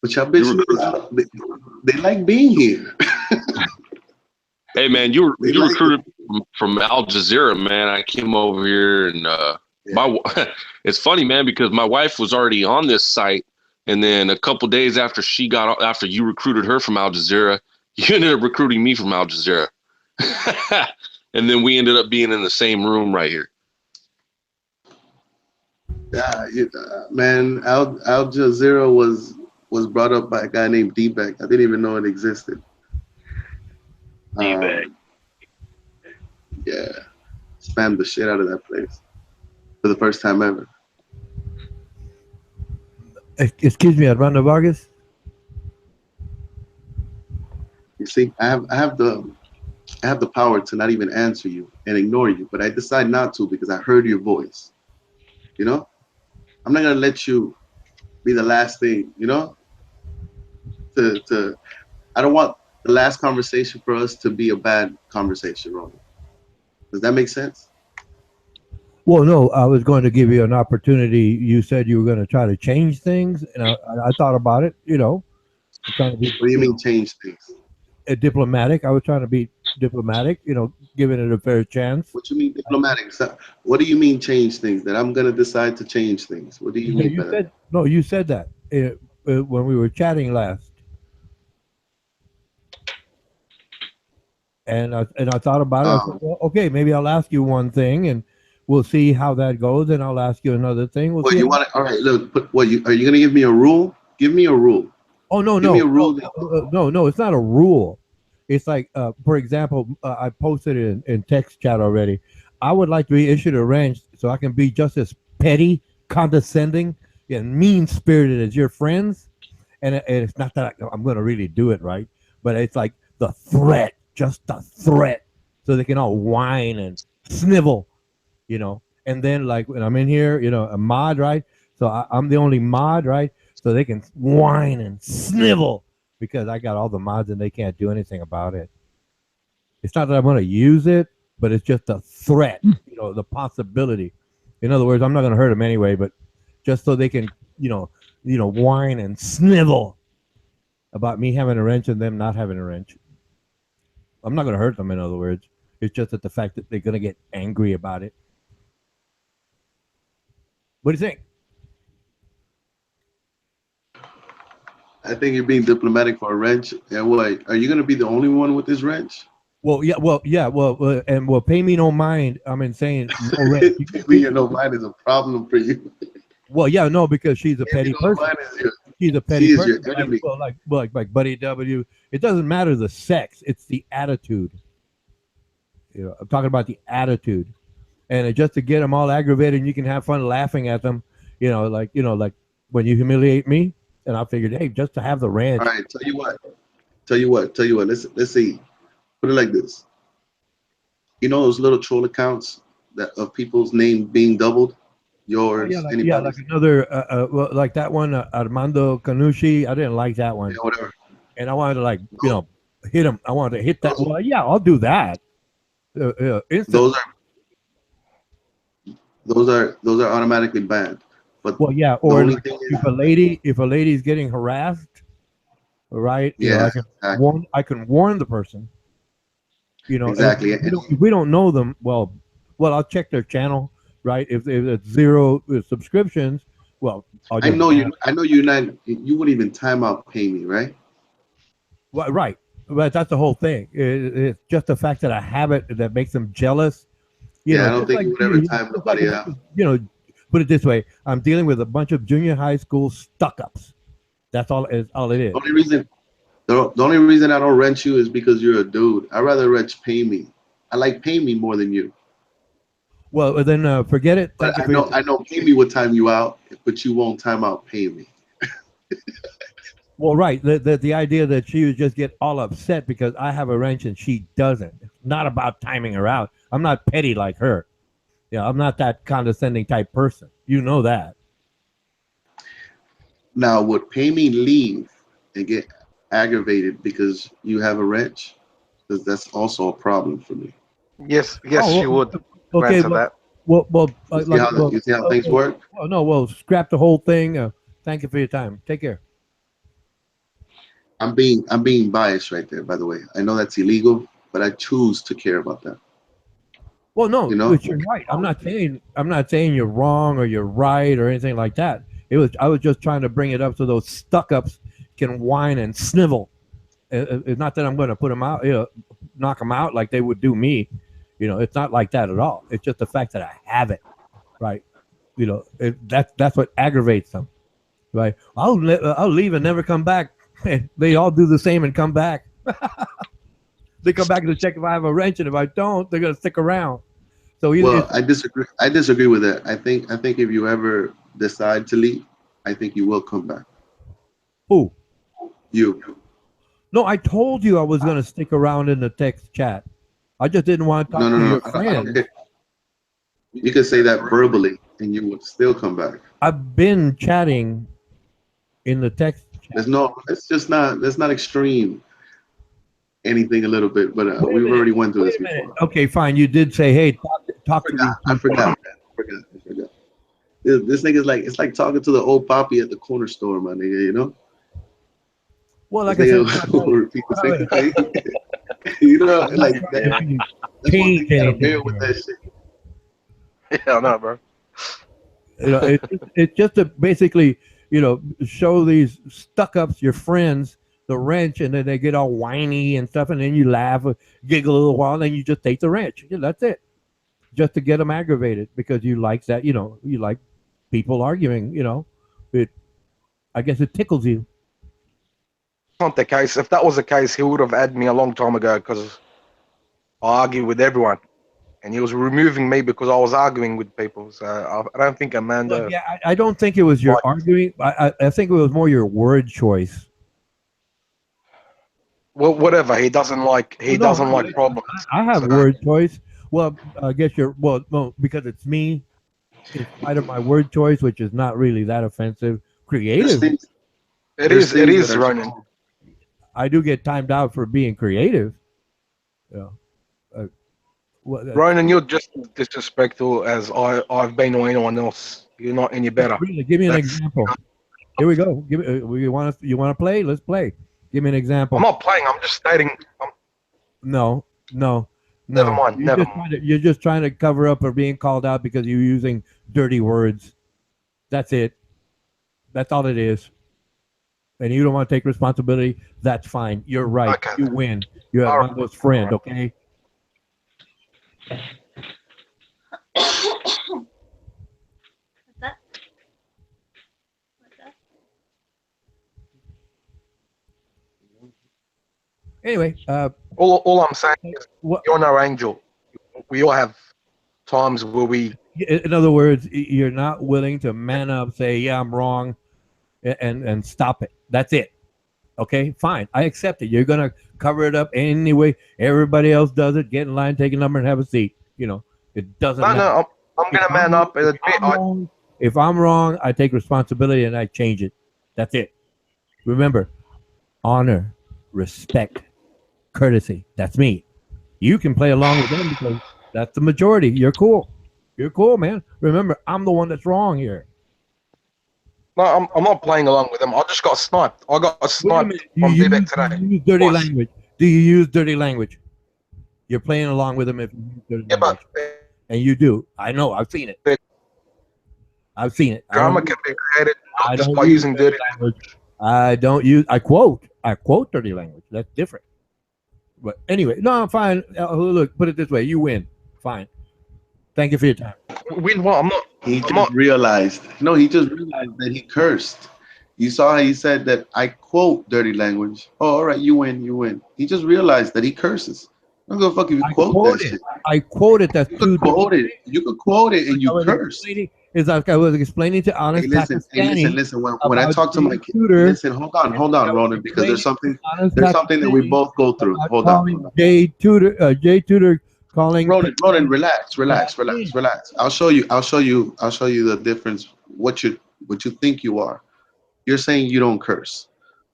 But y'all bitches, they like being here. Hey man, you recruited from Al Jazeera, man. I came over here and it's funny, man, because my wife was already on this site, and then a couple days after after you recruited her from Al Jazeera, you ended up recruiting me from Al Jazeera, and then we ended up being in the same room right here. Yeah, man, Al Jazeera was brought up by a guy named D-Beck. I didn't even know it existed. D-Beck. Yeah, spammed the shit out of that place for the first time ever. Excuse me, Armando Vargas. You see, I have the power to not even answer you and ignore you, but I decide not to because I heard your voice. You know, I'm not gonna let you be the last thing. You know, I don't want the last conversation for us to be a bad conversation, Roman. Does that make sense? Well, no, I was going to give you an opportunity. You said you were going to try to change things, and I thought about it. You know, trying to be. What do you mean change things? Diplomatic. I was trying to be diplomatic. You know, giving it a fair chance. What you mean diplomatic? So, what do you mean change things? That I'm going to decide to change things? What do you mean by that? No, you said that when we were chatting last. And I thought about it. I said, well, okay, maybe I'll ask you one thing, and we'll see how that goes. And I'll ask you another thing. Well, you want to? All right, look. Are you going to give me a rule? Give me a rule. Oh no, give me a rule. No, it's not a rule. It's like, for example, I posted it in text chat already. I would like to be issued a wrench so I can be just as petty, condescending, and mean-spirited as your friends. And it's not that I'm going to really do it right, but it's like the threat. Just a threat, so they can all whine and snivel, you know. And then, like when I'm in here, you know, a mod, right? So I'm the only mod, right? So they can whine and snivel because I got all the mods and they can't do anything about it. It's not that I'm going to use it, but it's just a threat, you know, the possibility. In other words, I'm not going to hurt them anyway, but just so they can, you know, whine and snivel about me having a wrench and them not having a wrench. I'm not going to hurt them, in other words. It's just that the fact that they're going to get angry about it. What do you think? I think you're being diplomatic for a wrench. And what? Are you going to be the only one with this wrench? Well, pay me no mind. I'm saying no wrench. Pay me no mind is a problem for you. Well, yeah, no, because she's a petty person. She's a petty person. Your enemy. Like Buddy W. It doesn't matter the sex; it's the attitude. You know, I'm talking about the attitude, and just to get them all aggravated, and you can have fun laughing at them. You know, like when you humiliate me, and I figured, hey, just to have the ranch. All right, tell you what. Let's see. Put it like this. You know those little troll accounts that of people's name being doubled. Yours, like another, like that one, Armando Canucci. I didn't like that one. Yeah, whatever. And I wanted to hit him. I wanted to hit that. Well, yeah, I'll do that. Those are automatically banned. But or if a lady's getting harassed, right? Yeah, I can warn the person. You know, exactly. If we don't know them, well, I'll check their channel. Right, if it's 0 subscriptions, well, I know you wouldn't even timeout pay me, right? Well, right, but that's the whole thing. It's just the fact that I have it that makes them jealous. I don't think you would ever time nobody out. You know, put it this way: I'm dealing with a bunch of junior high school stuck-ups. That's all. All it is. The only reason I don't rent you is because you're a dude. I'd rather rent pay me. I like pay me more than you. Well, then forget it. I know pay me would time you out, but you won't time out pay me. Well, right. The idea that she would just get all upset because I have a wrench and she doesn't. It's not about timing her out. I'm not petty like her. Yeah, I'm not that condescending type person. You know that. Now, would pay me leave and get aggravated because you have a wrench? Because that's also a problem for me. Yes, yes, Oh, she would okay. answer that. You see how things work? well, no, well, scrap the whole thing. Thank you for your time. Take care. I'm being biased right there, by the way. I know that's illegal, but I choose to care about that. Well, no, You know? but you're right. I'm not saying you're wrong or you're right or anything like that. I was just trying to bring it up so those stuck ups can whine and snivel. It's not that I'm going to put them out, knock them out like they would do me. It's not like that at all. It's just the fact that I have it, right? That's what aggravates them, right? I'll leave and never come back. They all do the same and come back. They come back to check if I have a wrench, and if I don't, they're going to stick around. So Well, I disagree. I disagree with that. I think if you ever decide to leave, I think you will come back. who? You. No, I told you I was going to stick around in the text chat. I just didn't want to No, talk no, to no. your I don't friends. care. You could say that verbally, and you would still come back. I've been chatting in the text chat. There's no. It's just not. That's not extreme. Anything a little bit, but Wait a we've minute. already went through Wait this a minute. before. Okay, fine. You did say, "Hey, talk to these I people." forgot. I forgot. This nigga's like it's like talking to the old poppy at the corner store, my nigga. You know, Well, this like I said, nigga will repeat the same thing. You know, I'm not like trying to that, have you that's one thing change you gotta anything bear with here. that shit. Yeah, I know, bro. It's just to basically, show these stuck ups, your friends, the wrench, and then they get all whiny and stuff, and then you laugh, or giggle a little while, and then you just take the wrench. Yeah, that's it. Just to get them aggravated because you like that, you like people arguing. It. I guess it tickles you. Not the case. If that was the case, he would have had me a long time ago because I argue with everyone. And he was removing me because I was arguing with people. So I don't think Look, Amanda. yeah, I don't think it was your Like, arguing. I think it was more your word choice. well, whatever. He doesn't like. He No, doesn't like problems. I have So word choice. Well, I guess no, because it's me. In spite of my word choice, which is not really that offensive, There's creative. things. it There's is. It things that is, are Ronan. I do get timed out for being creative. Yeah. Ronan, you're just as disrespectful as I've been or anyone else. You're not any better. Really, give me an That's- example. Here we go. Give me. You want to play? Let's play. Give me an example. I'm not playing. I'm just stating. No. Never mind. You're just trying to cover up for being called out because you're using dirty words. That's it. That's all it is. And you don't want to take responsibility. That's fine. You're right. Okay. You win. You have All one of those friends. right. Okay. What's that? What's that? Anyway, All I'm saying is what, you're no angel. We all have times where we. in other words, you're not willing to man up, say, "Yeah, I'm wrong," and stop it. That's it. Okay, fine. I accept it. You're gonna cover it up anyway. Everybody else does it. Get in line, take a number, and have a seat. It doesn't matter. No, I'm gonna man up and admit. If I'm wrong, I take responsibility and I change it. That's it. Remember, honor, respect, courtesy. That's me. You can play along with them because that's the majority. You're cool. You're cool, man. Remember, I'm the one that's wrong here. No, I'm not playing along with them. I just got sniped. I got sniped from Vivek today. You use dirty Twice. language. Do you use dirty language? You're playing along with them if you use dirty Yeah, language. but And you do. I know. I've seen it. I've seen it. drama can be created I just don't by use using dirty language. I don't use. I quote dirty language. That's different. But anyway, no, I'm fine. Look, put it this way: you win. Fine. Thank you for your time. Win what? I'm not. He I'm just not. realized. No, he just realized that he cursed. You saw how he said that I quote dirty language. Oh, all right, you win, you win. He just realized that he curses. I don't give a fuck if you I quote that quoted. shit. I quoted that You two could quote different it. You could quote it and things. I you was curse. explaining is like I was explaining to Hey, honest listen. Hey, listen. Pakistani Listen. When I about talk to my Jay kid, Tudor, listen. and Hold then I on, was Ronan, because explaining to honest there's something that we Pakistani both go through. about Hold on. calling Jay Tudor calling Ronan, Pakistani relax, bad relax, relax, things. relax. I'll show you the difference. What you think you are. You're saying you don't curse.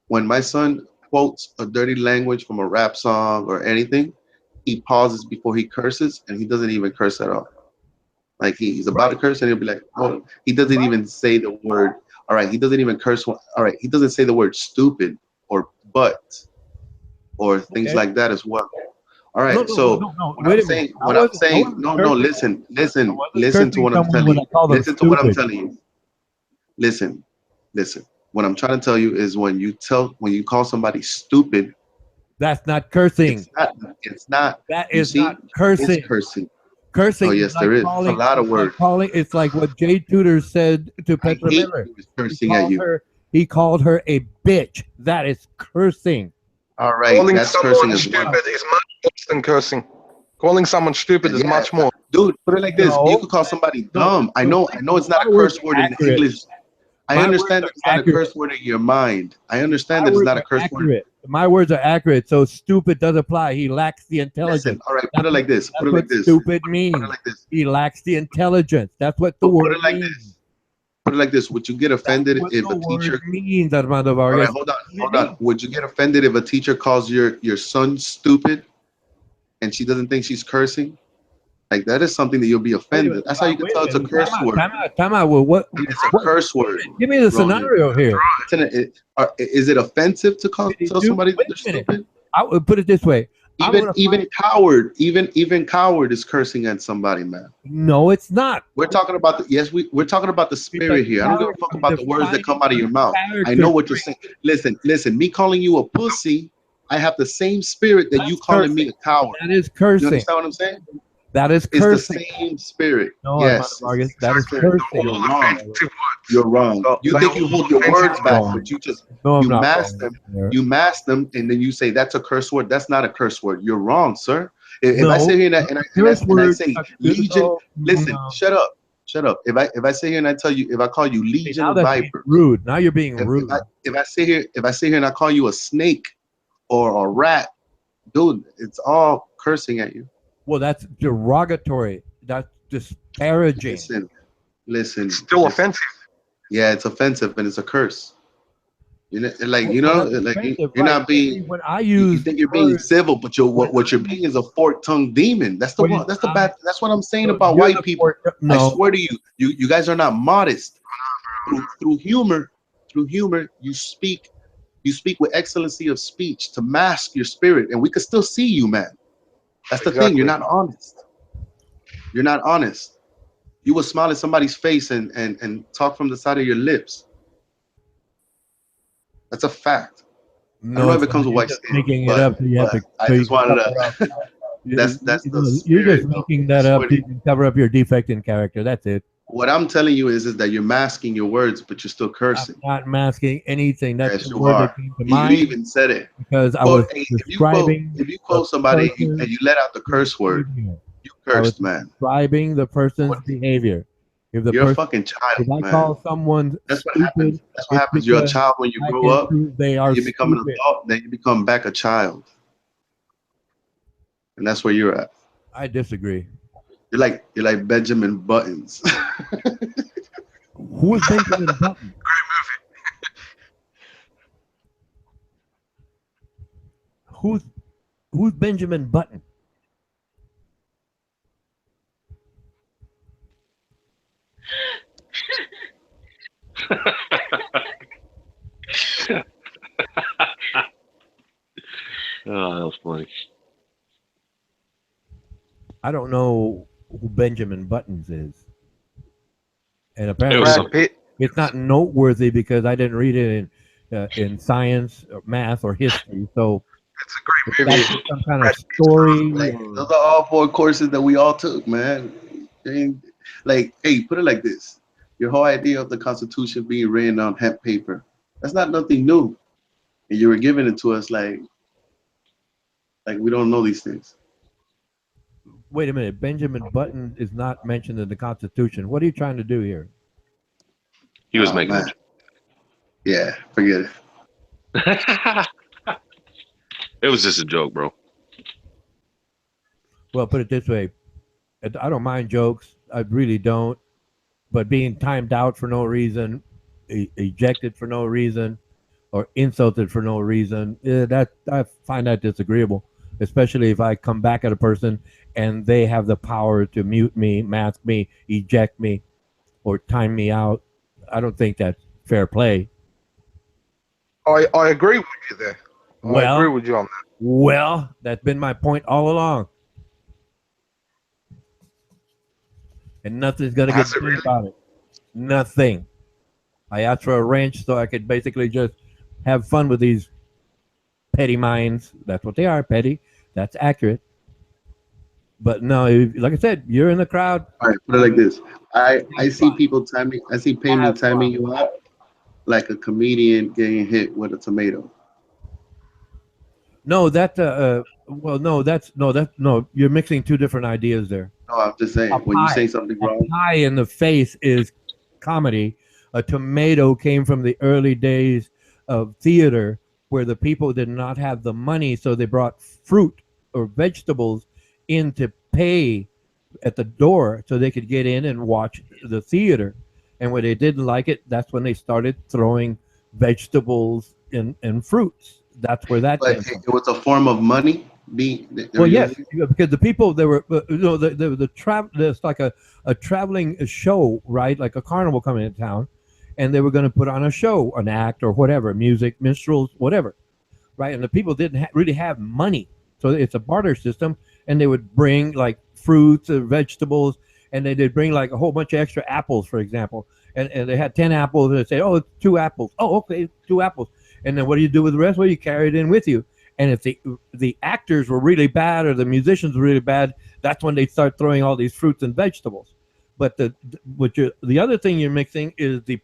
When my son quotes a dirty language from a rap song or anything, he pauses before he curses, and he doesn't even curse at all. Like he's about to Right, curse, and he'll be like, "Oh," he doesn't right. even say the word. All right, he doesn't even curse. All right, he doesn't say the word stupid or but or things Okay. like that as well. All No, right, no, no, so no, no. Wait a minute. I wasn't no, cursing. listen, I listen, wasn't listen to cursing what I'm someone telling when you. I called them Listen to what I'm stupid. telling you. Listen, listen. What I'm trying to tell you is when you call somebody stupid, That's not cursing. it's not. That You is see, not it's cursing. cursing. Oh Cursing is yes, like there is. It's a calling. lot of It's like words. calling. It's like what Jay Tudor said to I Petra hate Miller. you is He cursing at called you. her. He called her a bitch. That is cursing. All right, Calling that's someone cursing as well. stupid is much worse than cursing. Calling someone stupid is Yeah, much more. dude, put it like this. You No, could call somebody no, dumb. I no. know, I know it's not My a words curse are word in accurate. English. I My words understand that are it's not a accurate. curse word in your mind. I understand My that it's words not a are curse word. accurate. My words are accurate. So stupid does apply. He lacks the Listen, intelligence. all right, put That's it what, like this. Put that's it like what this. stupid Put it means. like this. He lacks the intelligence. That's what the Put word it like means. this. Put it like this. Would you get That's offended what if the a word teacher? means, Armando All right, Vargas. That's what it hold on. means. Would you get offended if a teacher calls your son stupid and she doesn't think she's cursing? Like that is something that you'll be Wait a minute. offended. That's how you can Wait a tell it's a minute. Time curse out. word. Time out. Time out. Well, It's a what? curse Wait a word, minute. Give me the Ronan. scenario here. Is it offensive to tell somebody that Wait they're a minute. stupid? I would put it this way. I'm Even gonna even find. coward, even coward is cursing at somebody, man. No, it's not. We're talking about we're talking about the It's a spirit here. I don't give a character. fuck I'm about the words that come defining out of a your mouth. I character know what you're trait. saying. Listen. Me calling you a pussy, I have the same spirit that you That's calling me cursing. a coward. That is You cursing. understand what I'm saying? That is It's the cursing. same spirit. No, Armando Yes, it's the Vargas. That same is Exactly. spirit. They're cursing. You're all wrong. offensive words. You're wrong. You They're think you all hold your offensive Not words back, words. wrong. but No, I'm you not mask wrong. them. You mask them, and then you say that's a curse word. That's not a curse word. You're wrong, sir. If I No, sit here and a curse I word. say legion, No, listen, no. shut up. If I sit here and I tell you, if I call you See, legion now of that's being vipers, rude. Now you're being rude. if I sit here and I call you a snake or a rat, dude, it's all cursing at you. Well, that's derogatory. That's disparaging. Listen, Still offensive. yeah, it's offensive and it's a curse. Well, that's Like offensive, you're right? not But see, being. when I You use think you're being words, civil, but when what I you're being use is a fork-tongued demon. That's the one. when That's the I bad. That's what I'm saying no, about you're white the people. port. I No, swear to you, you guys are not modest. Through humor, you speak with excellency of speech to mask your spirit, and we could still see you, man. That's the thing. You're Exactly. not honest. You're not honest. You will smile at somebody's face and talk from the side of your lips. That's a fact. I don't no, know if it's it comes not. with You're white just skin, making it up. So you have to, I so you just can wanted cover up. to. That's the You're just spirit, though. making I that up swear to so you. you can cover up your defect in character. That's it. What I'm telling you is that you're masking your words, but you're still I'm cursing. not masking anything. That's Yes, the you word that are. came to You mind even said it. because I was Quote, hey, describing if you the quote somebody person's and you let out the curse word, behavior. you I was cursed, man. describing the person's What- behavior. If the You're a person, fucking child, if I man. call someone That's what stupid, happens. That's what it's happens. You're a because child when you I grow can up, prove they then are you become an stupid. adult, then you become back a child, and that's where you're at. I disagree. You're like Benjamin Buttons. Who is Benjamin Button? Who's who's Benjamin Button? Oh, that was funny. I don't know who Benjamin Buttons is, and It was apparently some. Brad Pitt. it's not noteworthy because I didn't read it in science, or math, or history. So It's a it's great got to movie. be some kind of Brad story Like or those are all four courses that we all took, man. And, like, hey, put it like this: your whole idea of the Constitution being written on hemp paper—that's not nothing new, and you were giving it to us like we don't know these things. Wait a minute. Benjamin Button is not mentioned in the Constitution. What are you trying to do here? He was Oh making a man, yeah, forget it. joke. It was just a joke, bro. Well, put it this way. I don't mind jokes. I really don't. But being timed out for no reason, ejected for no reason, or insulted for no reason, that I find that disagreeable. Especially if I come back at a person and they have the power to mute me, mask me, eject me, or time me out. I don't think that's fair play. I agree with you there. I agree Well, with you on that. well, that's been my point all along, and nothing's gonna Has get it done really? about it. Nothing. I asked for a wrench so I could basically just have fun with these petty minds. That's what they are, petty. That's accurate. But no, like I said, you're in the crowd. All right, put it like this. I Have see fun. people timing. I see payment Have timing fun. you out like a comedian getting hit with a tomato. No, well, no, no. You're mixing two different ideas there. No, I'm just A saying when you pie, say something a wrong. pie in the face is comedy. A tomato came from the early days of theater where the people did not have the money, so they brought fruit or vegetables in to pay at the door so they could get in and watch the theater. And when they didn't like it, that's when they started throwing vegetables and fruits. That's where that But came from. it was a form of money being they were Well, yes, using. because the people there were, the travel. There's like a traveling show, right? Like a carnival coming into town, and they were going to put on a show, an act or whatever, music, minstrels, whatever, right? And the people didn't really have money, so it's a barter system, and they would bring like fruits or vegetables, and they'd bring like a whole bunch of extra apples, for example, and they had 10 apples, and they say, oh, it's 2 apples. Oh, okay, 2 apples. And then what do you do with the rest? Well, you carry it in with you. And if the actors were really bad or the musicians were really bad, that's when they start throwing all these fruits and vegetables. But the other thing you're mixing is the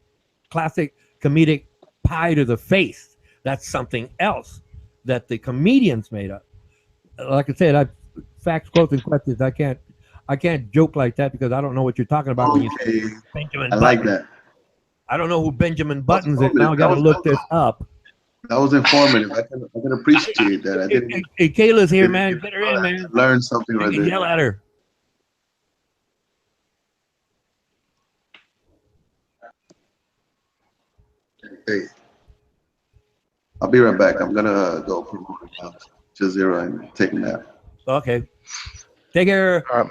classic comedic pie to the face. That's something else that the comedians made up. Like I said, I facts, quotes, and questions. I can't joke like that because I don't know what you're talking about when you say Okay, Benjamin I like Button. that. I don't know who Benjamin That was Buttons is. Now informative. I got to look this up. That was informative. I can appreciate that. Hey, Kayla's here, Didn't man. even Get her know in, that. man. I learned something You right can there. yell at her. Hey, I'll be right back. I'm gonna go promote to zero and take a nap. Okay. Take care. All right.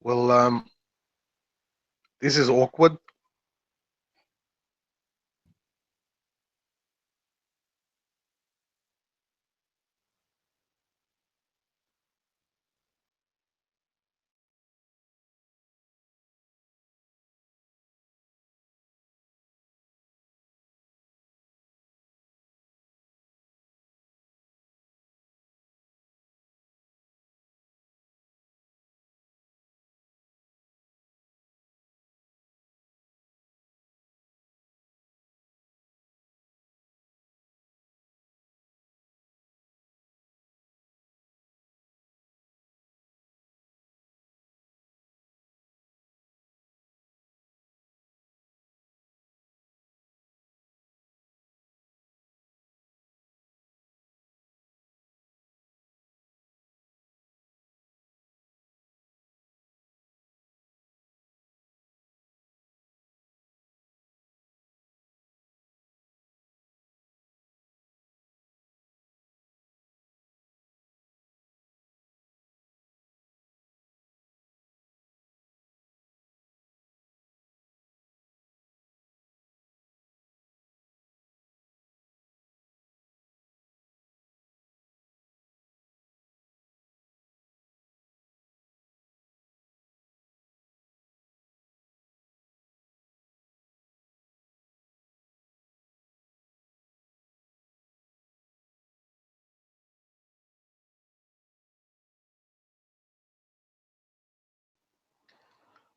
Well, this is awkward.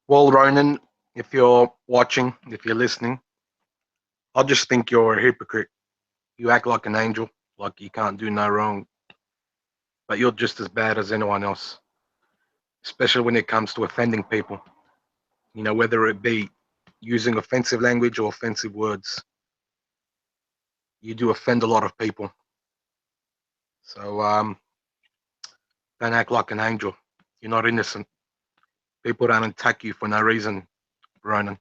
Well, Ronan, if you're watching, if you're listening, I just think you're a hypocrite. You act like an angel, like you can't do no wrong, but you're just as bad as anyone else, especially when it comes to offending people. You know, whether it be using offensive language or offensive words, you do offend a lot of people. So don't act like an angel. You're not innocent. People don't attack you for no reason, Ronan.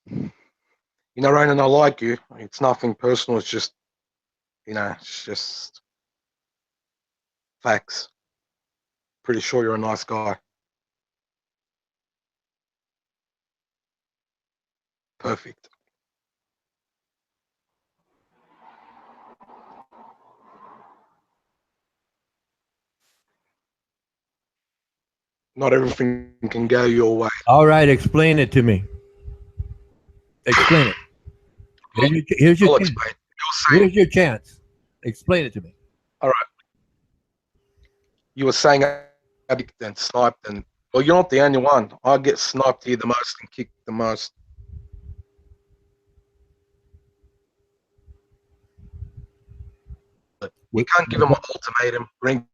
You know, Ronan, I like you. It's nothing personal. It's just, it's just facts. Pretty sure you're a nice guy. Perfect. Not everything can go your way. All right, explain it to me. Explain it. Here's your I'll chance. explain. You're saying, Here's your chance. Explain it to me. all right, you were saying addict and sniped, and well, you're not the only one. I get sniped here the most and kicked the most. You can't give them an ultimatum, bring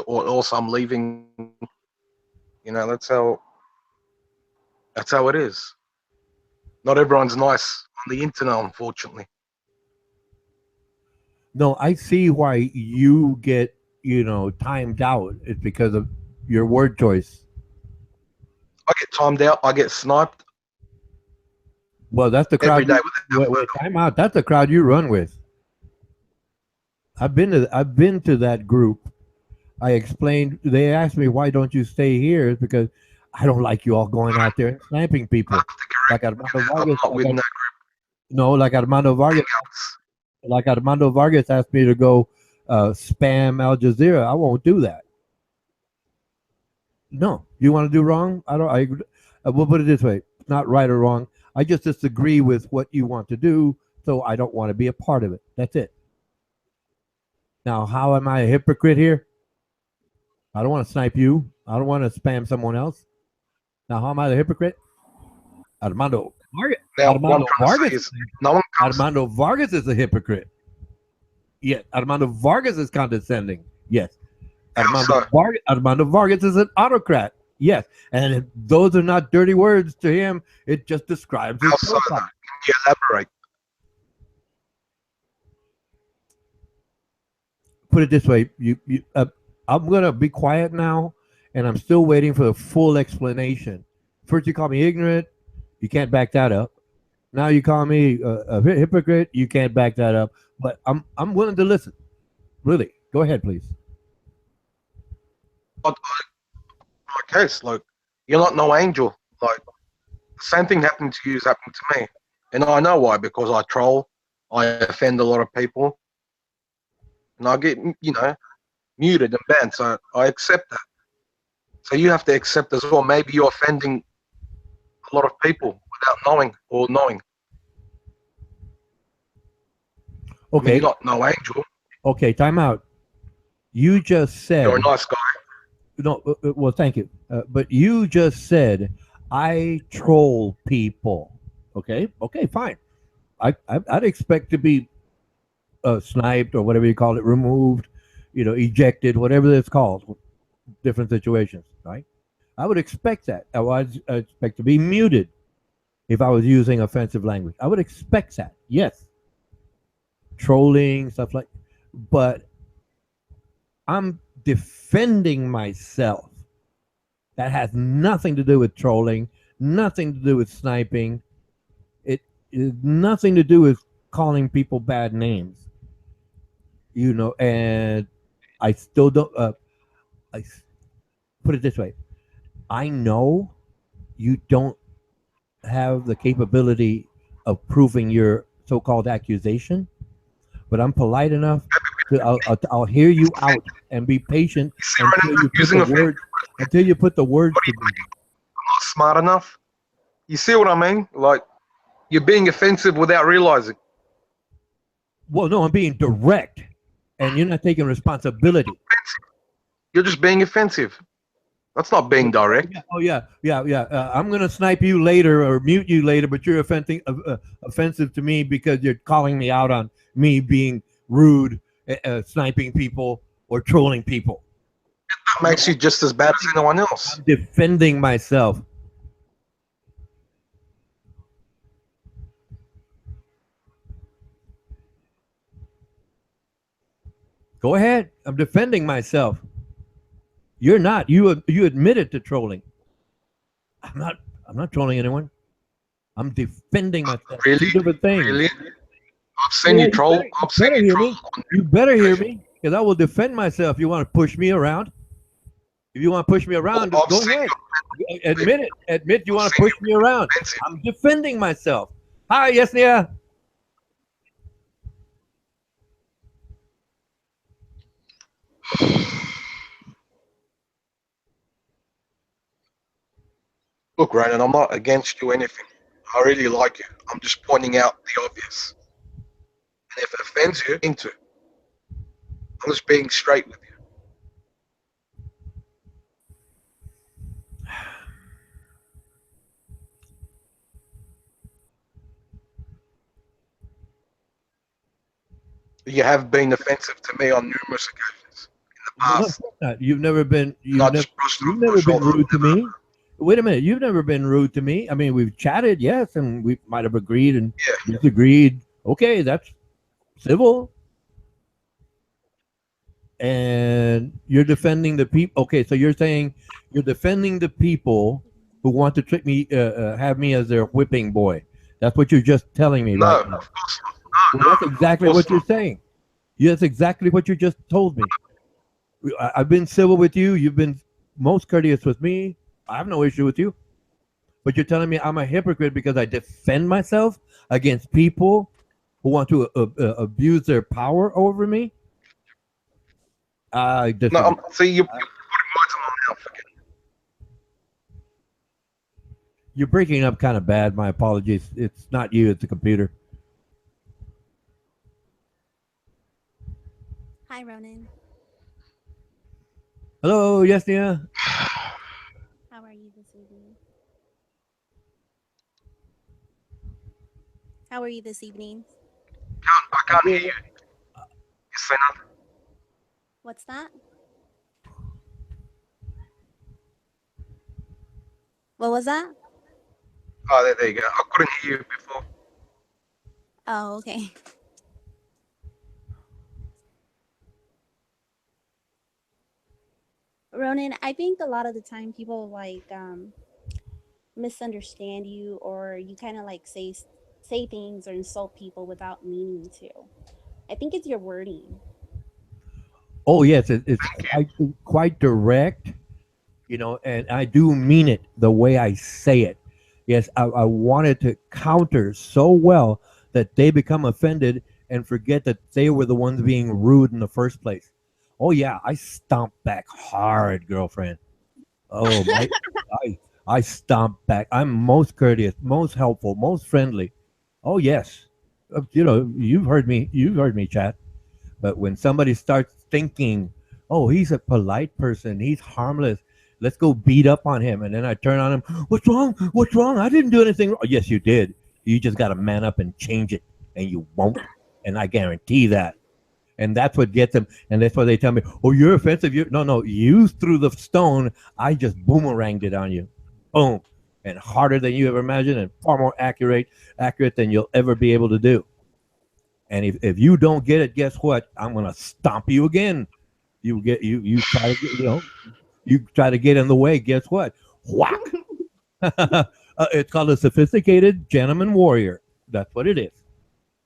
or else I'm leaving. You know, that's how it is. Not everyone's nice on the internet, unfortunately. No, I see why you get, timed out. It's because of your word choice. I get timed out. I get sniped Well, that's the every crowd. day with that word. Time out. That's the crowd you run with. I've been to that group. I explained. They asked me, "Why don't you stay here?" It's because I don't like you all going out there and sniping people. Like Armando I'm Vargas. not with no No, like Armando Vargas. else. Like Armando Vargas asked me to go spam Al Jazeera. I won't do that. No, you want to do wrong? I don't. We'll put it this way: not right or wrong. I just disagree with what you want to do, so I don't want to be a part of it. That's it. Now, how am I a hypocrite here? I don't want to snipe you. I don't want to spam someone else. Now, how am I the hypocrite? Armando Vargas. Now, what I'm Armando trying to say Vargas. is, no one comes. Armando Vargas is a hypocrite. Yes, Armando Vargas is condescending. Yes, Armando Vargas is an autocrat. Yes, and if those are not dirty words to him, it just describes his Outside, profile. can you elaborate? Put it this way: I'm gonna be quiet now, and I'm still waiting for the full explanation. First, you call me ignorant. You can't back that up. Now you call me a hypocrite. You can't back that up. But I'm willing to listen. Really, Go ahead, please. My case, like, you're not no angel. Like, the same thing happened to you as happened to me. And I know why, because I troll, I offend a lot of people, and I get, muted and banned. So I accept that. So you have to accept as well. Maybe you're offending a lot of people without knowing or knowing. I mean, Okay. you're not no angel. Okay. Time out. You just said You're a nice guy. no. Well, thank you. But you just said I troll people. Okay. Okay. Fine. I'd expect to be sniped or whatever you call it, removed, ejected, whatever it's called, different situations, right? I would expect that. I'd expect to be muted if I was using offensive language. I would expect that. Yes, trolling stuff like, but I'm defending myself. That has nothing to do with trolling, nothing to do with sniping. It is nothing to do with calling people bad names. And I still don't. I put it this way: I know you don't have the capability of proving your so-called accusation, but I'm polite enough to I'll hear you out and be patient You see, right now, until you put using the offensive words until you put the words What do you together. think? I'm not smart enough. You see what I mean? Like, you're being offensive without realizing. Well, no, I'm being direct, and you're not taking responsibility. You're just being offensive. That's not being direct. Oh yeah. I'm gonna snipe you later or mute you later, but you're offensive to me because you're calling me out on me being rude, sniping people or trolling people. That makes you just as bad as anyone else. I'm defending myself. Go ahead. I'm defending myself. You're not. You admitted to trolling. I'm not. I'm not trolling anyone. I'm defending myself. Really? Two different things. Really? I've seen you troll. I've seen better you hear troll. me. You better hear me, because I will defend myself. You want to push me around? If you want to push me around, I've go seen ahead. you Admit it. Admit you I've want to seen push me around. offensive. I'm defending myself. Hi, yes, Nia. Look, Ronan, I'm not against you or anything. I really like you. I'm just pointing out the obvious. And if it offends you, into it. I'm just being straight with you. You have been offensive to me on numerous occasions in the No, past. of course not. You've never been. And I just brushed it You've off my never been shoulder. rude to me. Wait a minute. You've never been rude to me. I mean, we've chatted, yes, and we might have agreed and Yeah. disagreed. Okay, that's civil. And you're defending the people. Okay, so you're saying you're defending the people who want to trick me, have me as their whipping boy. That's what you're just telling me No, right now. of course not. Well, No, that's no, exactly of course what you're not. saying. Yeah, that's exactly what you just told me. I've been civil with you. You've been most courteous with me. I have no issue with you. But you're telling me I'm a hypocrite because I defend myself against people who want to abuse their power over me? I disagree. No, see, you're putting words in my mouth again. You're breaking up kind of bad. My apologies. It's not you, it's the computer. Hi, Ronan. Hello, yes, Nia. How are you this evening? How are you this evening? I can't hear you. You say nothing. What's that? What was that? Oh, there you go. I couldn't hear you before. Oh, okay. Ronan, I think a lot of the time people misunderstand you, or you kind of like say things or insult people without meaning to. I think it's your wording. Oh yes, it's Thank you. quite direct, you know, and I do mean it the way I say it. Yes, I wanted to counter so well that they become offended and forget that they were the ones being rude in the first place. Oh yeah, I stomp back hard, girlfriend. Oh my, I I stomp back. I'm most courteous, most helpful, most friendly. Oh yes, you know you've heard me chat. But when somebody starts thinking, oh, he's a polite person, he's harmless, let's go beat up on him. And then I turn on him, what's wrong? What's wrong? I didn't do anything wrong. Yes, you did. You just got to man up and change it. And you won't. And I guarantee that. And that's what gets them. And that's why they tell me, oh, you're offensive. No, no, you threw the stone. I just boomeranged it on you. Boom. And harder than you ever imagined and far more accurate than you'll ever be able to do. And if you don't get it, guess what? I'm gonna stomp you again. You try to you try to get in the way. Guess what? Whack. It's called a sophisticated gentleman warrior. That's what it is.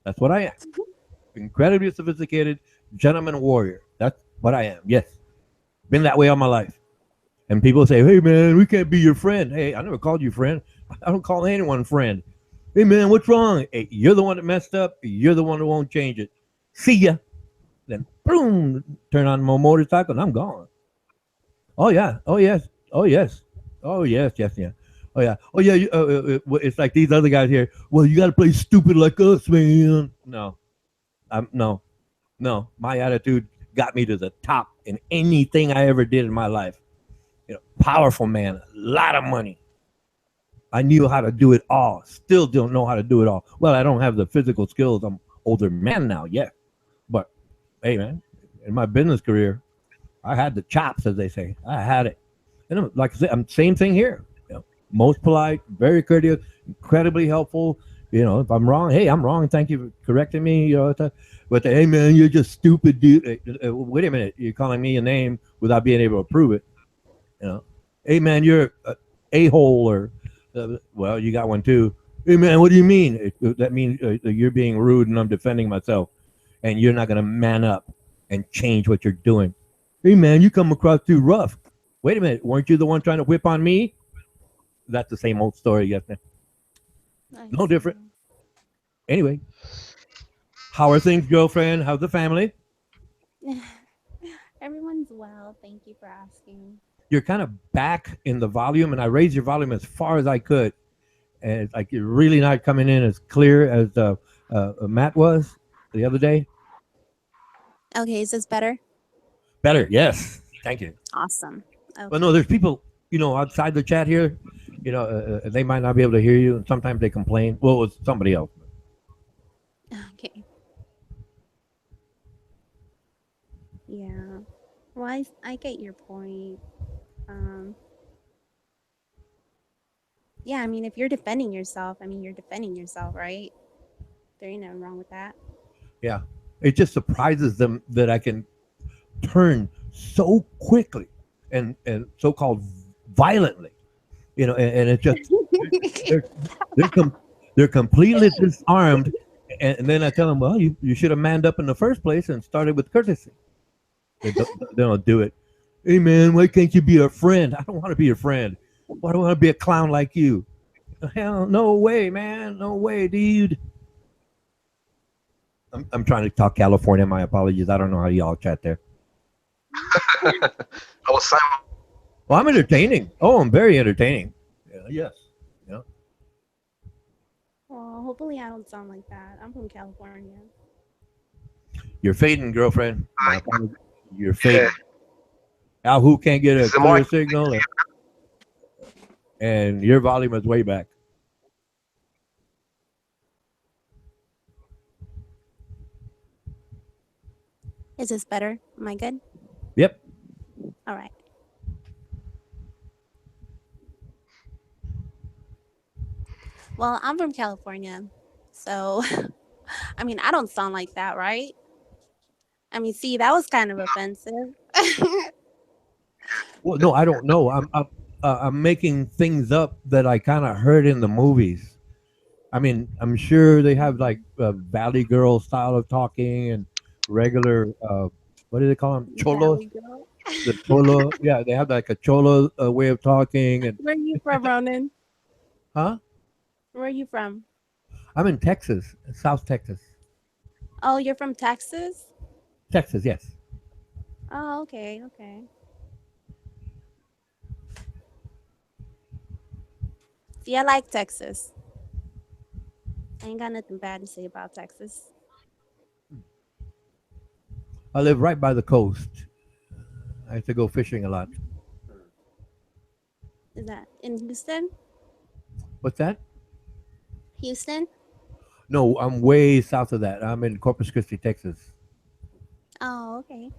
That's what I am. Incredibly sophisticated gentleman warrior. That's what I am. Yes, been that way all my life. And people say, "Hey man, we can't be your friend." Hey, I never called you friend. I don't call anyone friend. Hey man, what's wrong? Hey, you're the one that messed up. You're the one who won't change it. See ya. Then boom, turn on my motorcycle and I'm gone. Oh yeah. Oh yes. Oh yes. Oh yes. Yes. Yeah. Oh yeah. Oh yeah. It's like these other guys here. Well, you got to play stupid like us, man. No. No. No. My attitude got me to the top in anything I ever did in my life. You know, powerful man, a lot of money. I knew how to do it all. Still don't know how to do it all. Well, I don't have the physical skills. I'm older man now, yeah. But hey, man, in my business career, I had the chops, as they say. I had it, and like I said, I'm same thing here. You know, most polite, very courteous, incredibly helpful. You know, if I'm wrong, hey, I'm wrong. Thank you for correcting me. You know, hey, man, you're just stupid, dude. Wait a minute, you're calling me a name without being able to prove it. You know, hey, man, you're a hole or well, you got one too. Hey man, what do you mean? That means you're being rude and I'm defending myself, and you're not gonna man up and change what you're doing. Hey man, you come across too rough. Wait a minute, weren't you the one trying to whip on me? That's the same old story, yes, man. I No different. see. Anyway, how are things, girlfriend? How's the family? Everyone's well. Thank you for asking. You're kind of back in the volume, and I raised your volume as far as I could, and it's like you're really not coming in as clear as Matt was the other day. Okay, is this better? Better, yes. Thank you. Awesome. Well, no, Okay. there's people, outside the chat here, they might not be able to hear you, and sometimes they complain. Well, it was somebody else. Okay. Yeah. Well, I get your point. Um, yeah, I mean, if you're defending yourself, I mean, you're defending yourself, right? There ain't nothing wrong with that. Yeah, it just surprises them that I can turn so quickly and so-called violently, and it's just they're they're com- they're completely disarmed, and then I tell them, well, you should have manned up in the first place and started with courtesy. They don't do it. Hey man, why can't you be a friend? I don't want to be a friend. Why do I want to be a clown like you? Hell, no way, man, no way, dude. I'm trying to talk California. My apologies. I don't know how y'all chat there. I was saying, Well, I'm entertaining. Oh, I'm very entertaining. Yeah, yes. Yeah. Well, hopefully I don't sound like that. I'm from California. You're fading, girlfriend. My apologies. You're yeah, fading. Al, who can't get a it's the mic. clear signal, and your volume is way back. Is this better? Am I good? Yep. All right. Well, I'm from California. So, I mean, I don't sound like that, right? I mean, see, that was kind of offensive. Well, no, I don't know. I'm making things up that I kind of heard in the movies. I mean, I'm sure they have like Valley Girl style of talking and regular What do they call them? There Cholos. we go. The cholo. Yeah, they have like a cholo way of talking. And Where are you from, Ronan? huh? Where are you from? I'm in Texas, South Texas. Oh, you're from Texas? Texas, yes. Oh, okay, okay. See, I like Texas. I ain't got nothing bad to say about Texas. I live right by the coast. I have to go fishing a lot. Is that in Houston? What's that? Houston? No, I'm way south of that. I'm in Corpus Christi, Texas. Oh, okay.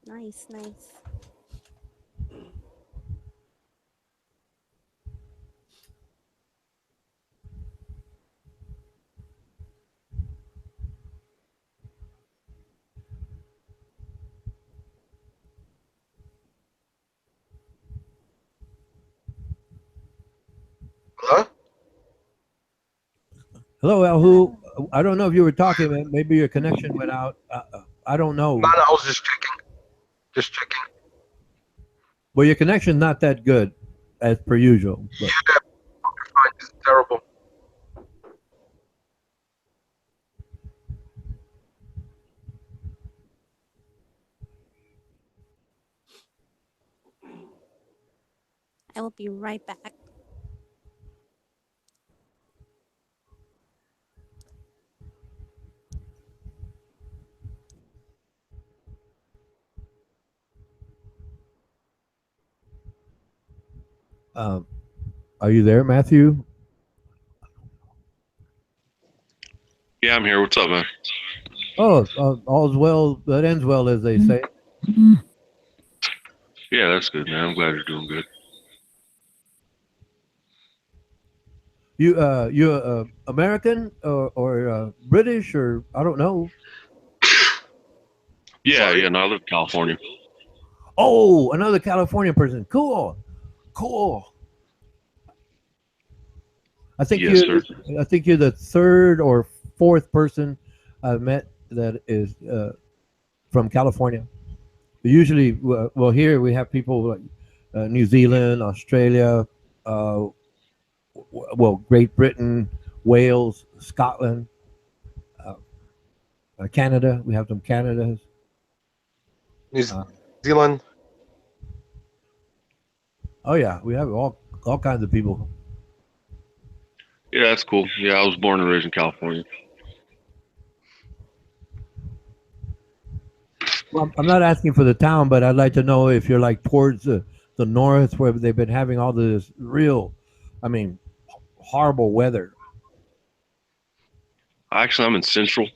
Nice, nice. Hello? Hello, Alhu. I don't know if you were talking, man. Maybe your connection went out. I don't No, know. no, I was just checking. Just checking. Well, your connection's not that good, as per usual. But Yeah, fine. It's terrible. I will be right back. um, are you there, Matthew? Yeah, I'm here. What's up, man? Oh, all's well that ends well, as they say. Yeah, that's good, man. I'm glad you're doing good. You American or British or I don't know. Yeah, Sorry. yeah. No, I live in California. Oh, another California person. Cool, cool. I think Yes, sir. I think you're the third or fourth person I've met that is from California. Usually, well, here we have people like New Zealand, Australia, uh, well, Great Britain, Wales, Scotland, uh, Canada. We have some Canadas. New Uh, Zealand. oh yeah, we have all kinds of people. Yeah, that's cool. Yeah, I was born and raised in California. Well, I'm not asking for the town, but I'd like to know if you're like towards the north where they've been having all this real, I mean, horrible weather. Actually, I'm in Central.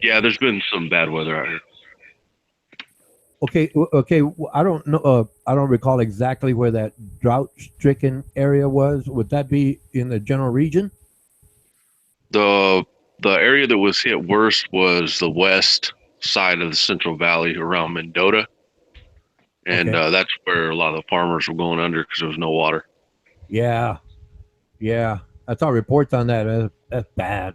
Yeah, there's been some bad weather out here. Okay, okay. I don't know. I don't recall exactly where that drought-stricken area was. Would that be in the general region? The the area that was hit worst was the west side of the Central Valley around Mendota, and Okay. that's where a lot of the farmers were going under because there was no water. Yeah, yeah. I saw reports on that. That's bad.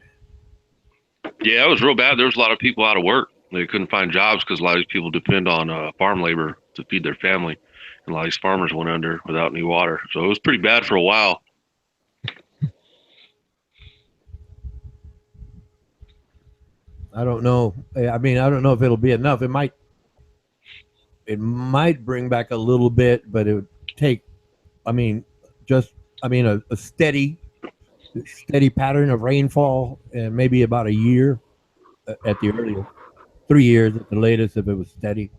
Yeah, it was real bad. There was a lot of people out of work. They couldn't find jobs because a lot of these people depend on farm labor to feed their family, and a lot of these farmers went under without any water. So it was pretty bad for a while. I don't know. I mean, I don't know if it'll be enough. It might bring back a little bit, but it would take. I mean, just I mean a steady pattern of rainfall, and maybe about a year at the earliest, 3 years at the latest if it was steady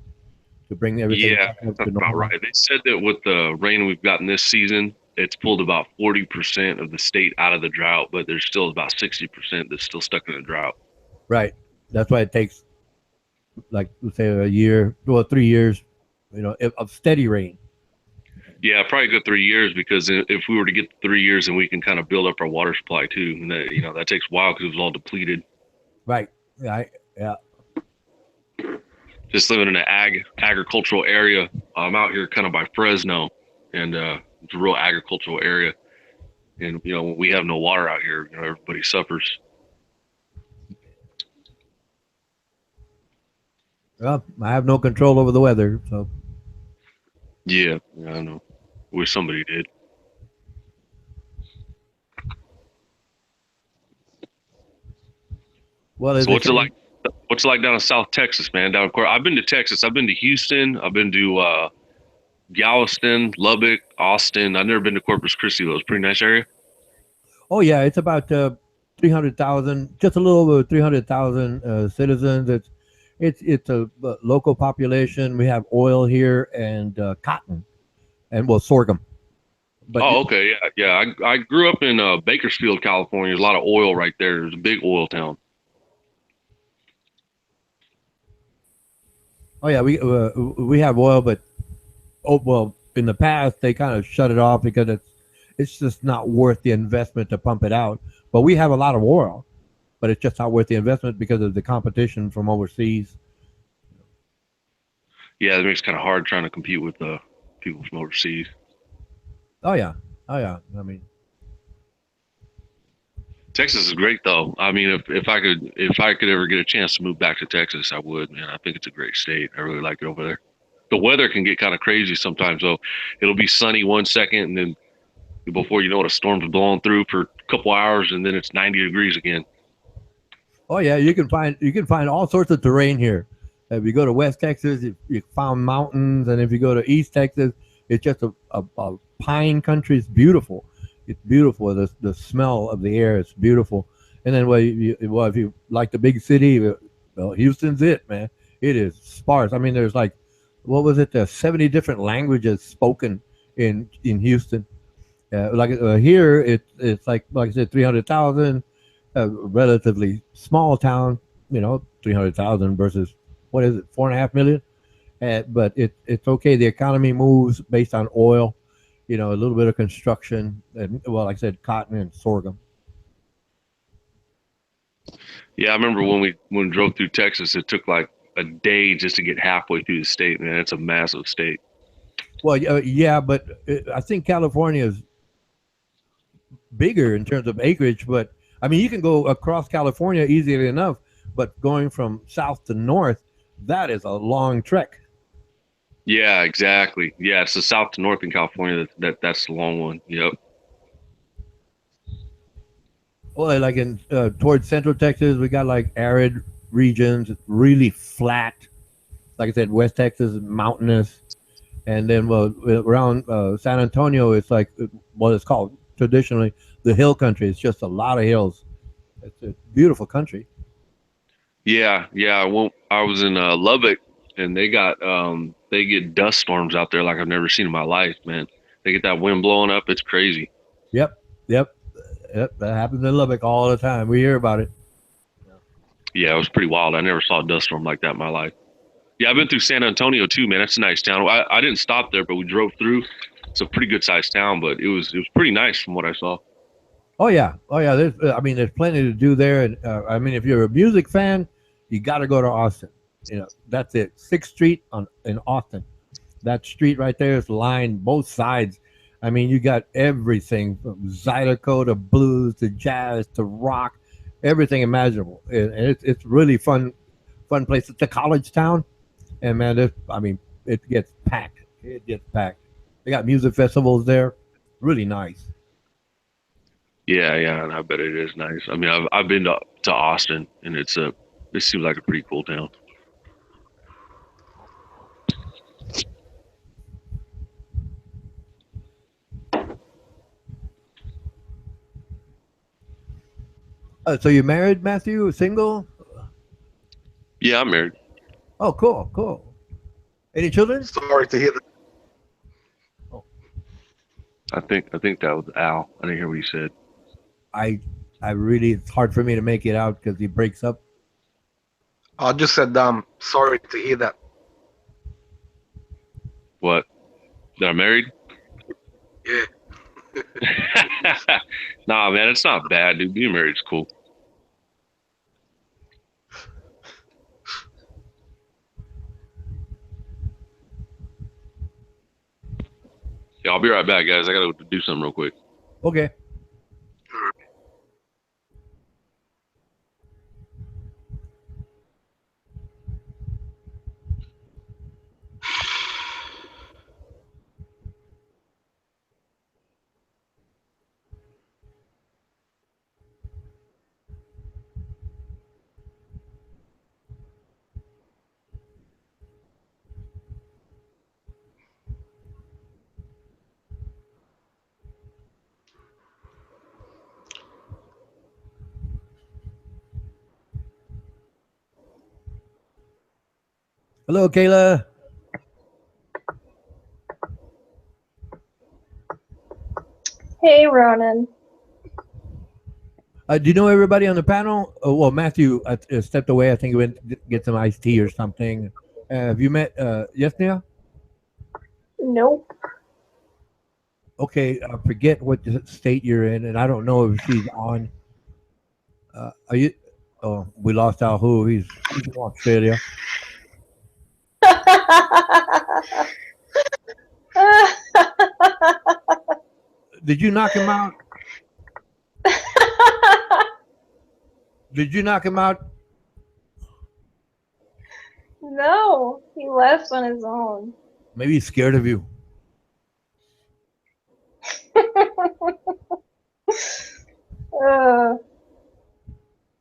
to bring everything Yeah, back up to that's about normal. right. They said that with the rain we've gotten this season, it's pulled about 40% of the state out of the drought, but there's still about 60% that's still stuck in the drought. Right. That's why it takes like let's say a year, well, 3 years, of steady rain. Yeah, probably a good 3 years because if we were to get 3 years, then we can kind of build up our water supply too, and that takes a while because it was all depleted. Right. Yeah. Just living in an agricultural area. I'm out here kind of by Fresno, and it's a real agricultural area. And when we have no water out here, everybody suffers. Well, I have no control over the weather, so Yeah, I know. Wish somebody did. well, as So they what's it say, like? What's it like down in South Texas, man? Down course, I've been to Texas. I've been to Houston. I've been to Galveston, Lubbock, Austin. I've never been to Corpus Christi though. It's a pretty nice area. oh yeah, it's about 300,000, just a little over 300,000 citizens. It's a local population. We have oil here and cotton and well sorghum. But Oh, okay, yeah, yeah. I grew up in Bakersfield, California. There's a lot of oil right there. There's a big oil town. oh yeah, we have oil, but oh well, in the past they kind of shut it off because it's just not worth the investment to pump it out. But we have a lot of oil, but it's just not worth the investment because of the competition from overseas. Yeah, it makes it kind of hard trying to compete with people from overseas. Oh yeah, oh yeah. I mean, Texas is great though. I mean, if I could ever get a chance to move back to Texas, I would, man. I think it's a great state. I really like it over there. The weather can get kind of crazy sometimes though. It'll be sunny 1 second and then before you know it, a storm's blowing through for a couple hours and then it's 90 degrees again. oh yeah, you can find all sorts of terrain here. If you go to West Texas, you found mountains, and if you go to East Texas, it's just a pine country. It's beautiful. It's beautiful. The smell of the air is beautiful. And then well, if you like the big city, well, Houston's it, man. It is sparse. I mean, there's like, what was it? There's 70 different languages spoken in Houston. Like here, it's like I said, 300,000, a relatively small town. 300,000 versus what is it, 4.5 million? But it's okay. The economy moves based on oil. A little bit of construction, and well, like I said, cotton and sorghum. Yeah, I remember when we drove through Texas, it took like a day just to get halfway through the state, man. It's a massive state. Well, yeah, but I think California is bigger in terms of acreage. But I mean, you can go across California easily enough, but going from south to north, that is a long trek. Yeah, exactly. Yeah, it's the south to north in California that's the long one. Yep. Well, like in towards central Texas, we got like arid regions, really flat. Like I said, West Texas is mountainous, and then well around San Antonio, it's like what it's called traditionally the hill country. It's just a lot of hills. It's a beautiful country. Yeah, yeah. I was in Lubbock, and they get dust storms out there like I've never seen in my life, man. They get that wind blowing up. It's crazy. Yep, yep, yep. That happens in Lubbock all the time. We hear about it. Yeah, it was pretty wild. I never saw a dust storm like that in my life. Yeah, I've been through San Antonio too, man. That's a nice town. I didn't stop there, but we drove through. It's a pretty good sized town, but it was pretty nice from what I saw. Oh yeah, oh yeah. There's plenty to do there, and I mean, if you're a music fan, you got to go to Austin. That's it. Sixth Street in Austin. That street right there is lined both sides. I mean, you got everything from Zydeco to blues to jazz to rock, everything imaginable, and it's really fun place. It's a college town, and man, it gets packed. It gets packed. They got music festivals there, really nice. Yeah, yeah, and I bet it is nice. I mean, I've been to Austin, and it seems like a pretty cool town. So you married, Matthew? Single? Yeah, I'm married. Oh, cool, cool. Any children? Sorry to hear that. I think that was Al. I didn't hear what he said. I I really, it's hard for me to make it out because he breaks up. I just said, sorry to hear that. What? That I'm married? Yeah. Nah, man, it's not bad, dude. Being married is cool. Yeah, I'll be right back, guys. I gotta do something real quick. Okay. Hello, Kayla. Hey, Ronan. Do you know everybody on the panel? Well, Matthew stepped away. I think he went to get some iced tea or something. Have you met Yesnia? Nope. Okay, I forget what state you're in, and I don't know if she's on. Are you? Oh, we lost Al Who. He's in Australia. Did you knock him out? Did you knock him out? No, he left on his own. Maybe he's scared of you.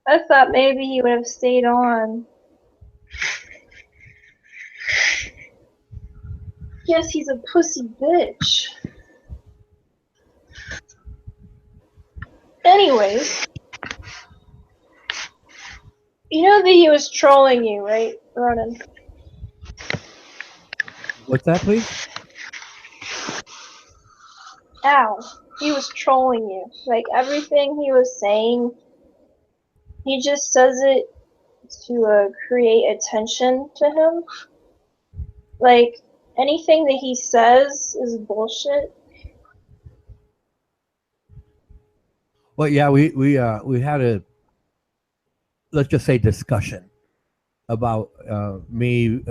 I thought maybe he would have stayed on. Yes, he's a pussy bitch. Anyways, you know that he was trolling you, right, Ronan? What's that, please? Ow. He was trolling you. Like, everything he was saying, he just says it to create attention to him. Like, anything that he says is bullshit. Well, yeah, we had a, let's just say, discussion about me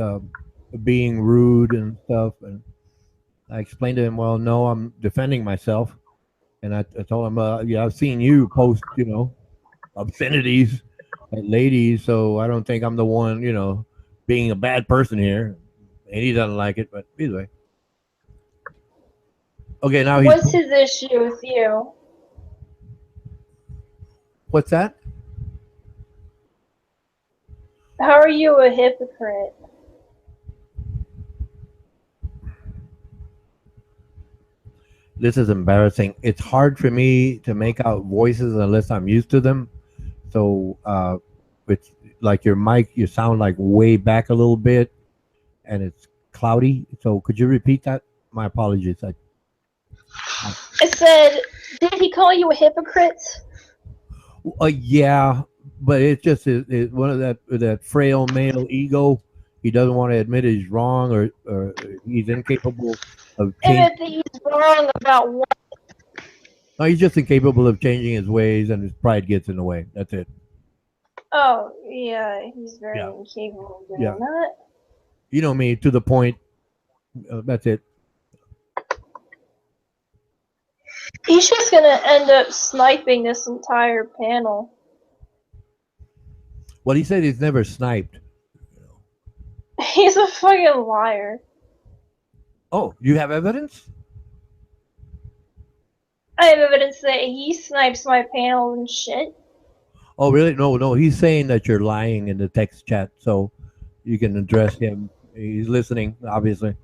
being rude and stuff, and I explained to him, well, no, I'm defending myself, and I told him, yeah, I've seen you post, obscenities at ladies, so I don't think I'm the one, being a bad person here, and he doesn't like it, but either way. Okay, now What's his issue with you? What's that? How are you a hypocrite? This is embarrassing. It's hard for me to make out voices unless I'm used to them. So it's like your mic, you sound like way back a little bit, and it's cloudy. So could you repeat that? My apologies. I said, did he call you a hypocrite? Yeah, but it's just one of that frail male ego. He doesn't want to admit he's wrong, or he's incapable of changing. Admit that he's wrong about what? No, he's just incapable of changing his ways, and his pride gets in the way. That's it. Oh, yeah, he's very incapable of doing that. You know me, to the point. That's it. He's just gonna end up sniping this entire panel. Well, he said he's never sniped. He's a fucking liar. Oh, you have evidence? I have evidence that he snipes my panel and shit. Oh, really? No. He's saying that you're lying in the text chat, so you can address him. He's listening, obviously.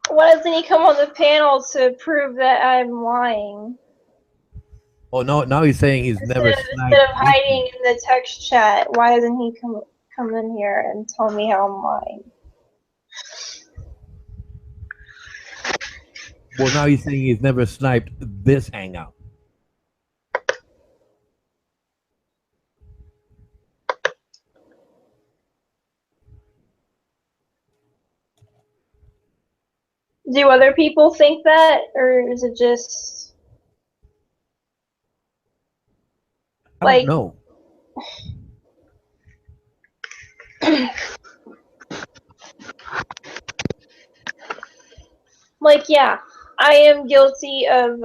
Why doesn't he come on the panel to prove that I'm lying? Oh, no, now he's saying he's never sniped. Instead of hiding in the text chat, why doesn't he come in here and tell me how I'm lying? Well, now he's saying he's never sniped this hangout. Do other people think that, or is it just I don't know. Like, yeah, I am guilty of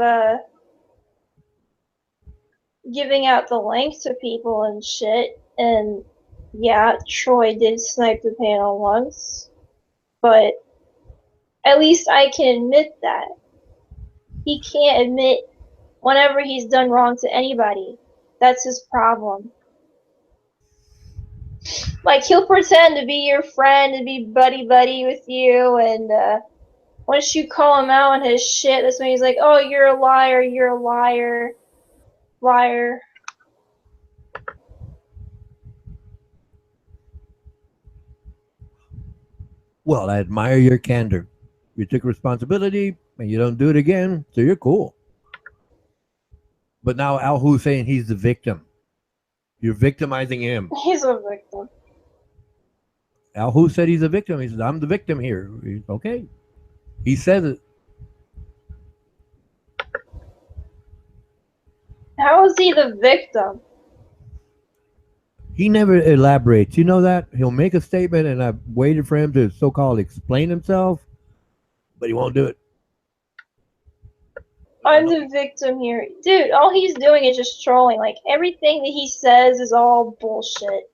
giving out the link to people and shit, and yeah, Troy did snipe the panel once, but at least I can admit that. He can't admit whenever he's done wrong to anybody. That's his problem. Like, he'll pretend to be your friend and be buddy-buddy with you, and once you call him out on his shit, that's when he's like, oh, you're a liar, liar. Well, I admire your candor. You took responsibility and you don't do it again, so you're cool. But now Al Hu's saying he's the victim. You're victimizing him. He's a victim. Al Hu said he's a victim. He says, I'm the victim here. Okay. He says it. How is he the victim? He never elaborates. You know that? He'll make a statement, and I've waited for him to so-called explain himself, but he won't do it. I'm the victim here. Dude, all he's doing is just trolling. Like, everything that he says is all bullshit.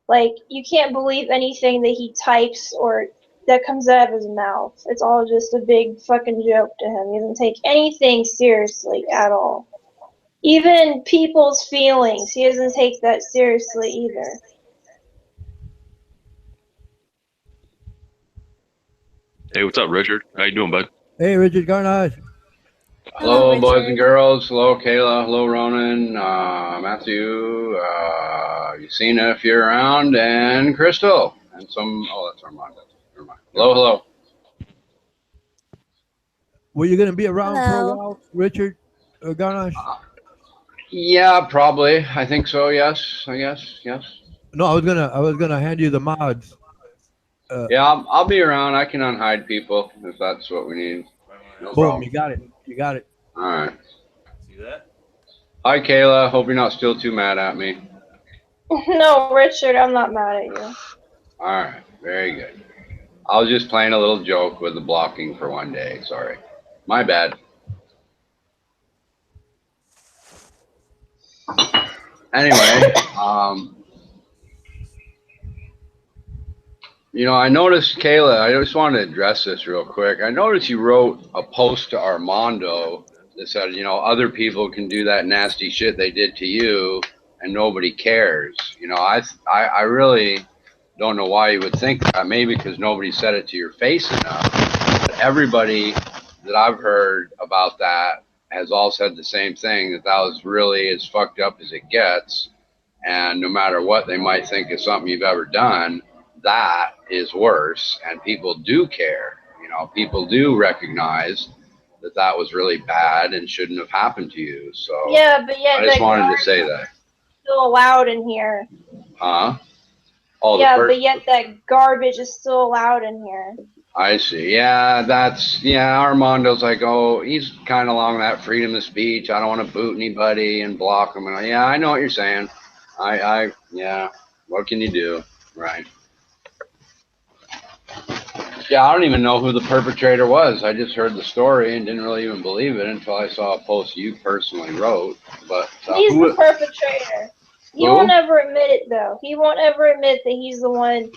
Like, you can't believe anything that he types or that comes out of his mouth. It's all just a big fucking joke to him. He doesn't take anything seriously at all. Even people's feelings, he doesn't take that seriously either. Hey, what's up, Richard? How you doing, bud? Hey, Richard Garnage. Hello, boys Richard. and girls. Hello, Kayla. Hello, Ronan. Matthew. Yusina, if you're around, and Crystal. And some. Oh, that's Armando. Never mind. Hello, hello. Were you going to be around for a Hello. while, Richard Garnage? Yeah, probably. I think so. Yes. I guess. Yes. No, I was gonna hand you the mods. Yeah, I'll be around. I can unhide people if that's what we need. No Boom, problem. you got it. You got it. All right. See that? Hi, Kayla. Hope you're not still too mad at me. No, Richard, I'm not mad at you. All right. Very good. I was just playing a little joke with the blocking for one day. Sorry. My bad. Anyway, I noticed, Kayla, I just wanted to address this real quick. I noticed you wrote a post to Armando that said, other people can do that nasty shit they did to you and nobody cares. I really don't know why you would think that. Maybe because nobody said it to your face enough. But everybody that I've heard about that has all said the same thing, that was really as fucked up as it gets. And no matter what they might think is something you've ever done, that is worse. And people do care. People do recognize that was really bad and shouldn't have happened to you. So Yeah, but yet I just that wanted to garbage say is that. still allowed in here. Huh? Oh, Yeah, but yet that garbage is still allowed in here. I see. Yeah, Armando's like, oh, he's kind of along that freedom of speech. I don't want to boot anybody and block them. And yeah, I know what you're saying. Yeah, what can you do? Right. Yeah, I don't even know who the perpetrator was. I just heard the story and didn't really even believe it until I saw a post you personally wrote. But He's the perpetrator. He won't ever admit it, though. He won't ever admit that he's the one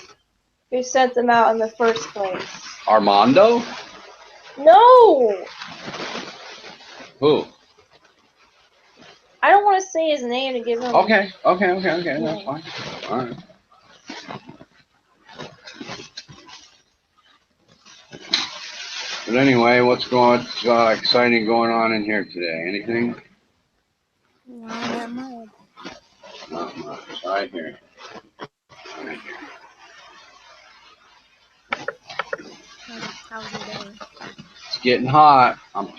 who sent them out in the first place. Armando? No! Who? I don't want to say his name to give him... Okay. That's fine. All right. But anyway, what's exciting going on in here today? Anything? Not much. Not much. I hear. How's your day? It's getting hot. I'm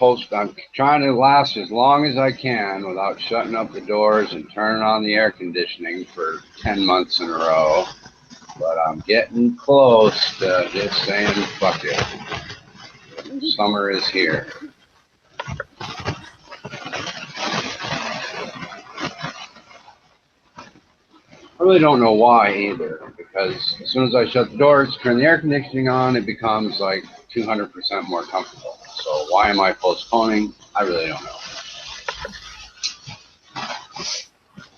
trying to last as long as I can without shutting up the doors and turning on the air conditioning for 10 months in a row. But I'm getting close to just saying, fuck it. Summer is here. I really don't know why either, because as soon as I shut the doors, turn the air conditioning on, it becomes like 200% more comfortable. So why am I postponing? I really don't know.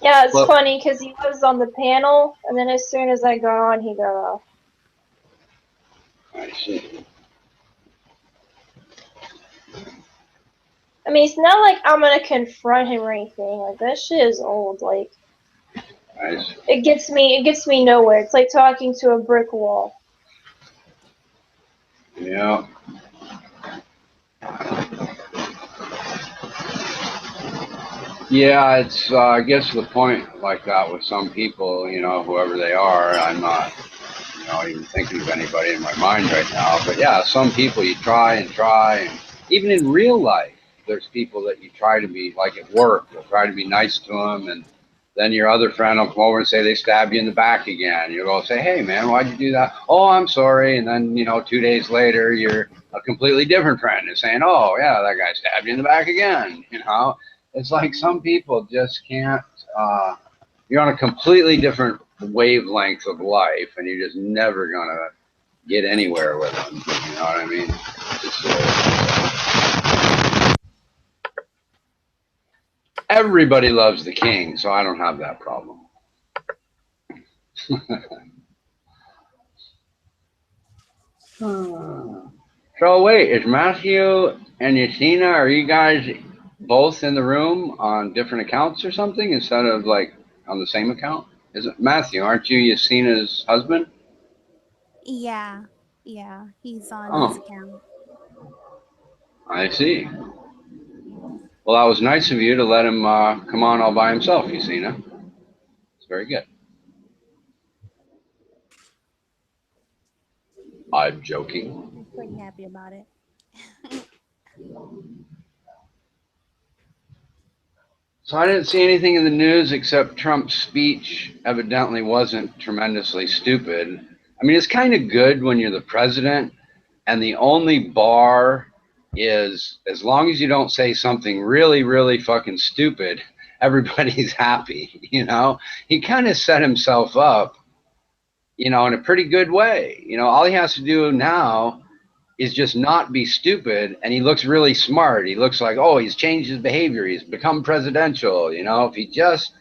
Yeah, it's funny because he was on the panel, and then as soon as I got on, he got off. I see. I mean, it's not like I'm gonna confront him or anything. Like, that shit is old. Like, it gets me nowhere. It's like talking to a brick wall. Yeah. Yeah, it's I guess the point like that with some people, whoever they are, I'm not even thinking of anybody in my mind right now. But yeah, some people you try and try, and even in real life, there's people that you try to be like at work. You'll try to be nice to them, and then your other friend will come over and say they stabbed you in the back again. You'll go say, "Hey man, why'd you do that?" "Oh, I'm sorry." And then 2 days later, you're a completely different friend is saying, "Oh yeah, that guy stabbed you in the back again." It's like some people just can't. You're on a completely different wavelength of life, and you're just never gonna get anywhere with them. You know what I mean? Everybody loves the king, so I don't have that problem. So wait, is Matthew and Yasina, are you guys both in the room on different accounts or something instead of like on the same account? Is it Matthew? Aren't you Yasina's husband? Yeah, he's on his Oh, account. I see. Well, that was nice of you to let him come on all by himself, Yasina. It's very good. I'm joking. I'm pretty happy about it. So I didn't see anything in the news except Trump's speech evidently wasn't tremendously stupid. I mean, it's kind of good when you're the president, and the only bar is as long as you don't say something really, really fucking stupid, everybody's happy. He kind of set himself up, in a pretty good way. All he has to do now is just not be stupid, and he looks really smart. He looks like, oh, he's changed his behavior. He's become presidential. If he just,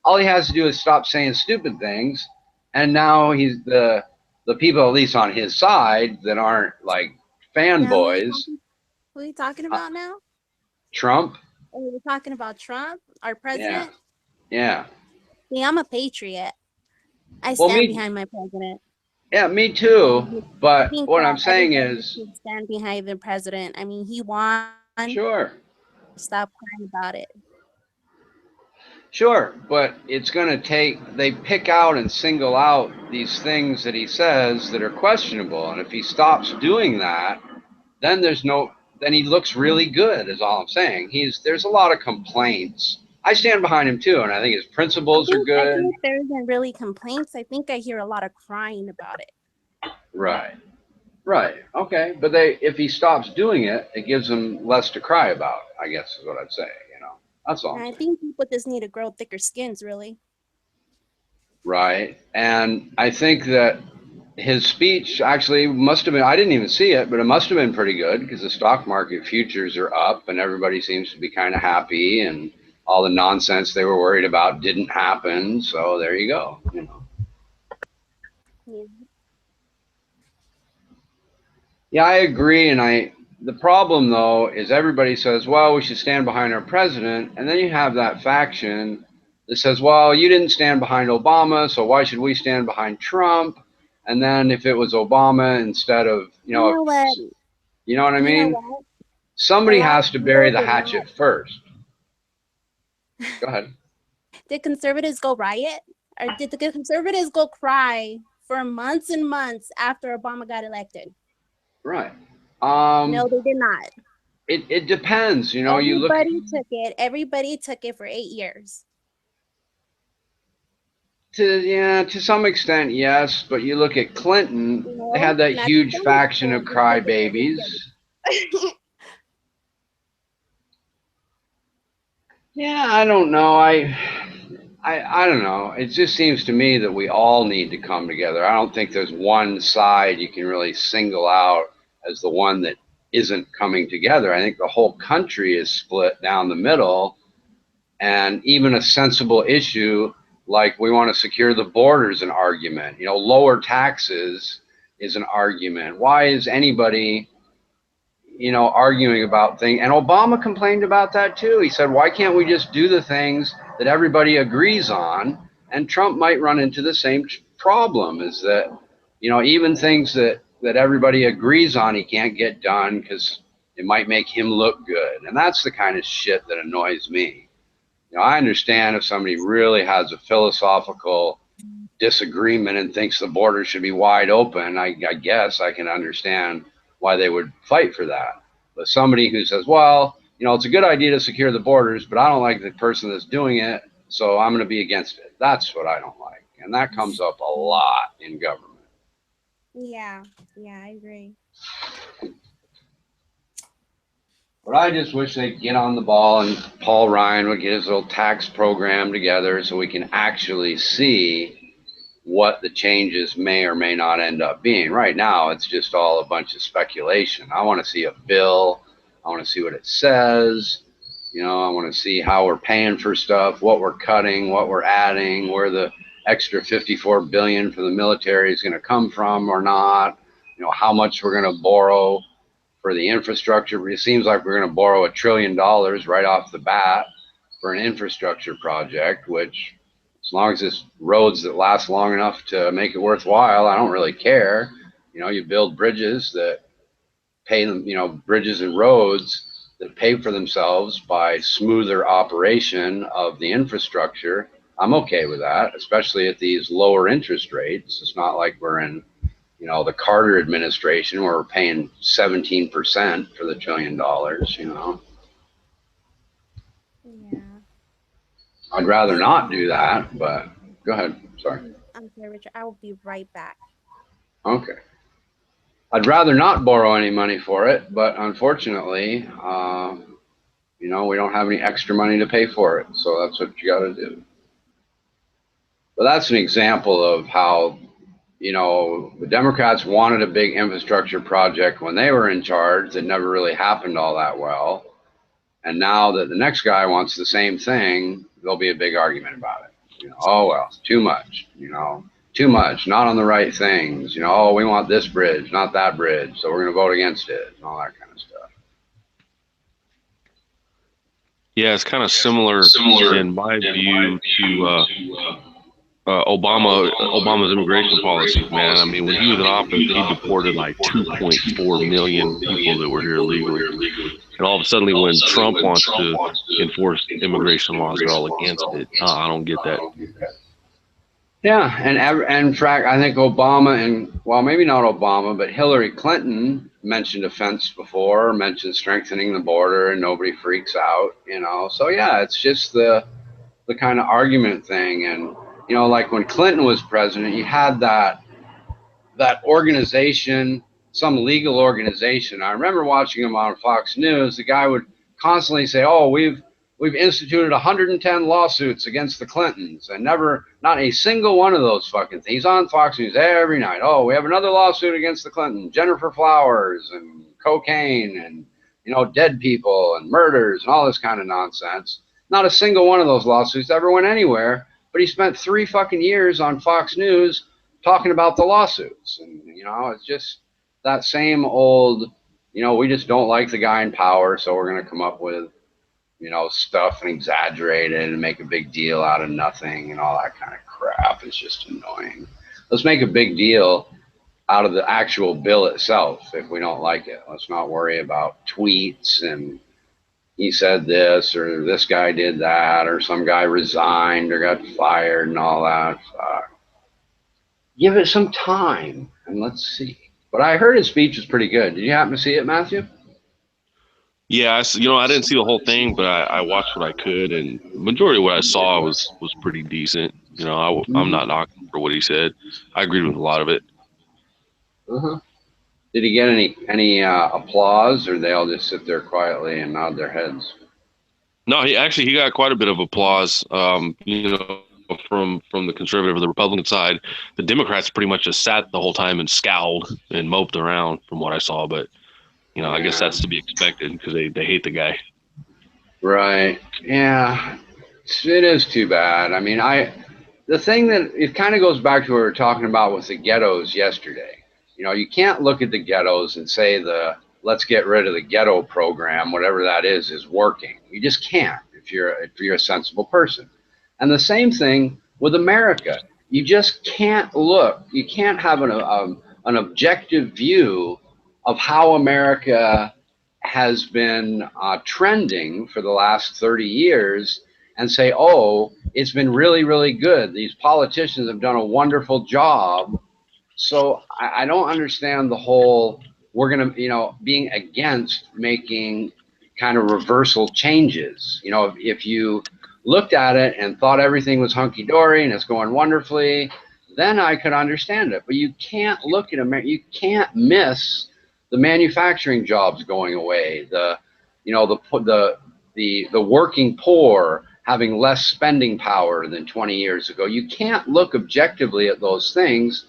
all he has to do is stop saying stupid things, and now he's the people, at least on his side, that aren't like Now, fanboys. who are you talking about now? Trump. Oh, we're talking about Trump, our president? Yeah. See, I'm a patriot. I Well, stand behind my president. Yeah, me too. I But think what that I'm saying everybody is, should stand behind the president. I mean, he won. sure. Stop crying about it. Sure, but it's going to take, they pick out and single out these things that he says that are questionable. And if he stops doing that, then then he looks really good, is all I'm saying. There's a lot of complaints. I stand behind him too, and I think his principles are I good. think there isn't really complaints. I think I hear a lot of crying about it. Right. Okay. But if he stops doing it, it gives him less to cry about, I guess is what I'd say, That's all. And I think people just need to grow thicker skins, really. Right. And I think that his speech actually must have been, I didn't even see it, but it must have been pretty good because the stock market futures are up and everybody seems to be kind of happy, and all the nonsense they were worried about didn't happen. So there you go. Yeah, I agree. And the problem though is everybody says, well, we should stand behind our president. And then you have that faction that says, well, you didn't stand behind Obama, so why should we stand behind Trump? And then if it was Obama instead of, You know what? You know what I mean? What? Somebody has to bury the hatchet first. Go ahead. Did conservatives go riot? Or did the conservatives go cry for months and months after Obama got elected? Right. No, they did not. It depends. Everybody took it for 8 years. To some extent, yes. But you look at Clinton, they had that huge faction of crybabies. Yeah, I don't know. I don't know. It just seems to me that we all need to come together. I don't think there's one side you can really single out as the one that isn't coming together. I think the whole country is split down the middle, and even a sensible issue like we want to secure the border is an argument. Lower taxes is an argument. Why is anybody arguing about things? And Obama complained about that too. He said, why can't we just do the things that everybody agrees on? And Trump might run into the same problem, is that, even things that everybody agrees on, he can't get done because it might make him look good. And that's the kind of shit that annoys me. I understand if somebody really has a philosophical disagreement and thinks the border should be wide open, I guess I can understand why they would fight for that. But somebody who says, well, it's a good idea to secure the borders, but I don't like the person that's doing it, so I'm going to be against it. That's what I don't like. And that comes up a lot in government. Yeah, I agree. But I just wish they'd get on the ball and Paul Ryan would get his little tax program together so we can actually see what the changes may or may not end up being. Right now, it's just all a bunch of speculation. I want to see a bill. I want to see what it says. I want to see how we're paying for stuff, what we're cutting, what we're adding, where the extra $54 billion for the military is going to come from or not. How much we're going to borrow for the infrastructure. It seems like we're going to borrow $1 trillion right off the bat for an infrastructure project, which, as long as it's roads that last long enough to make it worthwhile, I don't really care. You build bridges that pay them, bridges and roads that pay for themselves by smoother operation of the infrastructure. I'm okay with that, especially at these lower interest rates. It's not like we're in, the Carter administration where we're paying 17% for the $1 trillion, Yeah. I'd rather not do that, but go ahead. Sorry. I'm sorry, Richard. I will be right back. Okay. I'd rather not borrow any money for it, but unfortunately, we don't have any extra money to pay for it. So that's what you got to do. But that's an example of how, the Democrats wanted a big infrastructure project when they were in charge that never really happened all that well. And now that the next guy wants the same thing, there'll be a big argument about it. Oh, well, too much, too much, not on the right things. Oh, we want this bridge, not that bridge, so we're going to vote against it and all that kind of stuff. Yeah, it's kind of similar in my view to Obama's immigration policies, man. I mean, when he was in office, he deported like 2.4 million people that were here illegally. And all of a sudden, when Trump wants to enforce immigration laws, they're all against it. I don't get that. Yeah, and in fact, I think Obama and, well, maybe not Obama, but Hillary Clinton mentioned a fence before, mentioned strengthening the border, and nobody freaks out, So yeah, it's just the kind of argument thing. And like when Clinton was president, you had that organization, some legal organization. I remember watching him on Fox News. The guy would constantly say, "Oh, we've instituted 110 lawsuits against the Clintons," and not a single one of those fucking things. He's on Fox News every night. "Oh, we have another lawsuit against the Clintons, Jennifer Flowers and cocaine and dead people and murders and all this kind of nonsense." Not a single one of those lawsuits ever went anywhere, but he spent 3 fucking years on Fox News talking about the lawsuits. And, it's just that same old, we just don't like the guy in power, so we're going to come up with, stuff and exaggerate it and make a big deal out of nothing and all that kind of crap. It's just annoying. Let's make a big deal out of the actual bill itself if we don't like it. Let's not worry about tweets and he said this or this guy did that or some guy resigned or got fired and all that. Give it some time and let's see. But I heard his speech was pretty good. Did you happen to see it, Matthew? Yeah, I didn't see the whole thing, but I watched what I could, and the majority of what I saw was pretty decent. I'm not knocking for what he said. I agreed with a lot of it. Uh-huh. Did he get any applause, or they all just sit there quietly and nod their heads? No, he got quite a bit of applause. From the conservative or the Republican side. The Democrats pretty much just sat the whole time and scowled and moped around from what I saw. But I guess that's to be expected because they hate the guy. Right. Yeah. It is too bad. I mean, the thing that it kind of goes back to what we were talking about with the ghettos yesterday. You can't look at the ghettos and say let's get rid of the ghetto program, whatever that is working. You just can't if you're a sensible person. And the same thing with America. You just can't look. You can't have an objective view of how America has been trending for the last 30 years and say, oh, it's been really, really good. These politicians have done a wonderful job. So I don't understand the whole, we're going to, being against making kind of reversal changes. If you looked at it and thought everything was hunky-dory and it's going wonderfully, then I could understand it. But you can't look at you can't miss the manufacturing jobs going away, the working poor having less spending power than 20 years ago. You can't look objectively at those things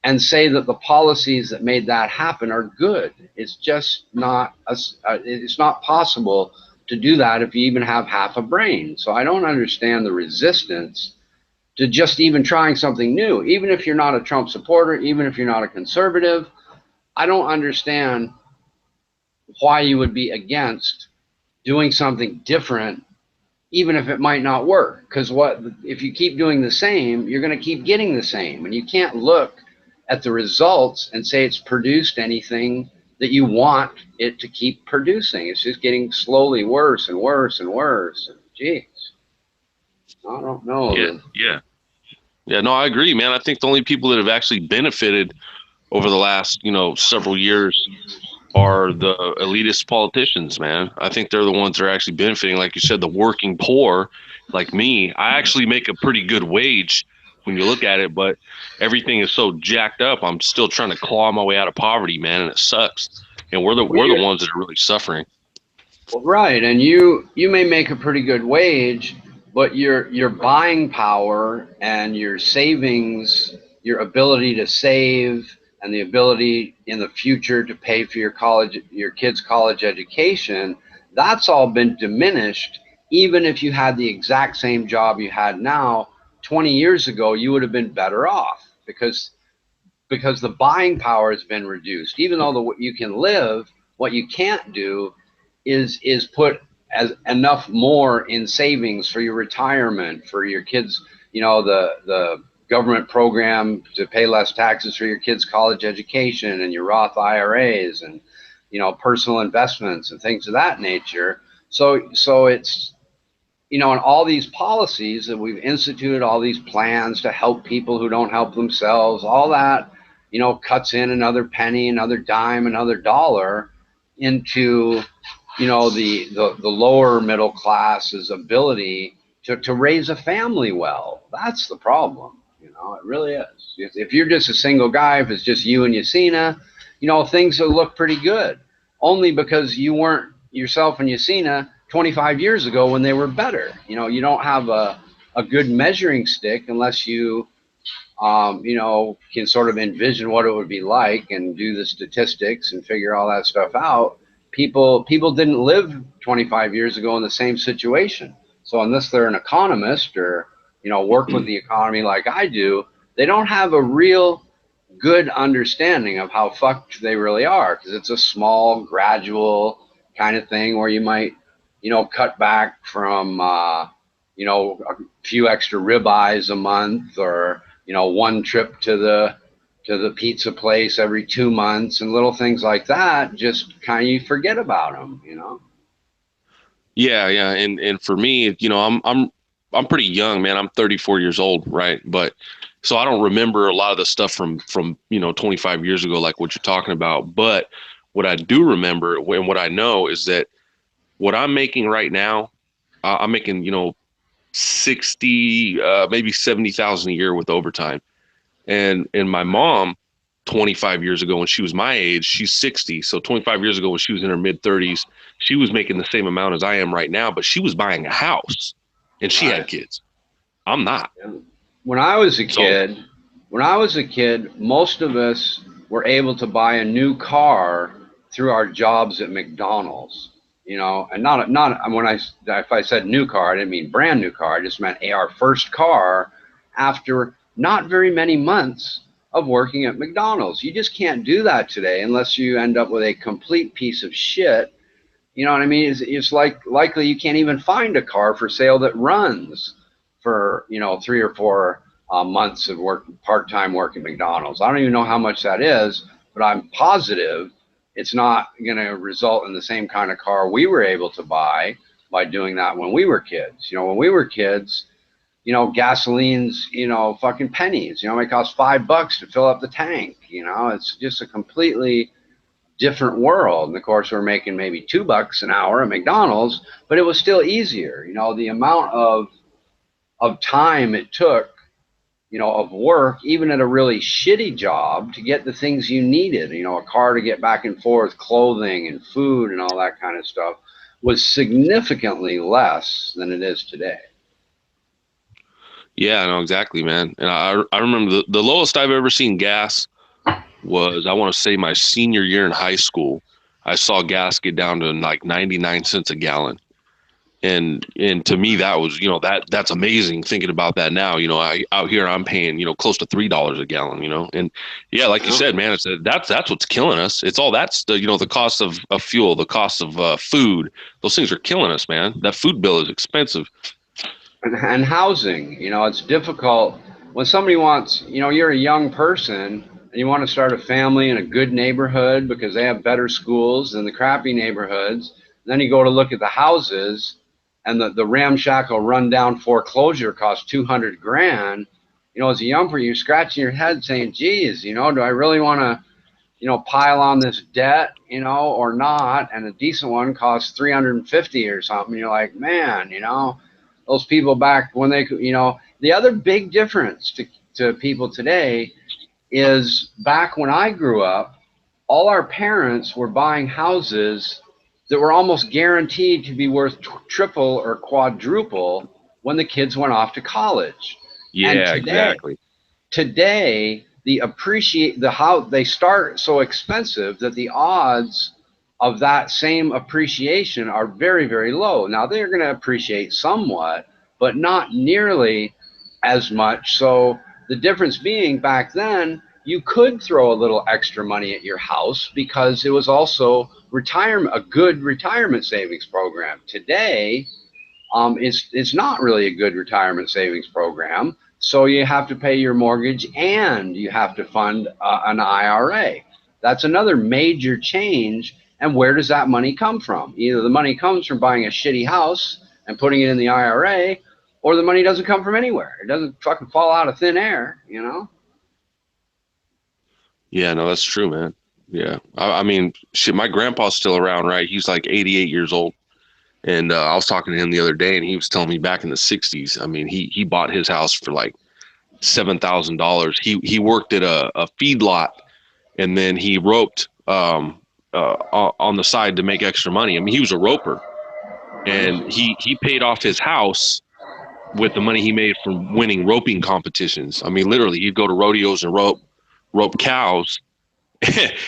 and say that the policies that made that happen are good. It's just not it's not possible to do that if you even have half a brain. So I don't understand the resistance to just even trying something new. Even if you're not a Trump supporter, even if you're not a conservative, I don't understand why you would be against doing something different, even if it might not work. Because if you keep doing the same, you're going to keep getting the same, and you can't look at the results and say it's produced anything that you want it to keep producing. It's just getting slowly worse and worse and worse. Jeez, I don't know. Yeah. No, I agree, man. I think the only people that have actually benefited over the last, several years are the elitist politicians, man. I think they're the ones that are actually benefiting. Like you said, the working poor, like me, I actually make a pretty good wage when you look at it, but everything is so jacked up. I'm still trying to claw my way out of poverty, man, and it sucks. And we're the ones that are really suffering. Well, right, and you may make a pretty good wage, but your buying power and your savings, your ability to save, and the ability in the future to pay for your kids' college education, that's all been diminished. Even if you had the exact same job you had now, 20 years ago, you would have been better off because the buying power has been reduced. Even though you can live, what you can't do is put as enough more in savings for your retirement, for your kids, the government program to pay less taxes for your kids' college education, and your Roth IRAs, and personal investments and things of that nature. So it's and all these policies that we've instituted, all these plans to help people who don't help themselves, all that cuts in another penny, another dime, another dollar into the lower middle class's ability to raise a family well. That's the problem. It really is. If you're just a single guy, if it's just you and Yasina, things will look pretty good. Only because you weren't yourself and Yasina 25 years ago when they were better. You don't have a good measuring stick unless you can sort of envision what it would be like and do the statistics and figure all that stuff out. People didn't live 25 years ago in the same situation. So unless they're an economist or, work with the economy like I do, they don't have a real good understanding of how fucked they really are, because it's a small, gradual kind of thing where you might, cut back from, a few extra ribeyes a month, or, one trip to the pizza place every 2 months, and little things like that. Just kind of, you forget about them, Yeah. And for me, I'm pretty young, man. I'm 34 years old, right? But so I don't remember a lot of the stuff from 25 years ago, like what you're talking about. But what I do remember and what I know is that what I'm making right now, I'm making 60, maybe 70,000 a year with overtime. And my mom, 25 years ago when she was my age, she's 60. So 25 years ago when she was in her mid 30s, she was making the same amount as I am right now, but she was buying a house and she had kids. I'm not. When I was a kid, most of us were able to buy a new car through our jobs at McDonald's, and not if I said new car, I didn't mean brand new car. I just meant our first car after not very many months of working at McDonald's. You just can't do that today unless you end up with a complete piece of shit. You know what I mean? It's likely you can't even find a car for sale that runs for 3 or 4 months of work, part-time work at McDonald's. I don't even know how much that is, but I'm positive it's not going to result in the same kind of car we were able to buy by doing that when we were kids. You know, when we were kids, you know, gasoline's, you know, fucking pennies. You know, it costs $5 to fill up the tank. You know, it's just a completely different world. And of course, we're making maybe $2 an hour at McDonald's, but it was still easier. You know, the amount of time it took, you know, of work, even at a really shitty job, to get the things you needed, you know, a car to get back and forth, clothing and food and all that kind of stuff, was significantly less than it is today. Yeah, no, exactly, man. And I remember the lowest I've ever seen gas was, I want to say, my senior year in high school. I saw gas get down to like 99 cents a gallon. And to me, that was, you know, that's amazing thinking about that now. You know, out here I'm paying, you know, close to $3 a gallon, you know. And yeah, like you said, man, that's what's killing us. It's all that's the, you know, the cost of fuel, the cost of food. Those things are killing us, man. That food bill is expensive. And housing, you know, it's difficult when somebody wants, you know, you're a young person and you want to start a family in a good neighborhood because they have better schools than the crappy neighborhoods. Then you go to look at the houses, and the ramshackle rundown foreclosure costs 200 grand. You know, as a young person, you're scratching your head saying, geez, you know, do I really want to, you know, pile on this debt, you know, or not? And a decent one costs 350 or something. You're like, man, you know, those people back when they, you know, the other big difference to people today is back when I grew up, all our parents were buying houses that were almost guaranteed to be worth triple or quadruple when the kids went off to college. Yeah, exactly. Today, they start so expensive that the odds of that same appreciation are very, very low. Now they're going to appreciate somewhat, but not nearly as much. So the difference being, back then, you could throw a little extra money at your house because it was also a good retirement savings program. Today, it's not really a good retirement savings program. So you have to pay your mortgage and you have to fund an IRA. That's another major change. And where does that money come from? Either the money comes from buying a shitty house and putting it in the IRA, or the money doesn't come from anywhere. It doesn't fucking fall out of thin air, you know? Yeah, no, that's true, man. Yeah. I mean, shit, my grandpa's still around, right? He's like 88 years old. And I was talking to him the other day, and he was telling me back in the 60s, I mean, he bought his house for like $7,000. He worked at a feedlot, and then he roped on the side to make extra money. I mean, he was a roper, and he paid off his house with the money he made from winning roping competitions. I mean, literally, he'd go to rodeos and rope cows,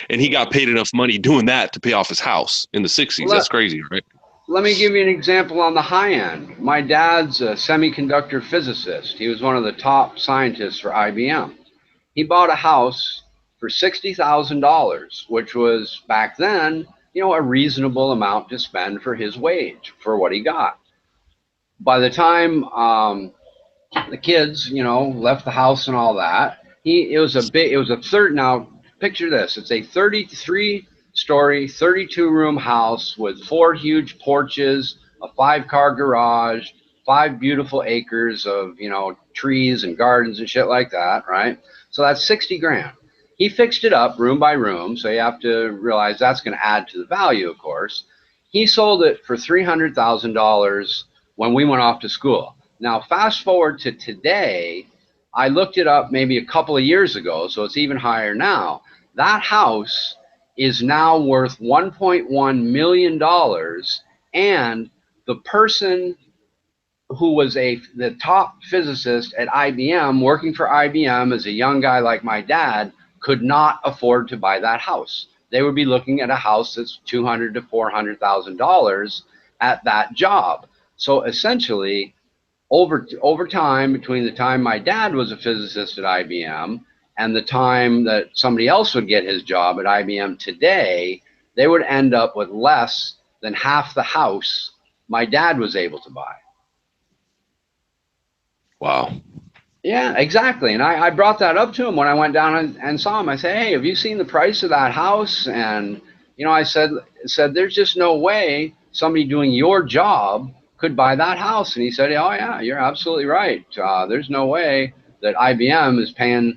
and he got paid enough money doing that to pay off his house in the 60s. That's crazy, right? Let me give you an example on the high end. My dad's a semiconductor physicist. He was one of the top scientists for IBM. He bought a house for $60,000, which was back then, you know, a reasonable amount to spend for his wage for what he got. By the time the kids, you know, left the house and all that, now picture this, it's a 33-story, 32-room house with 4 huge porches, a 5-car garage, 5 beautiful acres of, you know, trees and gardens and shit like that, right? So that's 60 grand. He fixed it up room by room, so you have to realize that's going to add to the value, of course. He sold it for $300,000 when we went off to school. Now, fast forward to today, I looked it up maybe a couple of years ago, so it's even higher now. That house is now worth $1.1 million, and the person who was the top physicist at IBM, working for IBM as a young guy like my dad, could not afford to buy that house. They would be looking at a house that's $200,000 to $400,000 at that job. So essentially, over time, between the time my dad was a physicist at IBM and the time that somebody else would get his job at IBM today, they would end up with less than half the house my dad was able to buy. Wow. Yeah, exactly. And I brought that up to him when I went down and saw him. I said, hey, have you seen the price of that house? And, you know, I said, there's just no way somebody doing your job could buy that house. And he said, oh yeah, you're absolutely right. There's no way that IBM is paying,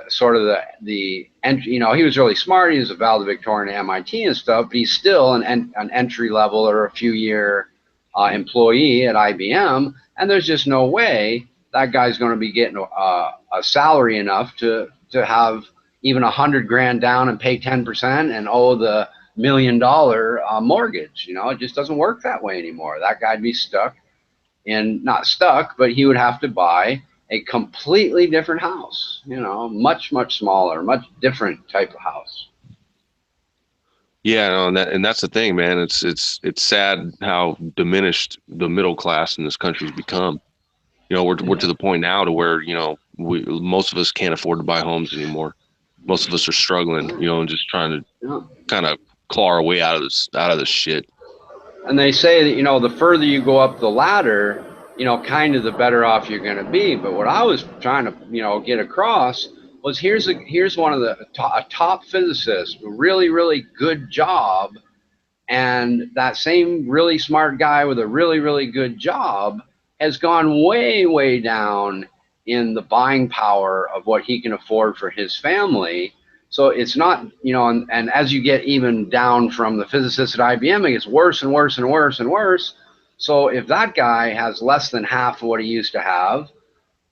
sort of the entry. He was really smart. He was a valedictorian at MIT and stuff, but he's still an entry level or a few year employee at IBM. And there's just no way that guy's going to be getting a salary enough to have even $100,000 down and pay 10% and owe the $1 million mortgage. It just doesn't work that way anymore. That guy'd be stuck, and not stuck, but he would have to buy a completely different house, much, much smaller, much different type of house. Yeah, no, and that's the thing, man. It's sad how diminished the middle class in this country's become. We're to the point now to where most of us can't afford to buy homes anymore. Most of us are struggling, and just trying to kind of claw our way out of this shit. And they say that the further you go up the ladder, kind of the better off you're going to be. But what I was trying to get across was here's one of a top physicist, a really, really good job, and that same really smart guy with a really, really good job has gone way, way down in the buying power of what he can afford for his family. So it's not, and as you get even down from the physicist at IBM, it gets worse and worse and worse and worse. So if that guy has less than half of what he used to have,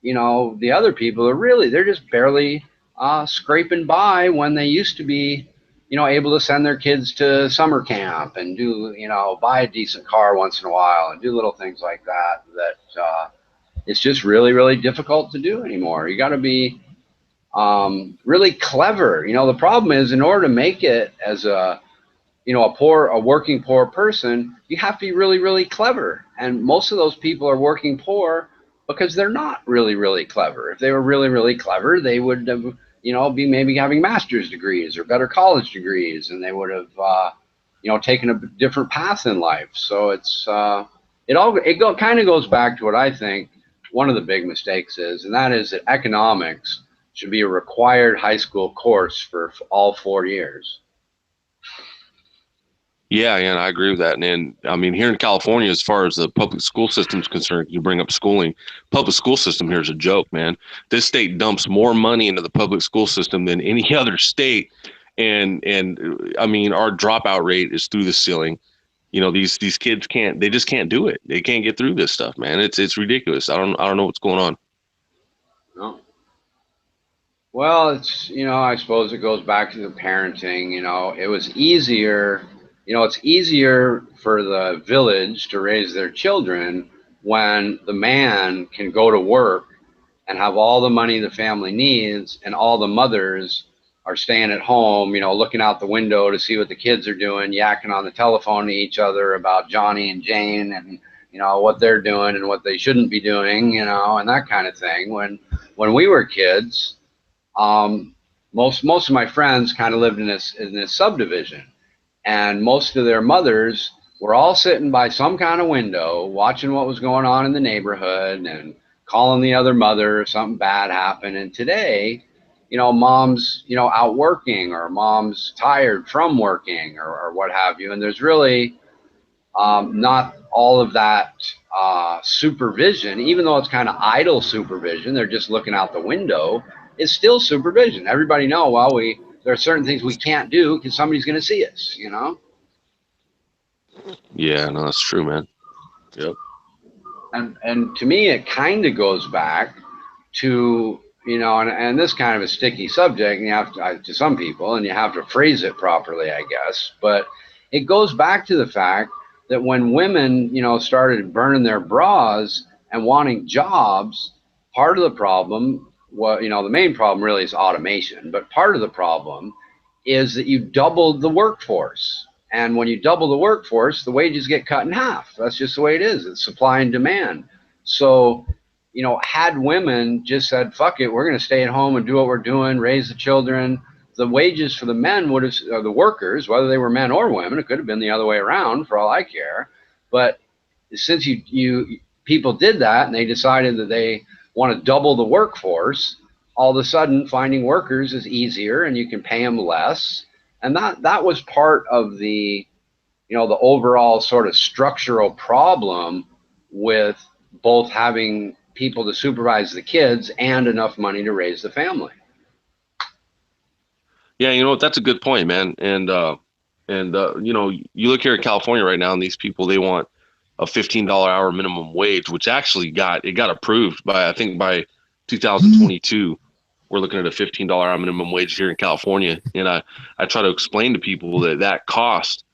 the other people they're just barely scraping by when they used to be, able to send their kids to summer camp and do, buy a decent car once in a while and do little things like that, it's just really, really difficult to do anymore. You got to be really clever. The problem is, in order to make it as a working poor person, you have to be really, really clever. And most of those people are working poor because they're not really, really clever. If they were really, really clever, they would have, be maybe having master's degrees or better college degrees, and they would have, taken a different path in life. So it kind of goes back to what I think one of the big mistakes is, and that is that economics should be a required high school course for all 4 years. Yeah, and I agree with that. And I mean, here in California, as far as the public school system is concerned, you bring up schooling. Public school system here is a joke, man. This state dumps more money into the public school system than any other state, and I mean, our dropout rate is through the ceiling. These kids they just can't do it. They can't get through this stuff, man. It's ridiculous. I don't know what's going on. No. Well, it's, I suppose it goes back to the parenting. It was easier. It's easier for the village to raise their children when the man can go to work and have all the money the family needs, and all the mothers are staying at home, looking out the window to see what the kids are doing, yakking on the telephone to each other about Johnny and Jane and, what they're doing and what they shouldn't be doing, and that kind of thing. When we were kids, most of my friends kind of lived in this subdivision. And most of their mothers were all sitting by some kind of window watching what was going on in the neighborhood and calling the other mother if something bad happened. And today, mom's, out working, or mom's tired from working, or what have you. And there's really not all of that supervision, even though it's kind of idle supervision. They're just looking out the window. It's still supervision. Everybody know, there are certain things we can't do because somebody's going to see us, Yeah, no, that's true, man. Yep. And to me, it kind of goes back to, and this kind of a sticky subject, and you have to some people, and you have to phrase it properly, I guess. But it goes back to the fact that when women, started burning their bras and wanting jobs, part of the problem, the main problem really is automation, but part of the problem is that you doubled the workforce. And when you double the workforce, the wages get cut in half. That's just the way it is. It's supply and demand. So, had women just said, fuck it, we're going to stay at home and do what we're doing, raise the children, the wages for the men would have, the workers, whether they were men or women, it could have been the other way around for all I care. But since people did that and they decided that they want to double the workforce, all of a sudden finding workers is easier and you can pay them less. And that was part of the the overall sort of structural problem with both having people to supervise the kids and enough money to raise the family. Yeah, you know what? That's a good point, man. And you know, you look here in California right now, and these people, they want a $15 hour minimum wage, which actually got approved by, I think, by 2022. We're looking at a $15 hour minimum wage here in California, and I try to explain to people that that cost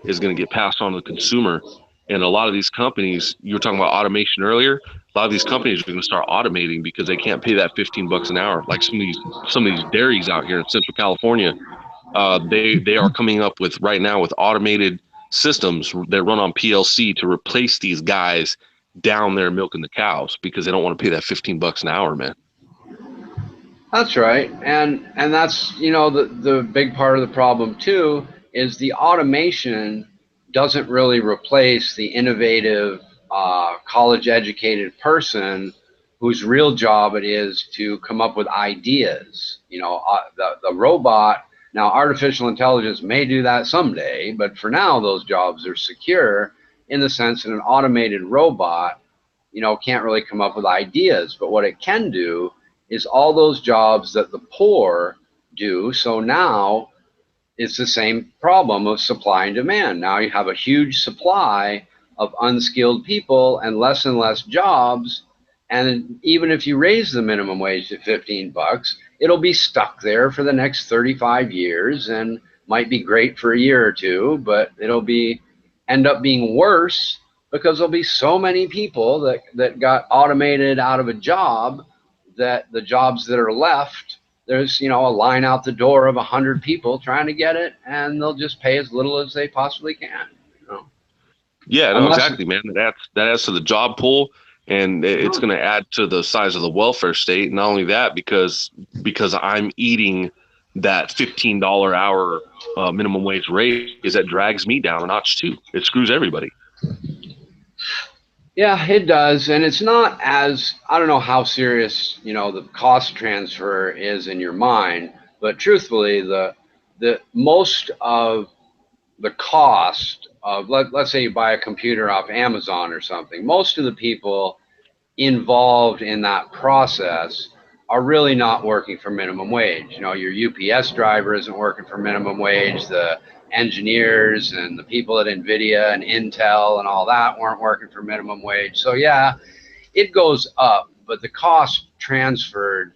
is going to get passed on to the consumer. And a lot of these companies, you were talking about automation earlier, a lot of these companies are going to start automating because they can't pay that $15 an hour. Like some of these dairies out here in Central California, they are coming up with right now with automated systems that run on PLC to replace these guys down there milking the cows because they don't want to pay that $15 an hour, man. That's right. And that's, the big part of the problem too is the automation doesn't really replace the innovative college educated person whose real job it is to come up with ideas. The robot, now artificial intelligence may do that someday, but for now those jobs are secure in the sense that an automated robot, can't really come up with ideas. But what it can do is all those jobs that the poor do. So now it's the same problem of supply and demand. Now you have a huge supply of unskilled people and less jobs. And even if you raise the minimum wage to $15, it'll be stuck there for the next 35 years and might be great for a year or two, but it'll end up being worse because there'll be so many people that got automated out of a job that the jobs that are left, there's, a line out the door of 100 people trying to get it, and they'll just pay as little as they possibly can. Yeah, no, exactly, man. That adds to the job pool, and it's going to add to the size of the welfare state. Not only that, because I'm eating that $15 hour minimum wage raise, that drags me down a notch too. It screws everybody. Yeah, it does. And it's not as, I don't know how serious, the cost transfer is in your mind, but truthfully, the most of the cost of, let's say you buy a computer off Amazon or something, most of the people involved in that process are really not working for minimum wage. Your UPS driver isn't working for minimum wage. The engineers and the people at NVIDIA and Intel and all that weren't working for minimum wage. So yeah, it goes up, but the cost transferred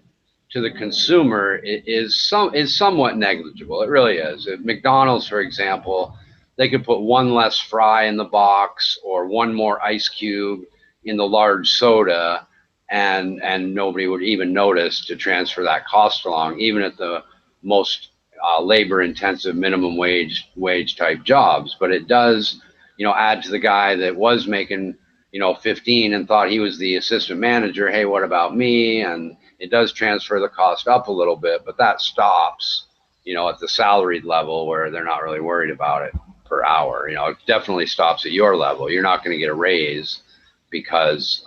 to the consumer is somewhat negligible. It really is. At McDonald's, for example, they could put one less fry in the box or one more ice cube in the large soda, and nobody would even notice to transfer that cost along, even at the most labor-intensive minimum wage type jobs. But it does, add to the guy that was making 15 and thought he was the assistant manager. Hey, what about me? And it does transfer the cost up a little bit, but that stops, at the salaried level where they're not really worried about it per hour. It definitely stops at your level. You're not going to get a raise because,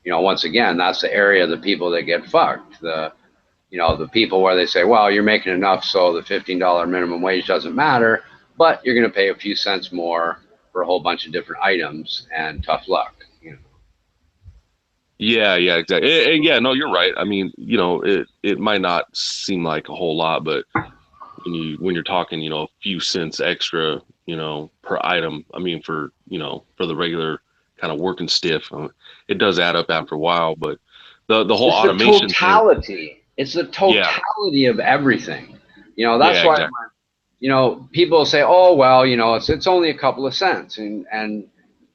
once again, that's the area of the people that get fucked. The people where they say, well, you're making enough so the $15 minimum wage doesn't matter, but you're going to pay a few cents more for a whole bunch of different items, and tough luck. Yeah, exactly. Yeah, no, you're right. I mean, it might not seem like a whole lot, but when you're talking, a few cents extra, per item, I mean, for the regular kind of working stiff, it does add up after a while. But the whole automation thing, it's the totality of everything. That's why exactly. People say, oh, well, it's only a couple of cents, and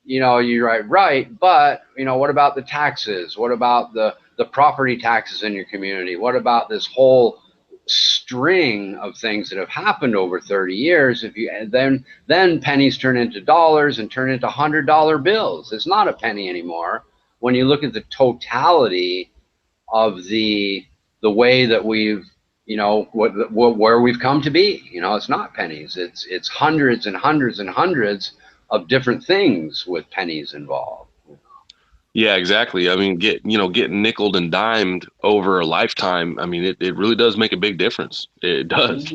you're right, but what about the taxes? What about the property taxes in your community? What about this whole string of things that have happened over 30 years? If you then pennies turn into dollars and turn into $100 bills. It's not a penny anymore when you look at the totality of the way that we've where we've come to be. It's not pennies. It's hundreds and hundreds and hundreds of different things with pennies involved. Yeah, exactly. I mean, getting nickeled and dimed over a lifetime. I mean, it really does make a big difference. It does.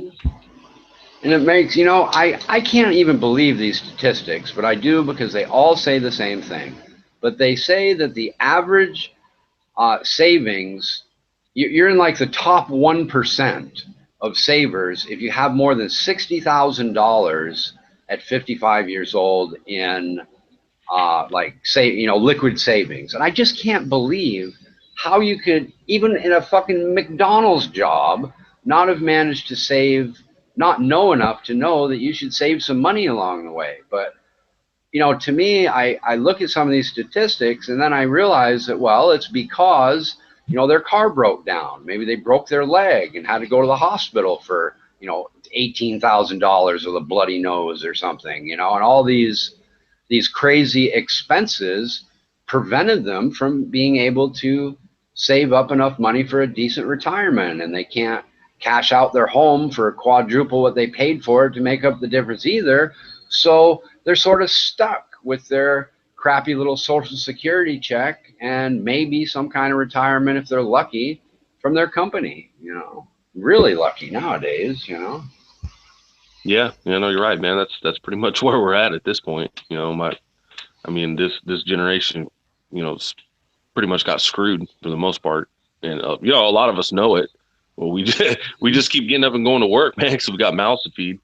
And it makes, I can't even believe these statistics, but I do because they all say the same thing. But they say that the average savings, you're in like the top 1% of savers if you have more than $60,000 at 55 years old in liquid savings. And I just can't believe how you could, even in a fucking McDonald's job, not have managed to save, not know enough to know that you should save some money along the way. But to me, I look at some of these statistics and then I realize that, well, it's because, their car broke down. Maybe they broke their leg and had to go to the hospital for, $18,000 with a bloody nose or something, and all these crazy expenses prevented them from being able to save up enough money for a decent retirement, and they can't cash out their home for quadruple what they paid for it to make up the difference either. So they're sort of stuck with their crappy little Social Security check and maybe some kind of retirement if they're lucky from their company, really lucky nowadays, Yeah, you're right, man. That's pretty much where we're at this point. This generation, pretty much got screwed for the most part, and a lot of us know it. Well, we just keep getting up and going to work, man, because we got mouths to feed.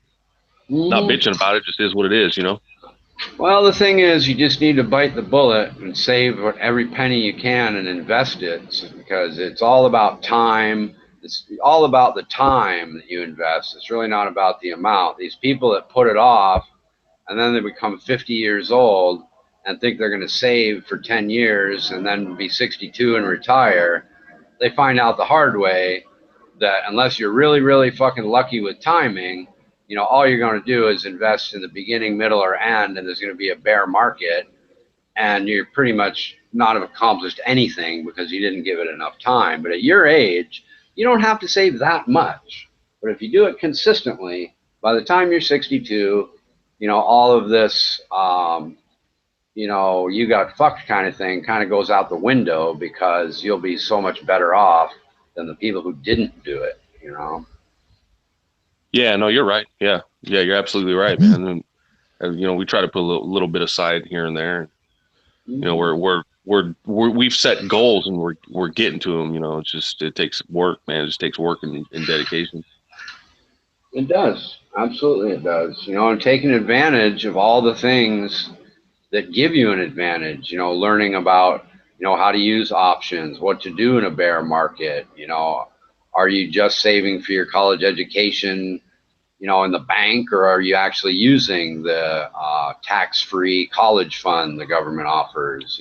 Not bitching about it, just is what it is, Well, the thing is, you just need to bite the bullet and save every penny you can and invest it, because it's all about time. It's all about the time that you invest. It's really not about the amount. These people that put it off and then they become 50 years old and think they're going to save for 10 years and then be 62 and retire, they find out the hard way that unless you're really, really fucking lucky with timing, all you're going to do is invest in the beginning, middle, or end, and there's going to be a bear market, and you're pretty much not have accomplished anything because you didn't give it enough time. But at your age, you don't have to save that much. But if you do it consistently, by the time you're 62, all of this, you got fucked kind of thing kind of goes out the window, because you'll be so much better off than the people who didn't do it, Yeah, no, you're right. Yeah, you're absolutely right, man. And we try to put a little bit aside here and there. We've set goals and we're getting to them. It takes work, man. It just takes work and dedication. It does. Absolutely, it does. And taking advantage of all the things that give you an advantage, learning about, how to use options, what to do in a bear market, are you just saving for your college education, in the bank, or are you actually using the tax-free college fund the government offers?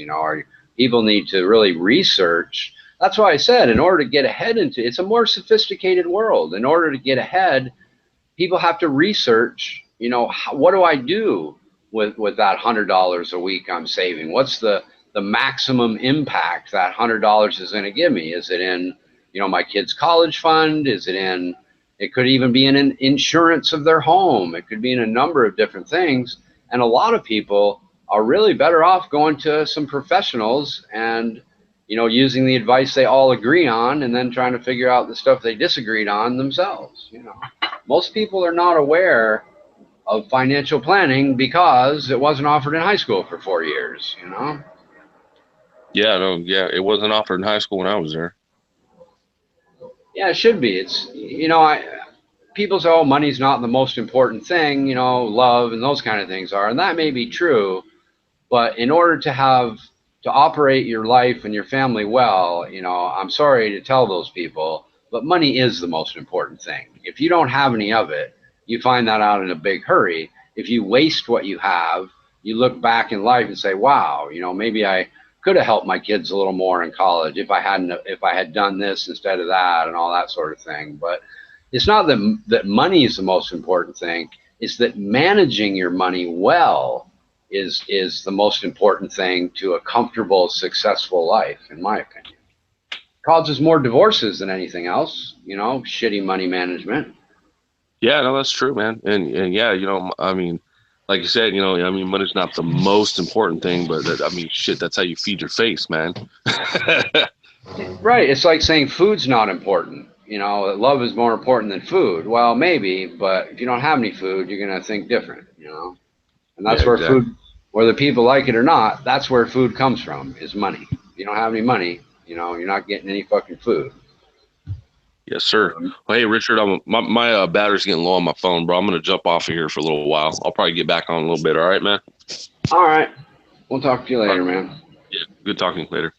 People need to really research. That's why I said, in order to get ahead it's a more sophisticated world. In order to get ahead, people have to research, what do I do with that $100 a week I'm saving? What's the maximum impact that $100 is going to give me? Is it in, my kid's college fund? It could even be in an insurance of their home. It could be in a number of different things. And a lot of people are really better off going to some professionals and, using the advice they all agree on, and then trying to figure out the stuff they disagreed on themselves. Most people are not aware of financial planning because it wasn't offered in high school for 4 years, Yeah, no, yeah, it wasn't offered in high school when I was there. Yeah, it should be. It's, people say, oh, money's not the most important thing, love and those kind of things are, and that may be true, but in order to operate your life and your family well, I'm sorry to tell those people, but money is the most important thing. If you don't have any of it, you find that out in a big hurry. If you waste what you have, you look back in life and say, wow, maybe I could have helped my kids a little more in college if I had done this instead of that, and all that sort of thing. But it's not that money is the most important thing. It's that managing your money well is the most important thing to a comfortable, successful life, in my opinion. Causes more divorces than anything else, shitty money management. Yeah, no, that's true, man. And yeah, like you said, money's not the most important thing, but shit, that's how you feed your face, man. Right. It's like saying food's not important. you know, that love is more important than food. Well, maybe, but if you don't have any food, you're going to think different, you know? And that's Yeah, where exactly. food, whether people like it or not, that's where food comes from, is money. If you don't have any money, you know, you're not getting any fucking food. Yes, sir. Well, hey, Richard, my battery's getting low on my phone, bro. I'm gonna jump off of here for a little while. I'll probably get back on in a little bit. All right, man. All right. We'll talk to you All right. later, man. Yeah, good talking later.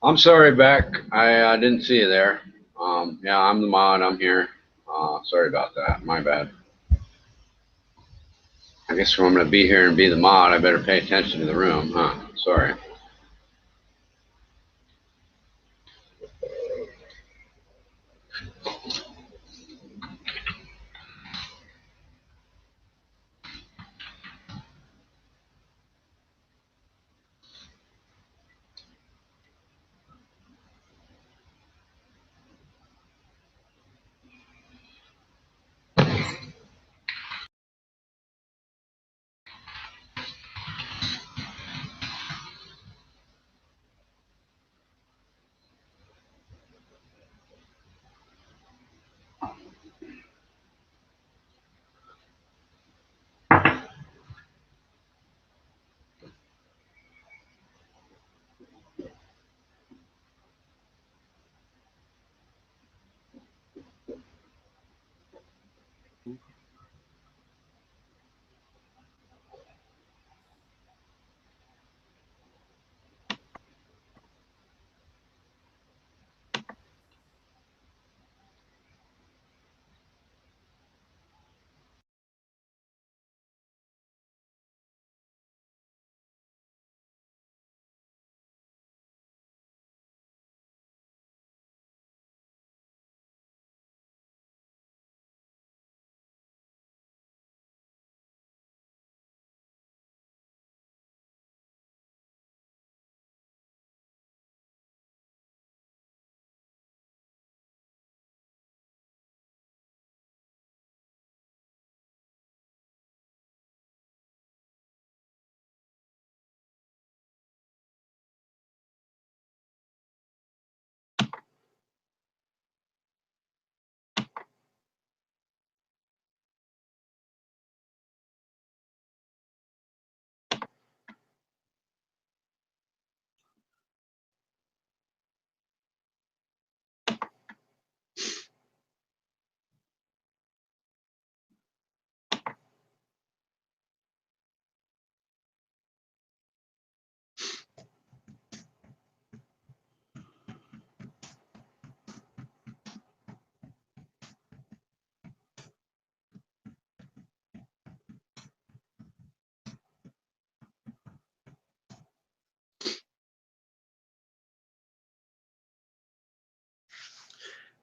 I'm sorry, Beck. I didn't see you there. Yeah, I'm the mod. I'm here. Sorry about that. My bad. I guess if I'm going to be here and be the mod, I better pay attention to the room, huh? Sorry.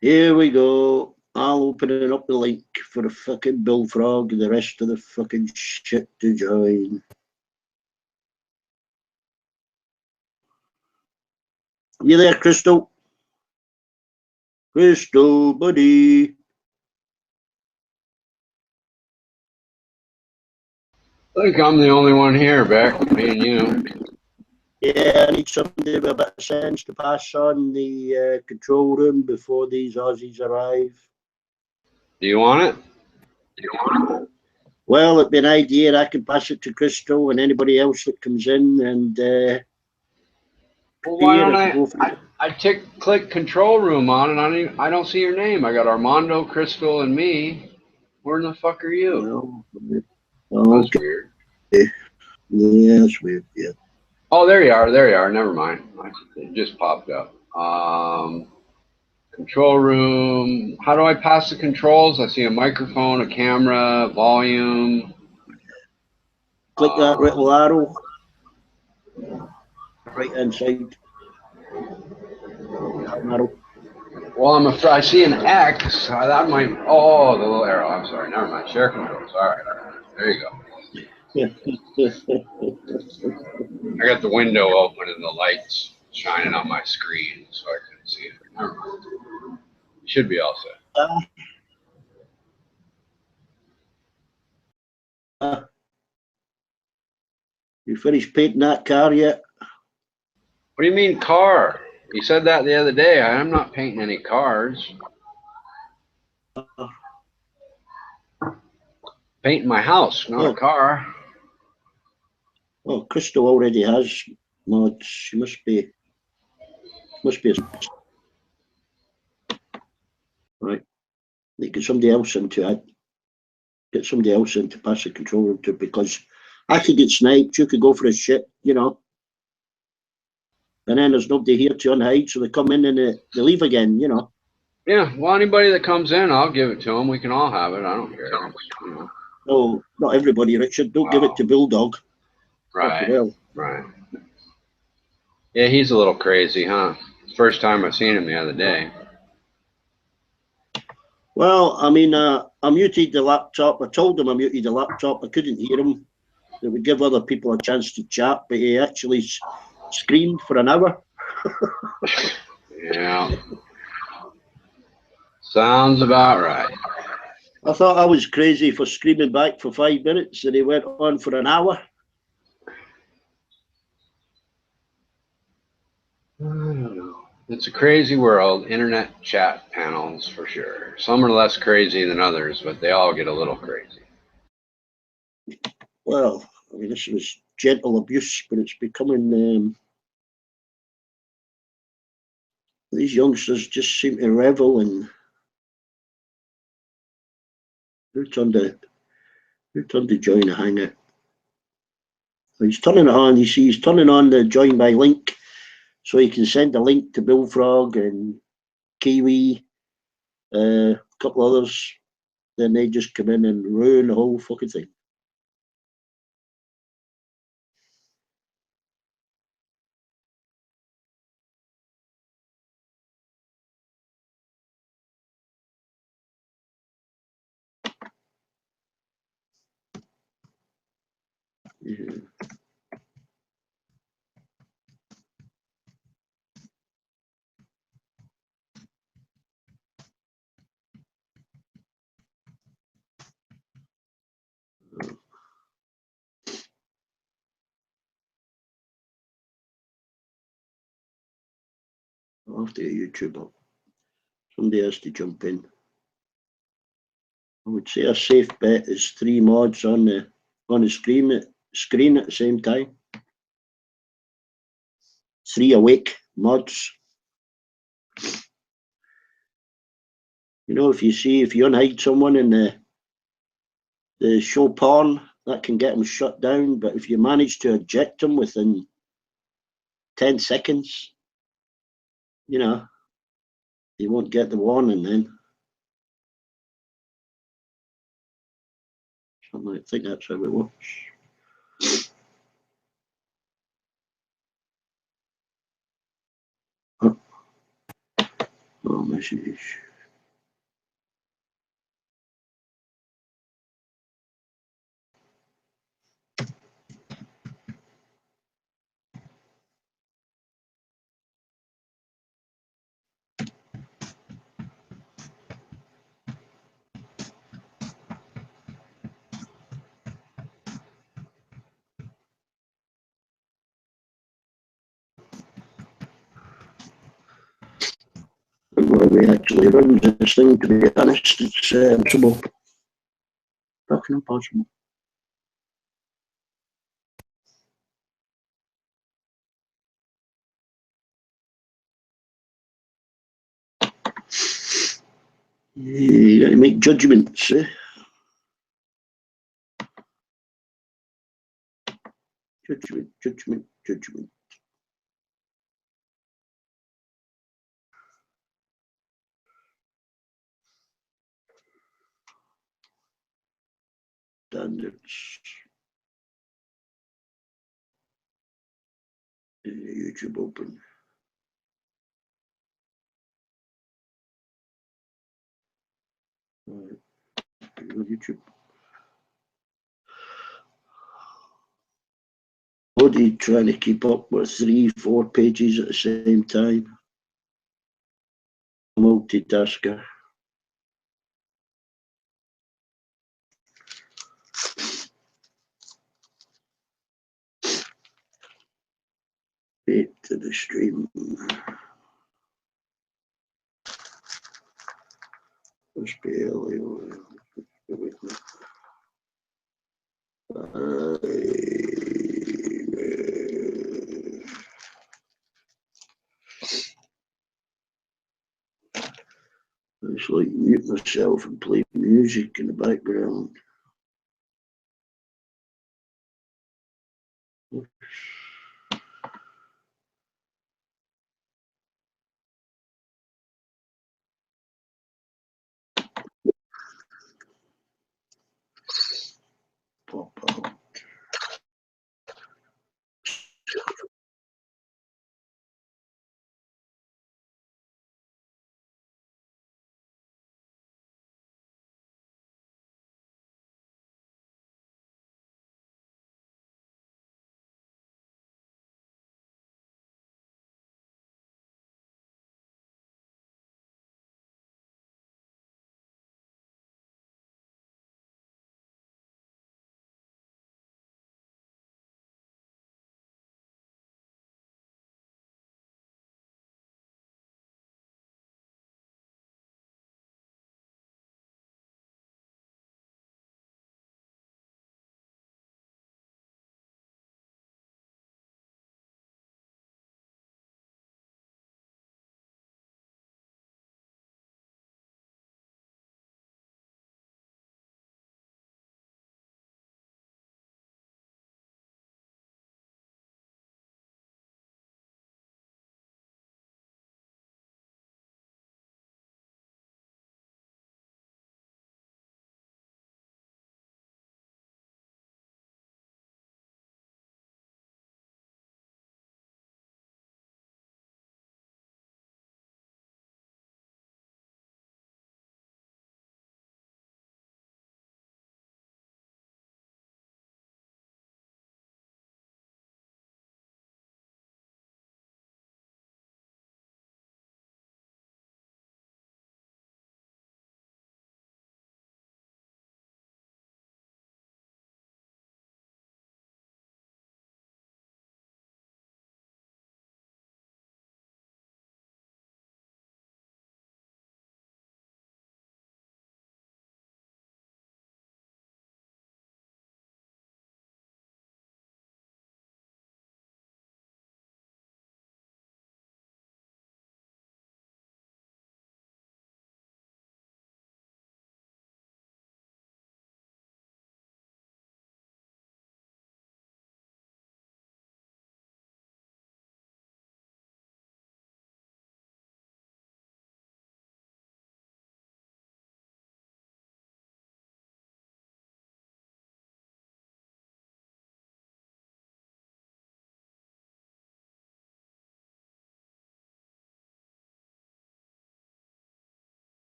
Here we go. I'll open it up the link for the fucking bullfrog and the rest of the fucking shit to join. You there, Crystal? Crystal, buddy. I think I'm the only one here, Beck, me and you. Yeah, I need somebody with a bit of sense to pass on the control room before these Aussies arrive. Do you want it? Well, it'd be an idea. I can pass it to Crystal and anybody else that comes in, and Well, why don't go for it. I click control room on it. I don't see your name. I got Armando, Crystal, and me. Where in the fuck are you? Oh, That's weird. Yeah, that's weird. Yeah. Oh, there you are. There you are. Never mind. It just popped up. Control room. How do I pass the controls? I see a microphone, a camera, volume. Click that little arrow. Right hand side. Arrow. Well, I see an X. That might. Oh, the little arrow. I'm sorry. Never mind. Share controls. All right. There you go. I got the window open and the lights shining on my screen, so I couldn't see it. Never mind. Should be all set. You finished painting that car yet? What do you mean car? You said that the other day. I'm not painting any cars. Painting my house, not a car. Well, Crystal already has mods. She must be right. They get somebody else into it. Get somebody else in to pass the control room to, because I could get sniped. You could go for a shit, you know. and then there's nobody here to unhide, so they come in and they leave again, you know. Yeah, well, anybody that comes in, I'll give it to them. We can all have it. I don't care. You know. No, not everybody, Richard. Don't give it to Bulldog. Right, Well, right. Yeah, he's a little crazy, huh? First time I've seen him the other day. well, I mean, I muted the laptop. I told him I muted the laptop. I couldn't hear him. It would give other people a chance to chat, but he actually screamed for an hour. Yeah. Sounds about right. I thought I was crazy for screaming back for 5 minutes, and he went on for an hour. I don't know. It's a crazy world. Internet chat panels for sure. Some are less crazy than others, but they all get a little crazy. Well, I mean, this was gentle abuse, but it's becoming. These youngsters just seem to revel in. Who turned the join a hangout? He's turning it on. You see, he's turning on the join by link, so he can send a link to Bullfrog and Kiwi, a couple others. Then they just come in and ruin the whole fucking thing. Yeah. I'll have to get YouTube up. Somebody has to jump in. I would say a safe bet is 3 mods on the screen at the same time. 3 awake mods. You know, if you unhide someone in the show porn, that can get them shut down. But if you manage to eject them within 10 seconds, you know, you won't get the warning then. I think that's how it works. Oh, message. We actually run this thing, to be honest. It's impossible. Fucking impossible. You got to make judgments. Judgment. Standards. YouTube open. All right. YouTube. What are you trying to keep up with 3-4 pages at the same time? Multitasker. Wait to the stream. Must be early. I just like mute myself and play music in the background.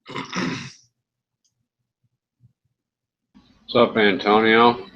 What's up, Antonio?